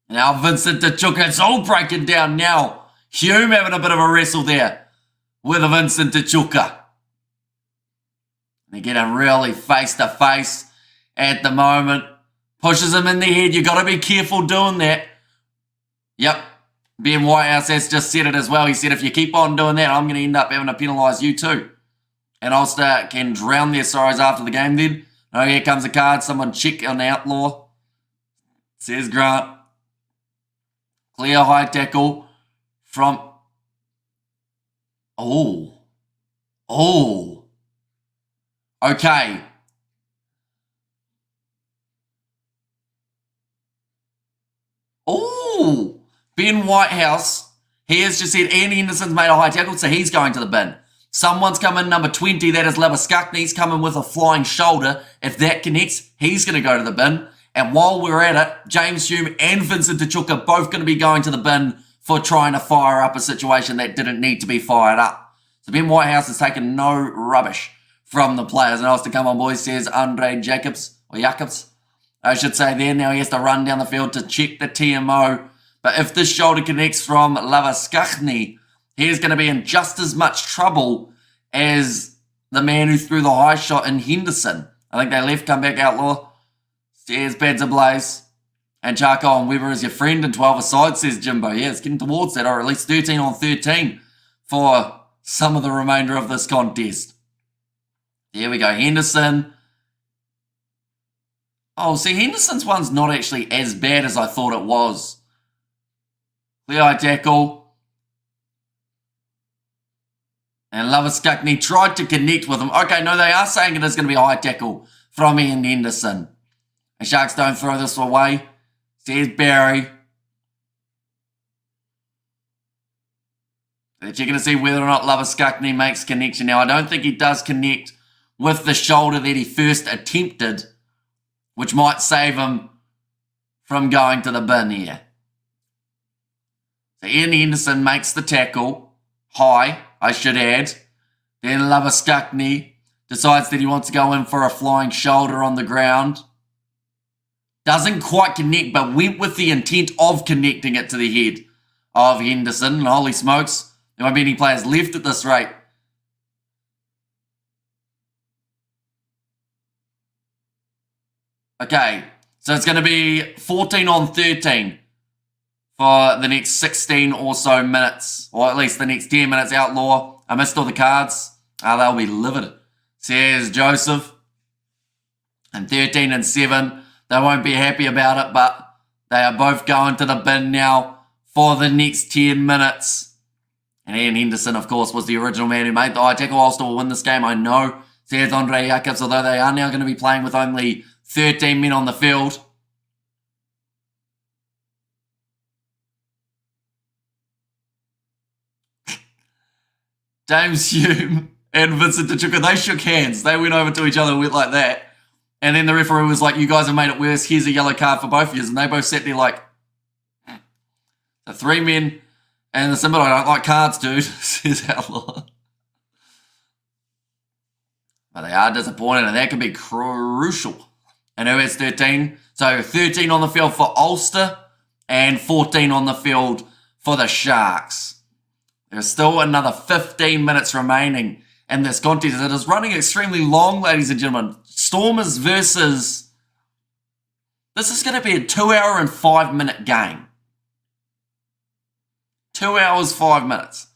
Now Vincent Tachuka. It's all breaking down now. Hume having a bit of a wrestle there with Vincent Tachuka. They're getting really face to face at the moment. Pushes him in the head. You've got to be careful doing that. Yep. Ben Whitehouse has just said it as well. He said, if you keep on doing that, I'm going to end up having to penalise you too. And Ulster can drown their sorrows after the game then. Oh, here comes a card. Someone check on Outlaw. Says Grant. Clear high tackle from... Oh. Okay. Oh. Ben Whitehouse, he has just said Ian Henderson's made a high tackle, so he's going to the bin. Someone's coming, number 20, that is Labuschagne. He's coming with a flying shoulder. If that connects, he's going to go to the bin. And while we're at it, James Hume and Vincent Tachuka are both going to be going to the bin for trying to fire up a situation that didn't need to be fired up. So Ben Whitehouse has taken no rubbish from the players. And else to come on, boys, says Andre Jacobs, I should say there. Now he has to run down the field to check the TMO. But if this shoulder connects from Labuschagne, he's going to be in just as much trouble as the man who threw the high shot in Henderson. I think they left, come back, Outlaw. Stairs, pads ablaze. And Charcoal and Weber is your friend, and 12 aside, says Jimbo. Yeah, it's getting towards that, or at least 13 on 13 for some of the remainder of this contest. There we go, Henderson. Oh, see, Henderson's one's not actually as bad as I thought it was. Clear high tackle. And Labuschagne tried to connect with him. Okay, no, they are saying it is going to be a high tackle from Ian Henderson. The Sharks don't throw this away. Says Barry. They're checking to see whether or not Labuschagne makes connection. Now, I don't think he does connect with the shoulder that he first attempted, which might save him from going to the bin here. So Ian Henderson makes the tackle. High, I should add. Then Labuschagne decides that he wants to go in for a flying shoulder on the ground. Doesn't quite connect, but went with the intent of connecting it to the head of Henderson. And holy smokes, there won't be any players left at this rate. Okay, so it's going to be 14 on 13 for the next 16 or so minutes, or at least the next 10 minutes. Outlaw, I missed all the cards. They'll be livid, says Joseph. And 13 and 7. They won't be happy about it, but they are both going to the bin now for the next 10 minutes. And Ian Henderson, of course, was the original man who made the high tackle. Ulster will win this game, I know, says Andre Jacobs, although they are now going to be playing with only 13 men on the field. James Hume and Vincent Tachuka, they shook hands. They went over to each other and went like that. And then the referee was like, you guys have made it worse. Here's a yellow card for both of you. And they both sat there like, the 3 men and the symbol, I don't like cards, dude, says Outlaw. But they are disappointed, and that could be crucial. And who has 13? So 13 on the field for Ulster and 14 on the field for the Sharks. There's still another 15 minutes remaining in this contest. It is running extremely long, ladies and gentlemen. Stormers versus... This is going to be a 2 hour and 5 minute game. 2 hours, 5 minutes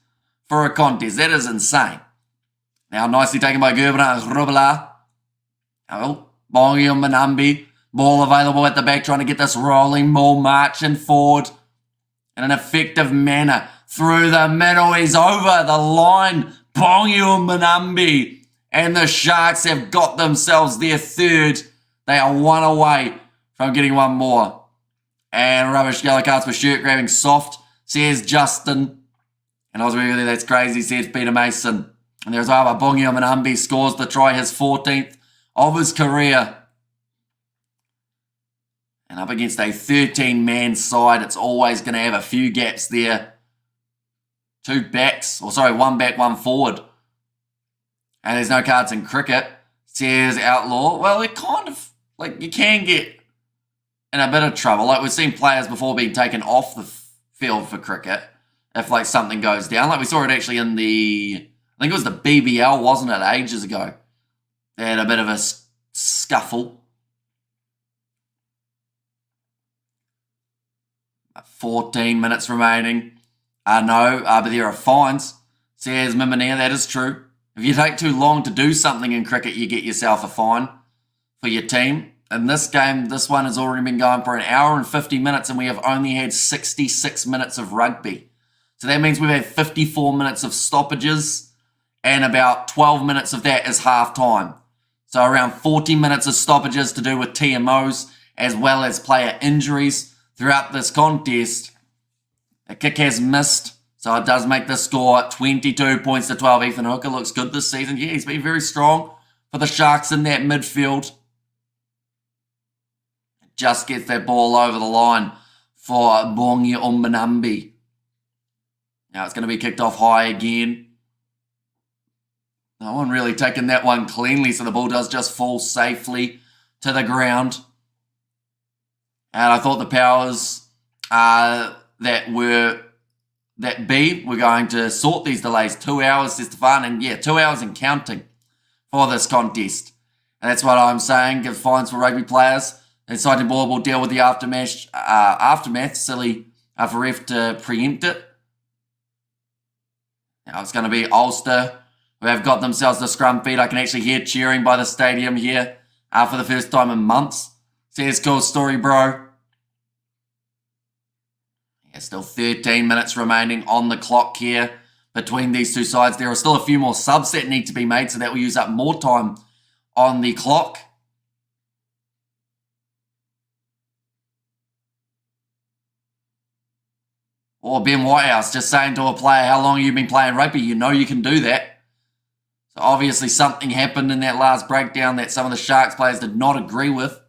for a contest. That is insane. Now, nicely taken by Gerbran Rubela. Oh, Bongi Manambi. Ball available at the back, trying to get this rolling ball marching forward in an effective manner. Through the middle, he's over the line. Bongi and the Sharks have got themselves their third. They are one away from getting one more. And rubbish yellow cards for shirt grabbing soft, says Justin. And I was really, that's crazy, says Peter Mason. And there's over Bongi scores the try, his 14th of his career. And up against a 13-man side, it's always going to have a few gaps there. One back, one forward. And there's no cards in cricket, says Outlaw. Well, it kind of, like, you can get in a bit of trouble. Like, we've seen players before being taken off the field for cricket if, like, something goes down. Like, we saw it actually in I think it was the BBL, wasn't it, ages ago? They had a bit of a scuffle. 14 minutes remaining. But there are fines, says Miminia. That is true. If you take too long to do something in cricket, you get yourself a fine for your team. In this game, this one has already been going for an hour and 50 minutes, and we have only had 66 minutes of rugby. So that means we've had 54 minutes of stoppages, and about 12 minutes of that is half time. So around 40 minutes of stoppages to do with TMOs, as well as player injuries throughout this contest. A kick has missed, so it does make the score 22 points to 12. Ethan Hooker looks good this season. Yeah, he's been very strong for the Sharks in that midfield. Just gets that ball over the line for Bongi Umbanambi. Now it's going to be kicked off high again. No one really taking that one cleanly, so the ball does just fall safely to the ground. And I thought the powers were going to sort these delays. 2 hours, says Stefan, and yeah, 2 hours and counting for this contest. And that's what I'm saying. Give fines for rugby players. The deciding board will deal with the aftermath. Silly for ref to preempt it. Now it's going to be Ulster, who have got themselves the scrum feed. I can actually hear cheering by the stadium here for the first time in months. Says, cool story, bro. Yeah, still 13 minutes remaining on the clock here between these two sides. There are still a few more subs that need to be made, so that will use up more time on the clock. Or Ben Whitehouse just saying to a player, how long have you been playing rugby? You know you can do that. So obviously something happened in that last breakdown that some of the Sharks players did not agree with.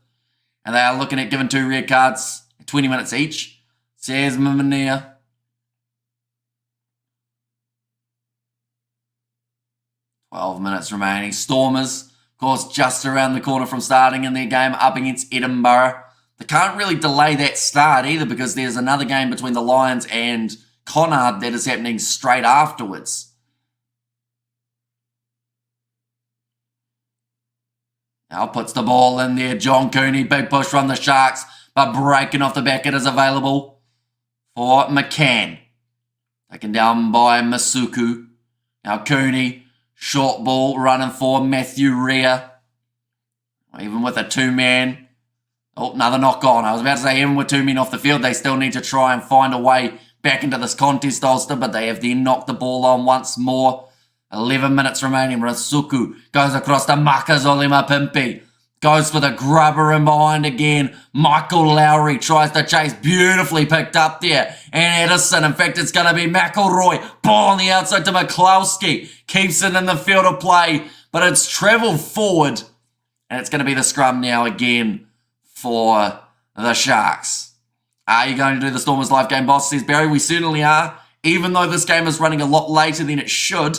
And they are looking at giving 2 red cards, 20 minutes each, says Miminia. "12 minutes remaining. Stormers, of course, just around the corner from starting in their game up against Edinburgh. They can't really delay that start either because there's another game between the Lions and Connacht that is happening straight afterwards. Now puts the ball in there. John Cooney, big push from the Sharks, but breaking off the back, it is available for McCann. Taken down by Masuku. Now Cooney, short ball running for Matthew Rea. Even with a 2-man. Oh, another knock on. I was about to say, even with 2 men off the field, they still need to try and find a way back into this contest, Ulster, but they have then knocked the ball on once more. 11 minutes remaining. Rasuku goes across to Makazolima Pimpi. Goes for the grubber in behind again. Michael Lowry tries to chase. Beautifully picked up there. And Edison, in fact, it's going to be McElroy. Ball on the outside to McCloskey. Keeps it in the field of play, but it's travelled forward. And it's going to be the scrum now again for the Sharks. Are you going to do the Stormers live game, boss? Says Barry. We certainly are. Even though this game is running a lot later than it should,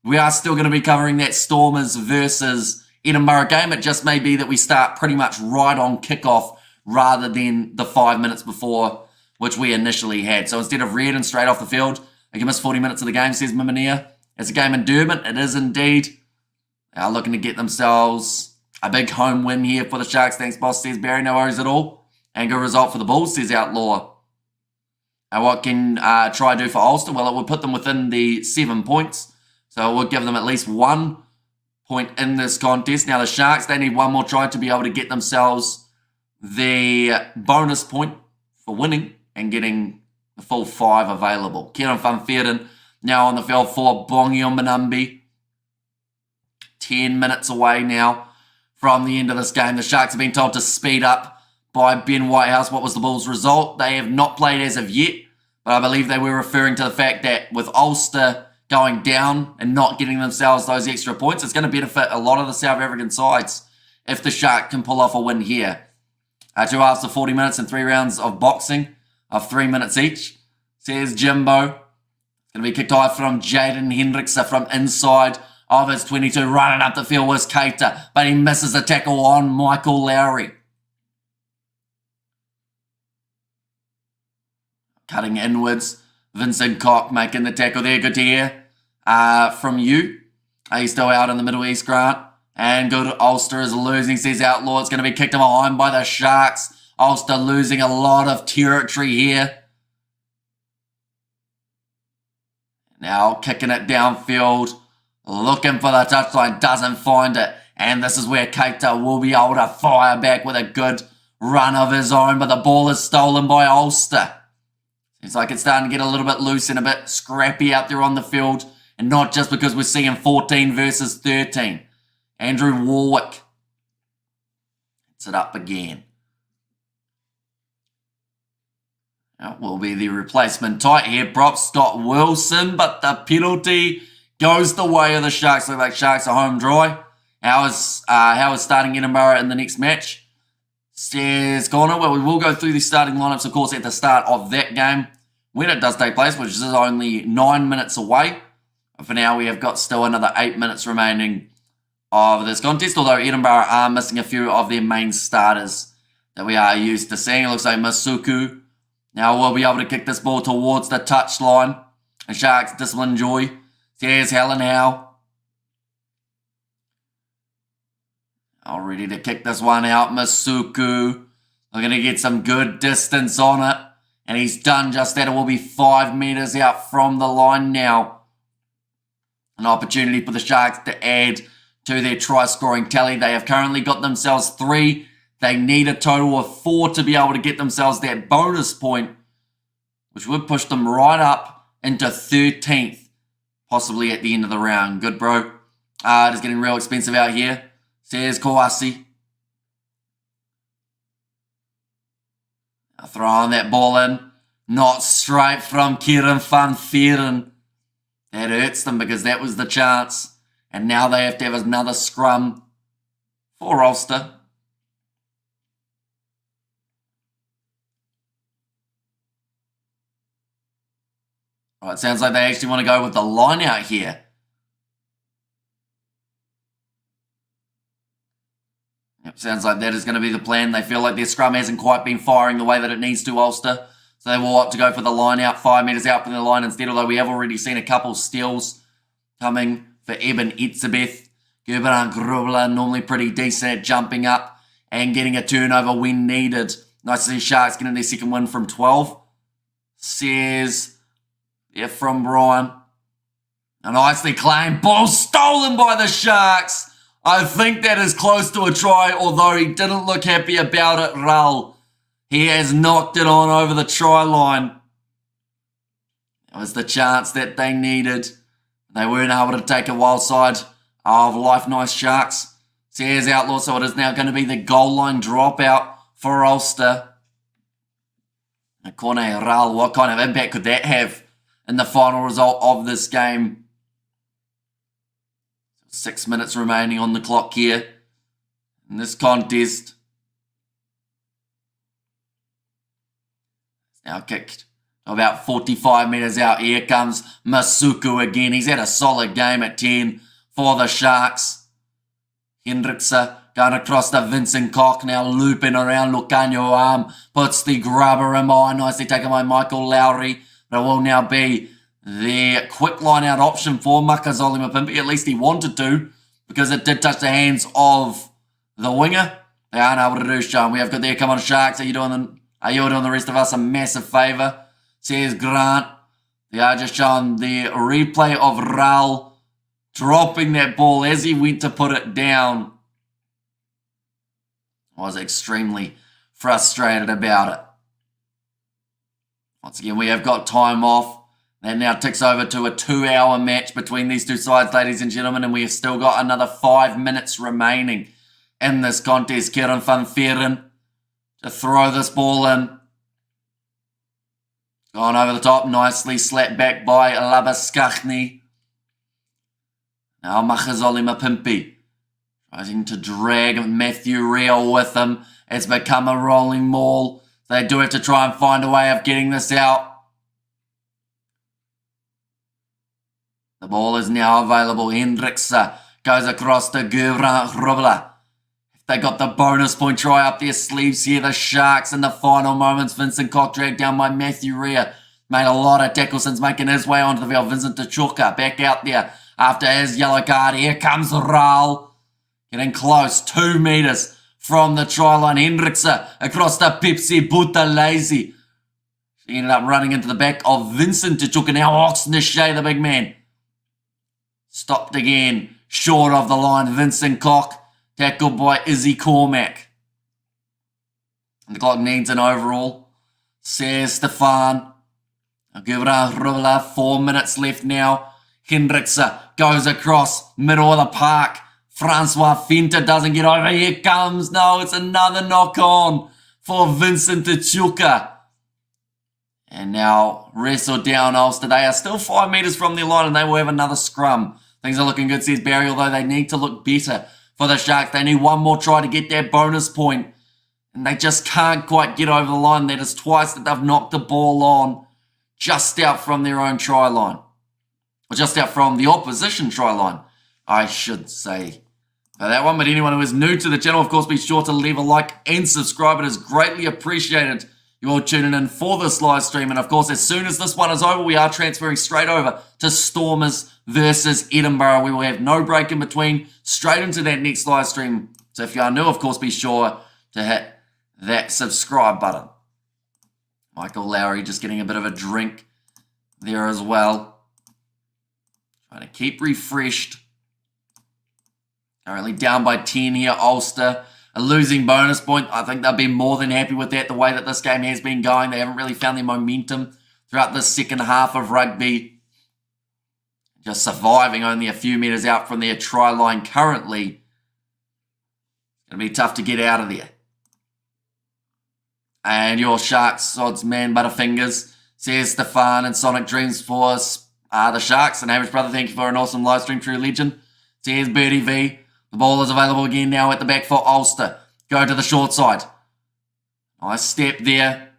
we are still going to be covering that Stormers versus Edinburgh game. It just may be that we start pretty much right on kickoff rather than the 5 minutes before, which we initially had. So instead of Reardon straight off the field, they can miss 40 minutes of the game, says Miminia. It's a game in Durban. It is indeed. They are looking to get themselves a big home win here for the Sharks. Thanks, boss, says Barry. No worries at all. And good result for the Bulls, says Outlaw. And what can try to do for Ulster? Well, it would put them within the 7 points. So it would give them at least 1 point in this contest. Now the Sharks, they need one more try to be able to get themselves the bonus point for winning and getting the full 5 available. Kieran van Veerden, now on the field for Bongi Manumbi. 10 minutes away now from the end of this game. The Sharks have been told to speed up by Ben Whitehouse. What was the Bulls' result? They have not played as of yet, but I believe they were referring to the fact that with Ulster going down and not getting themselves those extra points, it's going to benefit a lot of the South African sides if the Sharks can pull off a win here. 2 halves of 40 minutes and 3 rounds of boxing of 3 minutes each, says Jimbo. It's going to be kicked off from Jaden Hendrickse from inside of his 22. Running up the field was Keita, but he misses a tackle on Michael Lowry. Cutting inwards, Vincent Koch making the tackle there. Good to hear from you. Are you still out in the Middle East, Grant? And good, Ulster is losing, says Outlaw. It's going to be kicked behind by the Sharks. Ulster losing a lot of territory here. Now kicking it downfield. Looking for the touchline, doesn't find it. And this is where Keita will be able to fire back with a good run of his own. But the ball is stolen by Ulster. Seems like it's starting to get a little bit loose and a bit scrappy out there on the field. And not just because we're seeing 14 versus 13. Andrew Warwick hits it up again. That will be the replacement tight here. Prop Scott Wilson, but the penalty goes the way of the Sharks. Look like Sharks are home dry. How is starting Edinburgh in the next match? Says Connor. Well, we will go through the starting lineups, of course, at the start of that game when it does take place, which is only 9 minutes away. But for now, we have got still another 8 minutes remaining of this contest, although Edinburgh are missing a few of their main starters that we are used to seeing. It looks like Masuku now will be able to kick this ball towards the touchline. And Sharks discipline joy. Here's Helen Howe. All ready to kick this one out. Masuku looking to get some good distance on it. And he's done just that. It will be 5 meters out from the line now. An opportunity for the Sharks to add to their try-scoring tally. They have currently got themselves 3. They need a total of 4 to be able to get themselves that bonus point, which would push them right up into 13th, possibly at the end of the round. Good, bro. It is getting real expensive out here, says Kawasi. Throwing that ball in. Not straight from Kieran van Vieren. That hurts them because that was the chance. And now they have to have another scrum for Ulster. All right, sounds like they actually want to go with the line out here. Yep, sounds like that is going to be the plan. They feel like their scrum hasn't quite been firing the way that it needs to, Ulster. So they will opt to go for the line out, 5 meters out from the line instead, although we have already seen a couple steals coming for Eben Etzebeth. Gurbaran Grubler, normally pretty decent at jumping up and getting a turnover when needed. Nice to see Sharks getting their second win from 12. Says, yeah, from Brian. A nicely claimed ball stolen by the Sharks. I think that is close to a try, although he didn't look happy about it, Raul. He has knocked it on over the try line. That was the chance that they needed. They weren't able to take a wild side of Life Nice Sharks. Says Outlaw, so it is now going to be the goal line dropout for Ulster. Corne Raul, what kind of impact could that have in the final result of this game? 6 minutes remaining on the clock here in this contest. It's now kicked about 45 metres out. Here comes Masuku again. He's had a solid game at 10 for the Sharks. Hendrickse going across to Vincent Koch, now looping around. Lucanio arm puts the grubber in behind. Nicely taken by Michael Lowry. But it will now be the quick line out option for Makazole Mapimpi. At least he wanted to, because it did touch the hands of the winger. They aren't able to do, Sean. We have got there. Come on, Sharks. Are you doing the rest of us a massive favour? Says Grant. They are just showing the replay of Raul dropping that ball as he went to put it down. I was extremely frustrated about it. Once again, we have got time off. That now ticks over to a 2-hour match between these two sides, ladies and gentlemen, and we have still got another 5 minutes remaining in this contest. Kieran van Veeren to throw this ball in. Gone over the top, nicely slapped back by Labaskachny. Now Machazoli Mapimpi trying to drag Matthew Real with him. It's become a rolling maul. They do have to try and find a way of getting this out. The ball is now available. Hendrikse goes across to Gurbrand Rubler. They got the bonus point try up their sleeves here. The Sharks in the final moments. Vincent Koch dragged down by Matthew Rea. Made a lot of tackles since making his way onto the field. Vincent Tachuka back out there after his yellow card. Here comes Raal. Getting close. 2 metres from the try line. Hendrikse across to Pepsi Buthelezi. She ended up running into the back of Vincent Tachuka. Now Oxneshea, the big man. Stopped again. Short of the line. Vincent Koch. Tackled by Izzy Cormack. And the clock needs an overall. Says Stefan. Gurbrand Rubler. 4 minutes left now. Hendrikse goes across. Middle of the park. Francois Finta doesn't get over. Here comes. No, it's another knock on for Vincent Tachuka. And now wrestled down Ulster. They are still 5 metres from their line and they will have another scrum. Things are looking good, says Barry, although they need to look better for the Sharks. They need one more try to get their bonus point. And they just can't quite get over the line. That is twice that they've knocked the ball on just out from their own try line. Or just out from the opposition try line, I should say. For that one, but anyone who is new to the channel, of course, be sure to leave a like and subscribe. It is greatly appreciated. You all tuning in for this live stream. And of course, as soon as this one is over, we are transferring straight over to Stormers versus Edinburgh. We will have no break in between, straight into that next live stream. So if you are new, of course, be sure to hit that subscribe button. Michael Lowry just getting a bit of a drink there as well. Trying to keep refreshed. Currently down by 10 here, Ulster. A losing bonus point. I think they'll be more than happy with that, the way that this game has been going. They haven't really found their momentum throughout the second half of rugby. Just surviving only a few metres out from their try line currently. It's going to be tough to get out of there. And your Sharks, odds man Butterfingers, says Stefan and Sonic Dreams for the Sharks. And Average Brother, thank you for an awesome live stream, True Legend. Says Birdie V. The ball is available again now at the back for Ulster. Go to the short side. Nice step there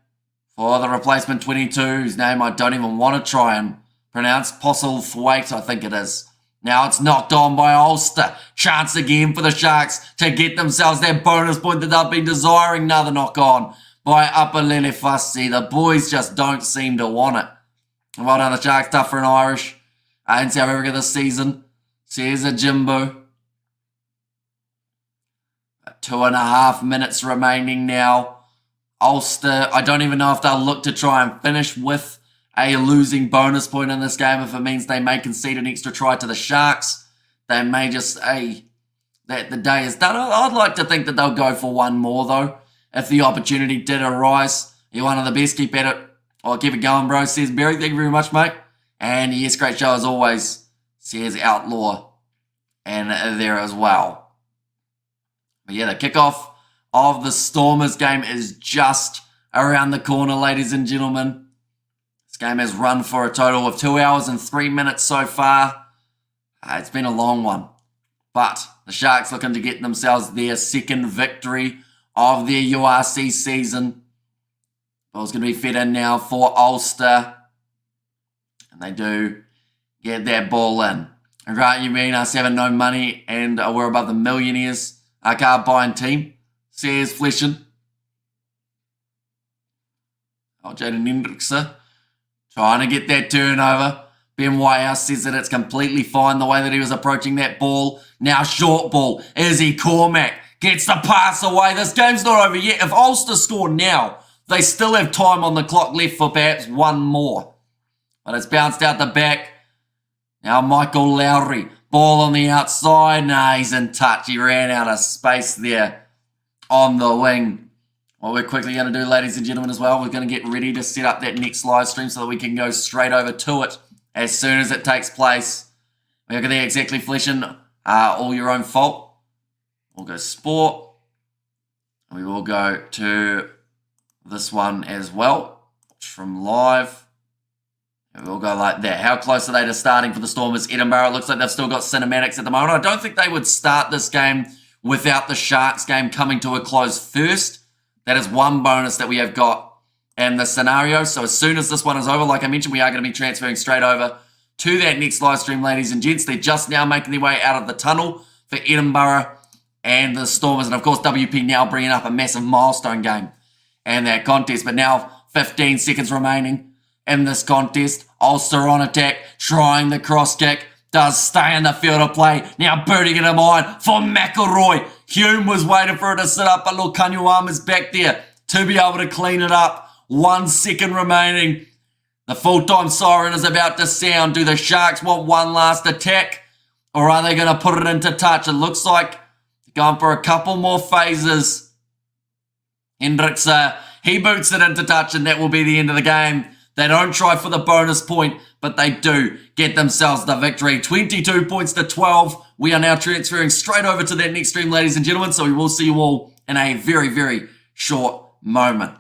for the replacement 22, whose name I don't even want to try and pronounce. Postlethwaite, I think it is. Now it's knocked on by Ulster. Chance again for the Sharks to get themselves that bonus point that they've been desiring. Another knock on by Upper Lelefussi. The boys just don't seem to want it. Well done, the Sharks, tough for an Irish in South Africa this season. Says a Jimbo. 2.5 minutes remaining now. Ulster, I don't even know if they'll look to try and finish with a losing bonus point in this game. If it means they may concede an extra try to the Sharks, they may just say that the day is done. I'd like to think that they'll go for one more, though, if the opportunity did arise. You're one of the best. Keep at it. I'll keep it going, bro, says Barry. Thank you very much, mate. And yes, great show as always, says Outlaw. And there as well. But yeah, the kickoff of the Stormers game is just around the corner, ladies and gentlemen. This game has run for a total of 2 hours and 3 minutes so far. It's been a long one. But the Sharks looking to get themselves their second victory of their URC season. Ball's going to be fed in now for Ulster. And they do get that ball in. And right, you mean us having no money and we're above the millionaires? I can't buy a team, says Fleshin. Oh, Jaden Hendrikse trying to get that turnover. Ben Whitehouse says that it's completely fine the way that he was approaching that ball. Now short ball. Izzy Cormack gets the pass away. This game's not over yet. If Ulster score now, they still have time on the clock left for perhaps one more. But it's bounced out the back. Now Michael Lowry. Ball on the outside. Nah, he's in touch. He ran out of space there on the wing. What we're quickly going to do, ladies and gentlemen, as well, we're going to get ready to set up that next live stream so that we can go straight over to it as soon as it takes place. We're going to exactly fleshing all your own fault. We'll go sport. We will go to this one as well. Watch from live. And we'll go like that. How close are they to starting for the Stormers? Edinburgh, it looks like they've still got cinematics at the moment. I don't think they would start this game without the Sharks game coming to a close first. That is one bonus that we have got in the scenario. So as soon as this one is over, like I mentioned, we are going to be transferring straight over to that next live stream, ladies and gents. They're just now making their way out of the tunnel for Edinburgh and the Stormers. And of course, WP now bringing up a massive milestone game and that contest. But now 15 seconds remaining in this contest. Ulster on attack, trying the cross kick. Does stay in the field of play. Now booting it in mind for McElroy. Hume was waiting for it to sit up, but look, Kanyuama's back there to be able to clean it up. 1 second remaining. The full-time siren is about to sound. Do the Sharks want one last attack? Or are they going to put it into touch? It looks like they're going for a couple more phases. Hendricks, he boots it into touch, and that will be the end of the game. They don't try for the bonus point, but they do get themselves the victory. 22 points to 12. We are now transferring straight over to that next stream, ladies and gentlemen, so we will see you all in a very, very short moment.